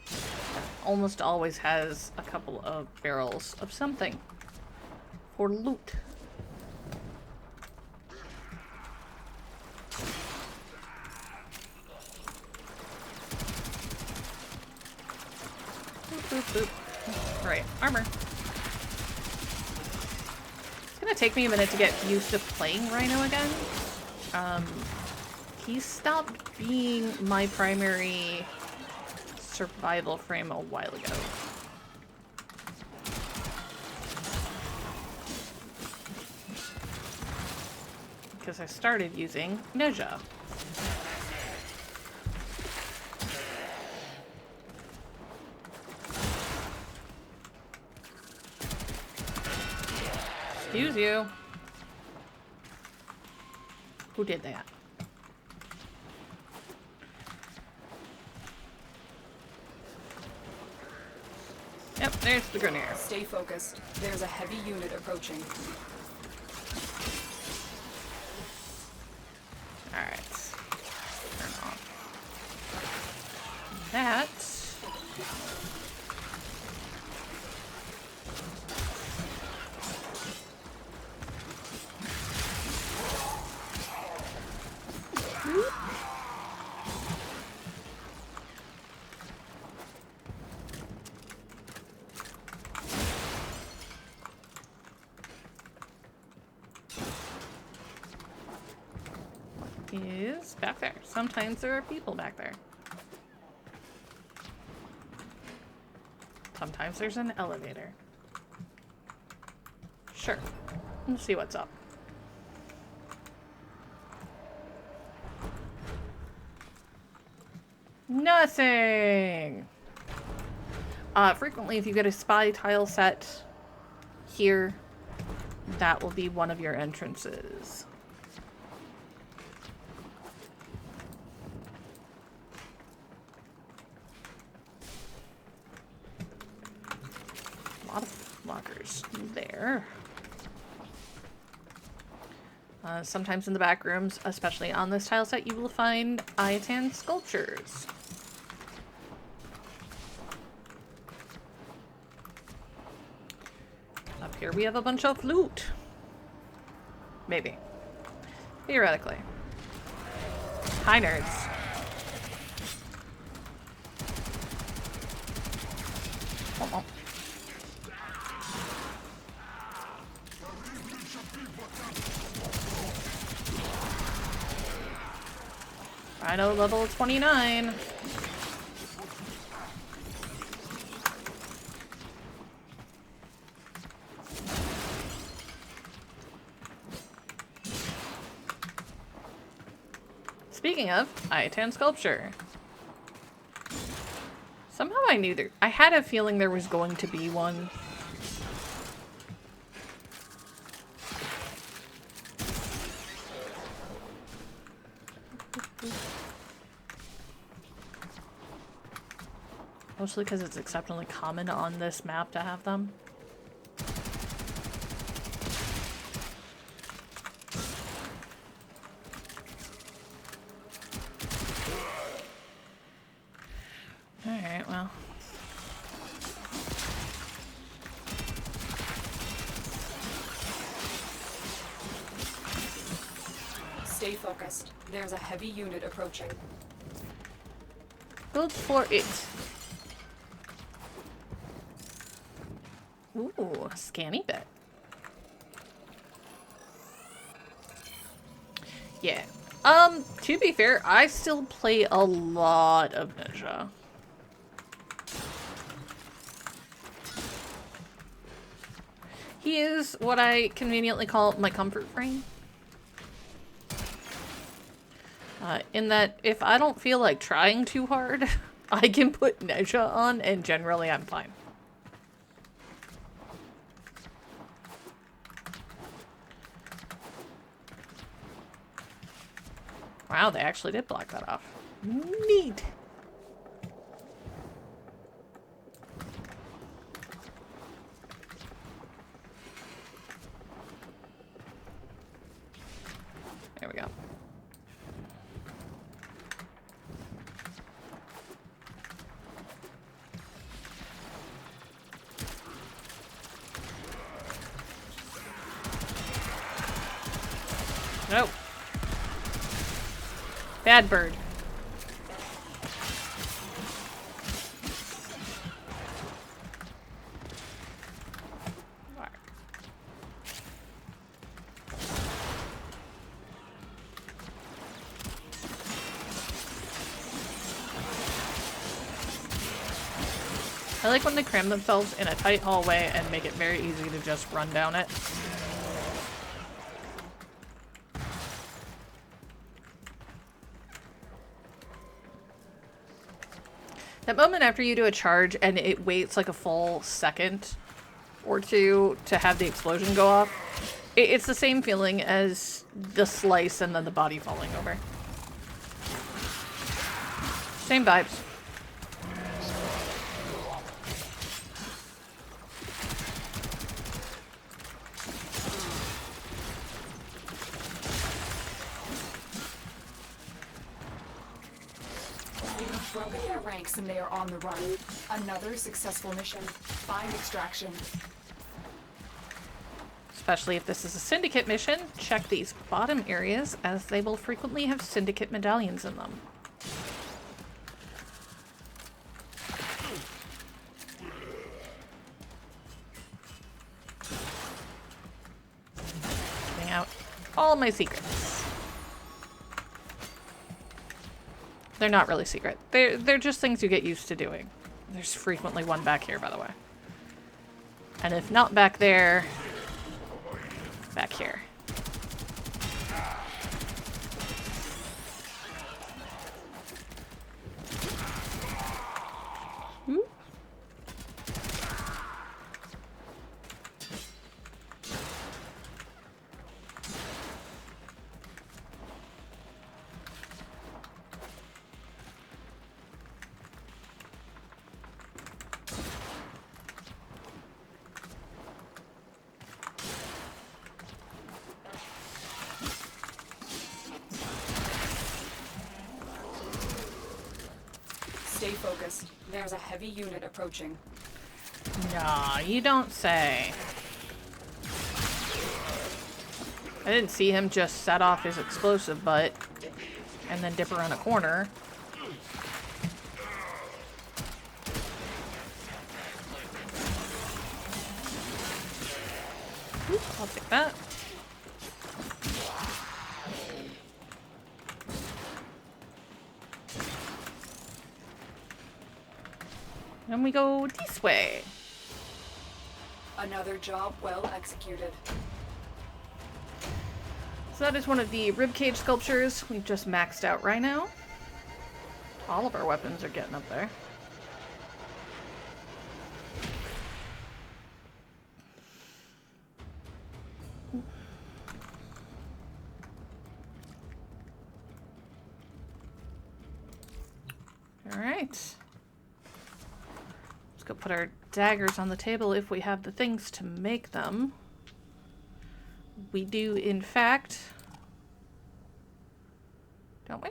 That almost always has a couple of barrels of something. For loot. Boop, boop, boop. Right, armor. It's gonna take me a minute to get used to playing Rhino again. He stopped being my primary survival frame a while ago. Because I started using Neja. Excuse you. Who did that? Yep, there's the Grineer. Stay focused. There's a heavy unit approaching. Alright. Turn off that. Is back there. Sometimes there are people back there. Sometimes there's an elevator. Sure. Let's see what's up. Nothing! Frequently if you get a spy tile set here, that will be one of your entrances. A lot of lockers there. Sometimes in the back rooms, especially on this tile set, you will find Iatan sculptures. Up here we have a bunch of loot. Maybe. Theoretically. Hi, nerds. Oh. Rhino level 29. Speaking of, Iatan sculpture. Somehow I knew there. I had a feeling there was going to be one. Mostly because it's exceptionally common on this map to have them. Alright, well. Stay focused. There's a heavy unit approaching. Build for it. Ooh, scanny bit. Yeah. To be fair, I still play a lot of Ninja. He is what I conveniently call my comfort frame. In that, if I don't feel like trying too hard, I can put Ninja on and generally I'm fine. Wow, they actually did block that off. Neat. There we go. No. Bad bird. I like when they cram themselves in a tight hallway and make it very easy to just run down it. That moment after you do a charge and it waits like a full second or two to have the explosion go off, it's the same feeling as the slice and then the body falling over. Same vibes. Broken their ranks and they are on the run. Another successful mission. Find extraction. Especially if this is a syndicate mission, check these bottom areas as they will frequently have syndicate medallions in them. Getting out all my secrets. They're not really secret. They're just things you get used to doing. There's frequently one back here, by the way. And if not back there, back here. Ooh. Stay focused. There's a heavy unit approaching. Nah, you don't say. I didn't see him just set off his explosive butt and then dip around a corner. Oop, I'll take that. Then we go this way. Another job well executed. So that is one of the ribcage sculptures. We've just maxed out Rhino. All of our weapons are getting up there. Alright. Let's go put our daggers on the table if we have the things to make them. We do, in fact. Don't we?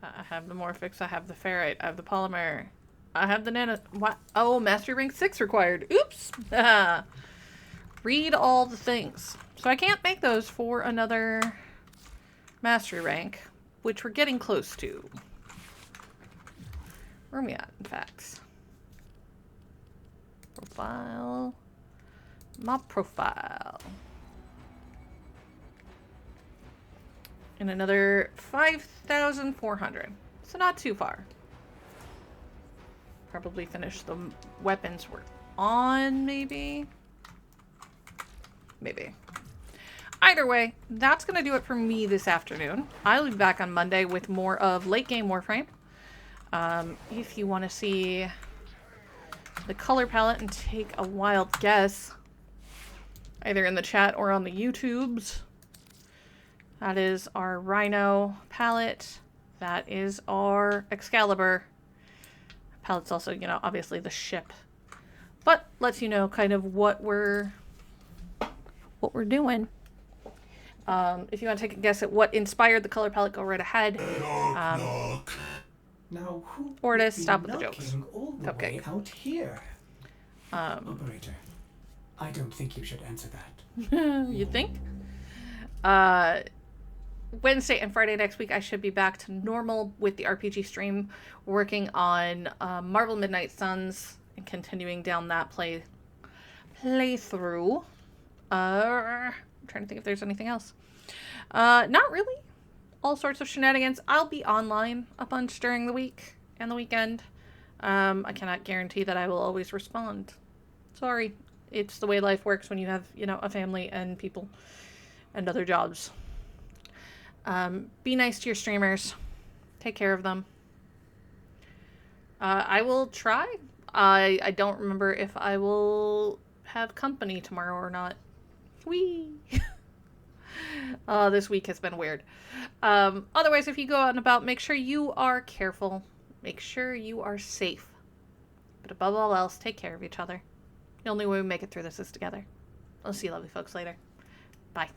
I have the Morphix, I have the Ferrite, I have the Polymer, I have the Nano... What? Oh, Mastery Rank 6 required. Oops! Read all the things. So I can't make those for another Mastery Rank, which we're getting close to. Where are we at, in fact? Profile. My profile. And another 5,400. So not too far. Probably finish the weapons we're on, maybe? Maybe. Either way, that's going to do it for me this afternoon. I'll be back on Monday with more of late game Warframe. If you want to see the color palette and take a wild guess, either in the chat or on the YouTubes, that is our Rhino palette. That is our Excalibur. Palette's also, you know, obviously the ship. But lets you know kind of what we're doing. If you want to take a guess at what inspired the color palette, go right ahead. Now, who Or to would be stop with the jokes. knocking all the way Cupcake. out here? Operator, I don't think you should answer that. You think? Wednesday and Friday next week, I should be back to normal with the RPG stream, working on Marvel Midnight Suns and continuing down that playthrough. I'm trying to think if there's anything else. Not really. All sorts of shenanigans. I'll be online a bunch during the week and the weekend. I cannot guarantee that I will always respond. Sorry. It's the way life works when you have, you know, a family and people and other jobs. Be nice to your streamers. Take care of them. I will try. I don't remember if I will have company tomorrow or not. Whee! This week has been weird. Otherwise, if you go out and about, make sure you are careful. Make sure you are safe. But above all else, take care of each other. The only way we make it through this is together. I'll see you lovely folks later. Bye.